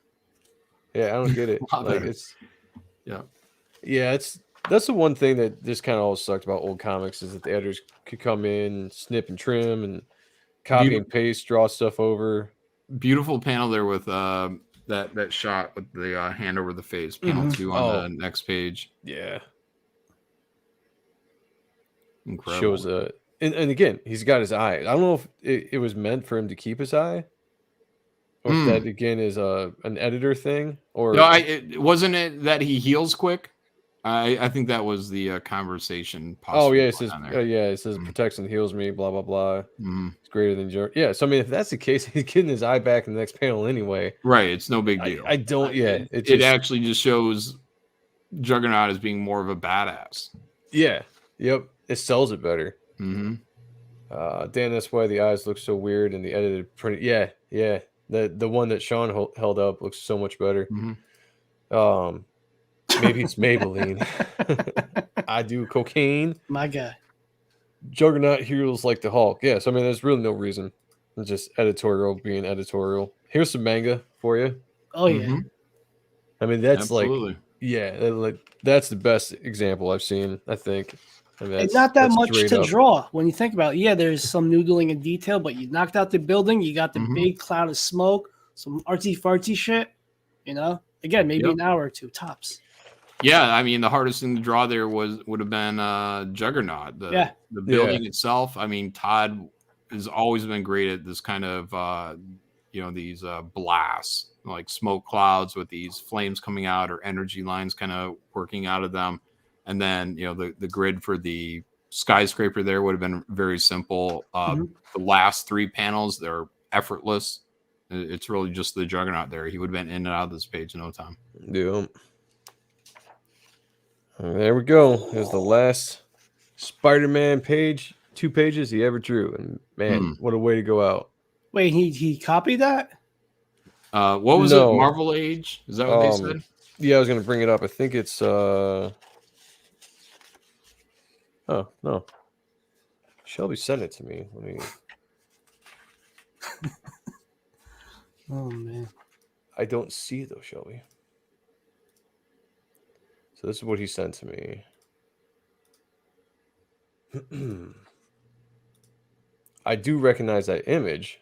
Speaker 1: Yeah, I don't get it. That's the one thing that just kind of always sucked about old comics, is that the editors could come in, snip and trim, and copy and paste, draw stuff over.
Speaker 2: Beautiful panel there with that shot with the hand over the face. Panel 2 on the next page.
Speaker 1: Yeah.
Speaker 2: Incredible.
Speaker 1: Shows and again, he's got his eye. I don't know if it was meant for him to keep his eye, or if that again is an editor thing, or
Speaker 2: no, wasn't it that he heals quick. I think that was the conversation.
Speaker 1: Oh yeah, it says it says protects and heals me. Blah blah blah. It's greater than your So I mean, if that's the case, he's getting his eye back in the next panel anyway.
Speaker 2: Right. It's no big deal.
Speaker 1: I don't. Yeah.
Speaker 2: It actually just shows Juggernaut as being more of a badass.
Speaker 1: Yeah. Yep. It sells it better. Dan, that's why the eyes look so weird in the edited print. Yeah. The one that Sean held up looks so much better. Maybe it's Maybelline. I do cocaine.
Speaker 3: My guy.
Speaker 1: Juggernaut heals like the Hulk. Yeah, so I mean, there's really no reason. It's just editorial being editorial. Here's some manga for you.
Speaker 3: Oh yeah.
Speaker 1: I mean, that's that's the best example I've seen, I think. I mean,
Speaker 3: it's not that much to draw when you think about it. Yeah, there's some noodling in detail, but you knocked out the building. You got the big cloud of smoke, some artsy fartsy shit. Again, maybe an hour or two tops.
Speaker 2: Yeah, I mean, the hardest thing to draw there would have been Juggernaut. The building itself. I mean, Todd has always been great at this kind of these blasts, like smoke clouds with these flames coming out, or energy lines kind of working out of them. And then, the grid for the skyscraper there would have been very simple. The last 3 panels, they're effortless. It's really just the Juggernaut there. He would have been in and out of this page in no time.
Speaker 1: Yeah. There we go. There's the last Spider-Man 2 pages he ever drew. And man, what a way to go out.
Speaker 3: Wait, he copied that?
Speaker 2: What was it? Marvel Age? Is that what they said?
Speaker 1: Yeah, I was going to bring it up. I think it's... Oh, no. Shelby sent it to me. Let me...
Speaker 3: Oh, man.
Speaker 1: I don't see it, though, Shelby. So this is what he sent to me. I do recognize that image.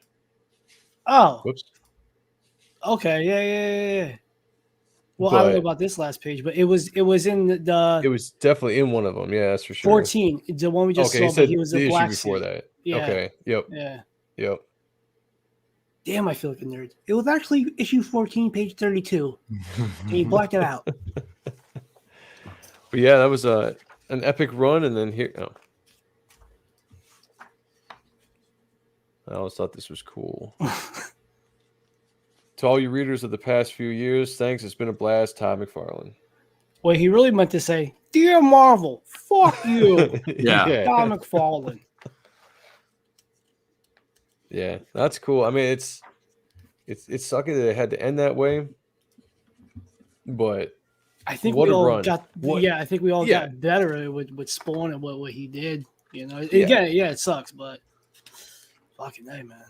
Speaker 3: Oh.
Speaker 1: Whoops.
Speaker 3: Okay, yeah. Well, I don't know about this last page, but it was in the.
Speaker 1: It was definitely in one of them. Yeah, that's for sure.
Speaker 3: 14, the one we just saw. But he was a black
Speaker 1: before that.
Speaker 3: Yeah.
Speaker 1: Okay. Yep.
Speaker 3: Yeah.
Speaker 1: Yep.
Speaker 3: Damn, I feel like a nerd. It was actually issue 14, page 32. Can you black it out?
Speaker 1: But yeah, that was an epic run, and then here. Oh. I always thought this was cool. To all you readers of the past few years, thanks. It's been a blast, Todd Mcfarlane.
Speaker 3: Well, he really meant to say, "Dear Marvel, fuck you."
Speaker 2: Yeah.
Speaker 3: Todd Mcfarlane.
Speaker 1: Yeah, that's cool. I mean, it's sucky that it had to end that way, but
Speaker 3: I think
Speaker 1: what
Speaker 3: we
Speaker 1: a
Speaker 3: all
Speaker 1: run.
Speaker 3: got. Yeah, I think we all got better with Spawn and what he did. You know, again, it sucks, but fucking hey, man.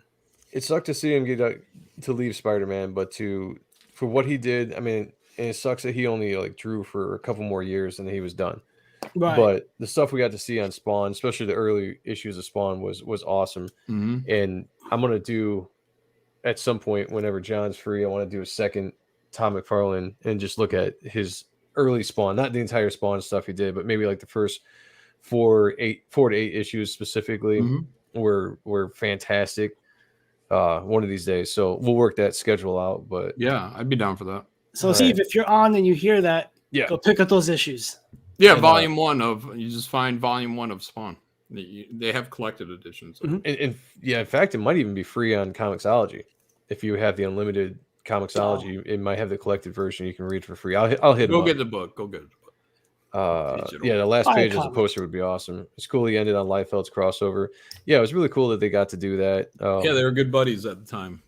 Speaker 1: It sucked to see him get to leave Spider-Man, but for what he did, I mean, and it sucks that he only like drew for a couple more years and he was done.
Speaker 3: Right.
Speaker 1: But the stuff we got to see on Spawn, especially the early issues of Spawn, was awesome.
Speaker 2: Mm-hmm.
Speaker 1: And I'm gonna do at some point whenever John's free, I want to do a second Todd Mcfarlane and just look at his early Spawn, not the entire Spawn stuff he did, but maybe like the first 4 to 8 issues specifically were fantastic. One of these days, so we'll work that schedule out. But
Speaker 2: yeah, I'd be down for that.
Speaker 3: So Steve, if you're on and you hear that, go pick up those issues.
Speaker 2: Yeah, volume 1 of you just find volume 1 of Spawn. They have collected editions.
Speaker 1: And in fact, it might even be free on Comixology. If you have the unlimited Comixology, it might have the collected version you can read for free. I'll hit.
Speaker 2: Go get the book.
Speaker 1: Yeah, the last page as a poster would be awesome. It's cool he ended on Liefeld's crossover. Yeah, it was really cool that they got to do that.
Speaker 2: Yeah, they were good buddies at the time.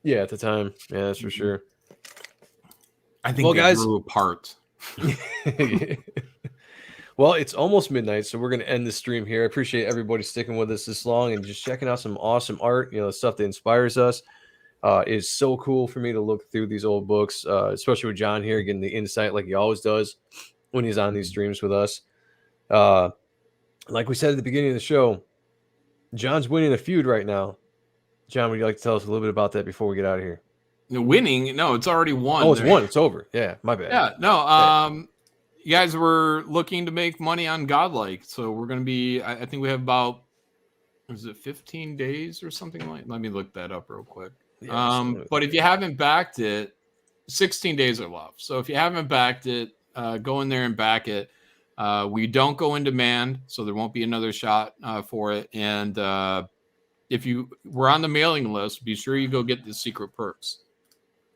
Speaker 1: Yeah, at the time. Yeah, that's for sure.
Speaker 2: I think they grew apart.
Speaker 1: Well, it's almost midnight, so we're going to end the stream here. I appreciate everybody sticking with us this long and just checking out some awesome art, the stuff that inspires us. It's so cool for me to look through these old books, especially with John here, getting the insight like he always does when he's on these streams with us. Like we said at the beginning of the show, John's winning a feud right now. John, would you like to tell us a little bit about that before we get out of here?
Speaker 2: Winning? No, it's already won.
Speaker 1: Oh, it's won. It's over. Yeah, my bad.
Speaker 2: Yeah, no. You guys were looking to make money on Godlike, so we're going to be. I think we have about, is it 15 days or something like? Let me look that up real quick. Yeah, but if you haven't backed it, 16 days are left. So if you haven't backed it, go in there and back it. We don't go in demand, so there won't be another shot for it. And if you were on the mailing list, be sure you go get the secret perks.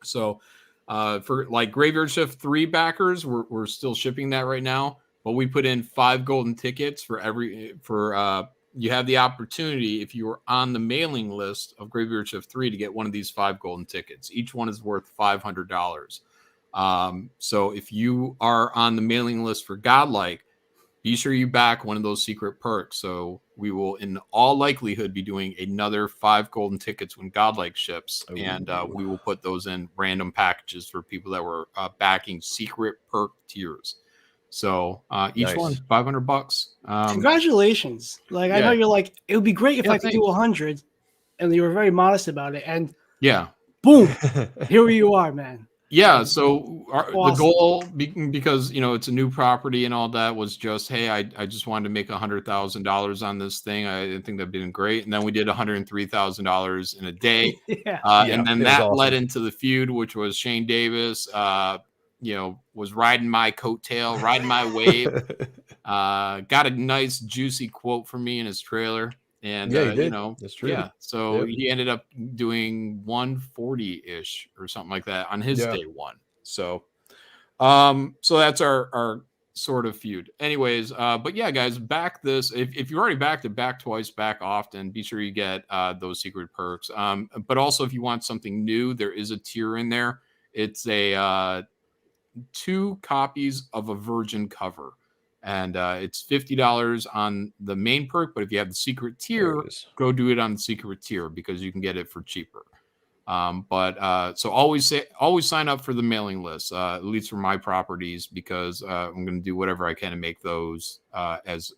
Speaker 2: So for like Graveyard Shift 3 backers, we're still shipping that right now. But we put in 5 golden tickets for you have the opportunity, if you were on the mailing list of Graveyard Shift 3, to get one of these 5 golden tickets. Each one is worth $500. So if you are on the mailing list for Godlike, be sure you back one of those secret perks. So we will, in all likelihood, be doing another 5 golden tickets when Godlike ships. Ooh. And we will put those in random packages for people that were backing secret perk tiers. So each one $500.
Speaker 3: Congratulations! Like I know you're like, it would be great if I could do 100, and you were very modest about it. And boom, here you are, man.
Speaker 2: Yeah. So the goal, because it's a new property and all that, was just, hey, I just wanted to make $100,000 on this thing. I think that'd been great. And then we did $103,000 in a day. And then that led into the feud, which was Shane Davis. Was riding my coattail, riding my wave. Got a nice juicy quote from me in his trailer. And
Speaker 1: he did. That's true.
Speaker 2: Yeah. So he ended up doing 140-ish or something like that on his day one. So so that's our sort of feud. Anyways, but yeah, guys, back this. If you already backed it, back twice, back often, be sure you get those secret perks. But also if you want something new, there is a tier in there. It's a 2 copies of a virgin cover. And it's $50 on the main perk, but if you have the secret tier, go do it on the secret tier because you can get it for cheaper. So always sign up for the mailing list, at least for my properties, because I'm going to do whatever I can to make those as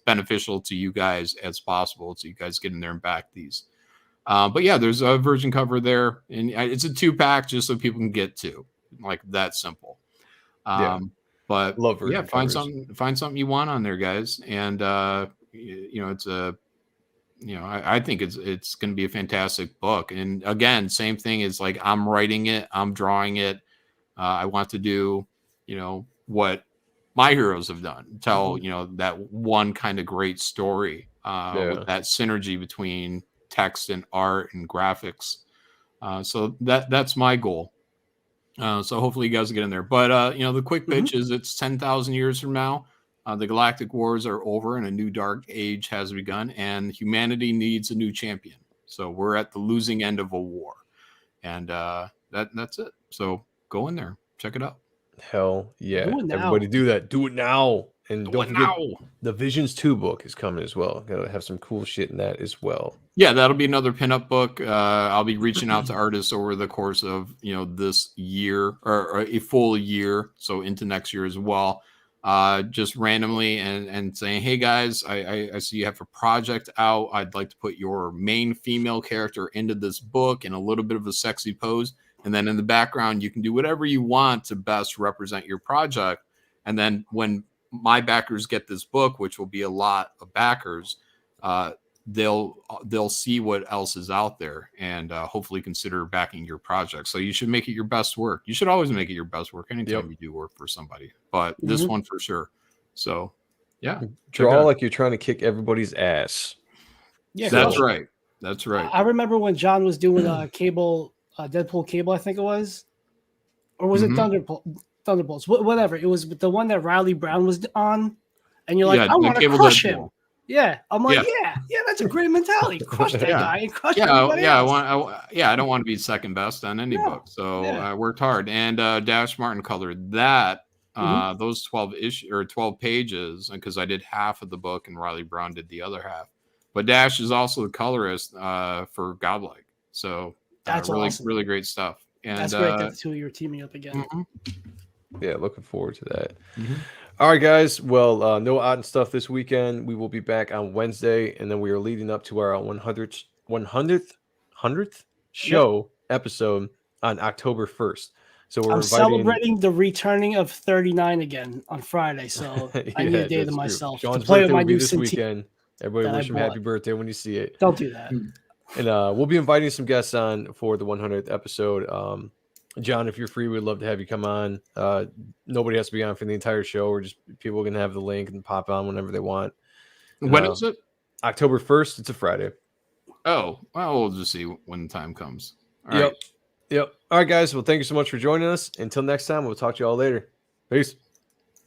Speaker 2: beneficial to you guys as possible, so you guys get in there and back these. But yeah, there's a virgin cover there, and it's a 2-pack just so people can get 2, like that simple. But find something you want on there, guys. And it's I think it's going to be a fantastic book. And again, same thing is like, I'm writing it, I'm drawing it. I want to do, what my heroes have done, tell, that one kind of great story with that synergy between text and art and graphics. So that's my goal. So hopefully you guys will get in there. But, the quick pitch is it's 10,000 years from now. The galactic wars are over and a new dark age has begun, and humanity needs a new champion. So we're at the losing end of a war, and that's it. So go in there, check it out.
Speaker 1: Hell yeah! Everybody do that. Do it now, and don't forget the Visions 2 book is coming as well. Gotta have some cool shit in that as well.
Speaker 2: Yeah, that'll be another pinup book. I'll be reaching out to artists over the course of this year or a full year, so into next year as well. Just randomly and saying, hey guys, I see you have a project out. I'd like to put your main female character into this book in a little bit of a sexy pose. And then in the background, you can do whatever you want to best represent your project. And then when my backers get this book, which will be a lot of backers, they'll see what else is out there and hopefully consider backing your project. So you should make it your best work. You should always make it your best work anytime you do work for somebody, but this one for sure. So yeah,
Speaker 1: draw like you're trying to kick everybody's ass.
Speaker 2: Yeah, that's right. That's right.
Speaker 3: I remember when John was doing Deadpool Cable, I think it was, or was it Thunderbolts? Whatever. It was the one that Riley Brown was on, and you're like, I want to crush him. Yeah, I'm like, yeah, that's a great mentality. Crush that guy and crush everybody else.
Speaker 2: I don't want to be second best on any book, so I worked hard. And Dash Martin colored that those 12 pages, because I did half of the book and Riley Brown did the other half. But Dash is also the colorist for Godlike, so
Speaker 3: that's
Speaker 2: really
Speaker 3: awesome.
Speaker 2: Really great stuff. And
Speaker 3: that's great that the two of you are teaming up again.
Speaker 1: Yeah, looking forward to that. All right, guys. Well, no odd stuff this weekend. We will be back on Wednesday, and then we are leading up to our 100th show episode on October 1st. So I'm
Speaker 3: celebrating the returning of 39 again on Friday. So I need a day to myself to play with my new
Speaker 1: this weekend. Everybody wish him happy birthday when you see it.
Speaker 3: Don't do that.
Speaker 1: And we'll be inviting some guests on for the 100th episode. John, if you're free, we'd love to have you come on. Nobody has to be on for the entire show. Or just people can have the link and pop on whenever they want.
Speaker 2: When is it?
Speaker 1: October 1st. It's a Friday.
Speaker 2: Oh, well, we'll just see when the time comes. All right.
Speaker 1: Yep. All right, guys. Well, thank you so much for joining us. Until next time, we'll talk to you all later. Peace.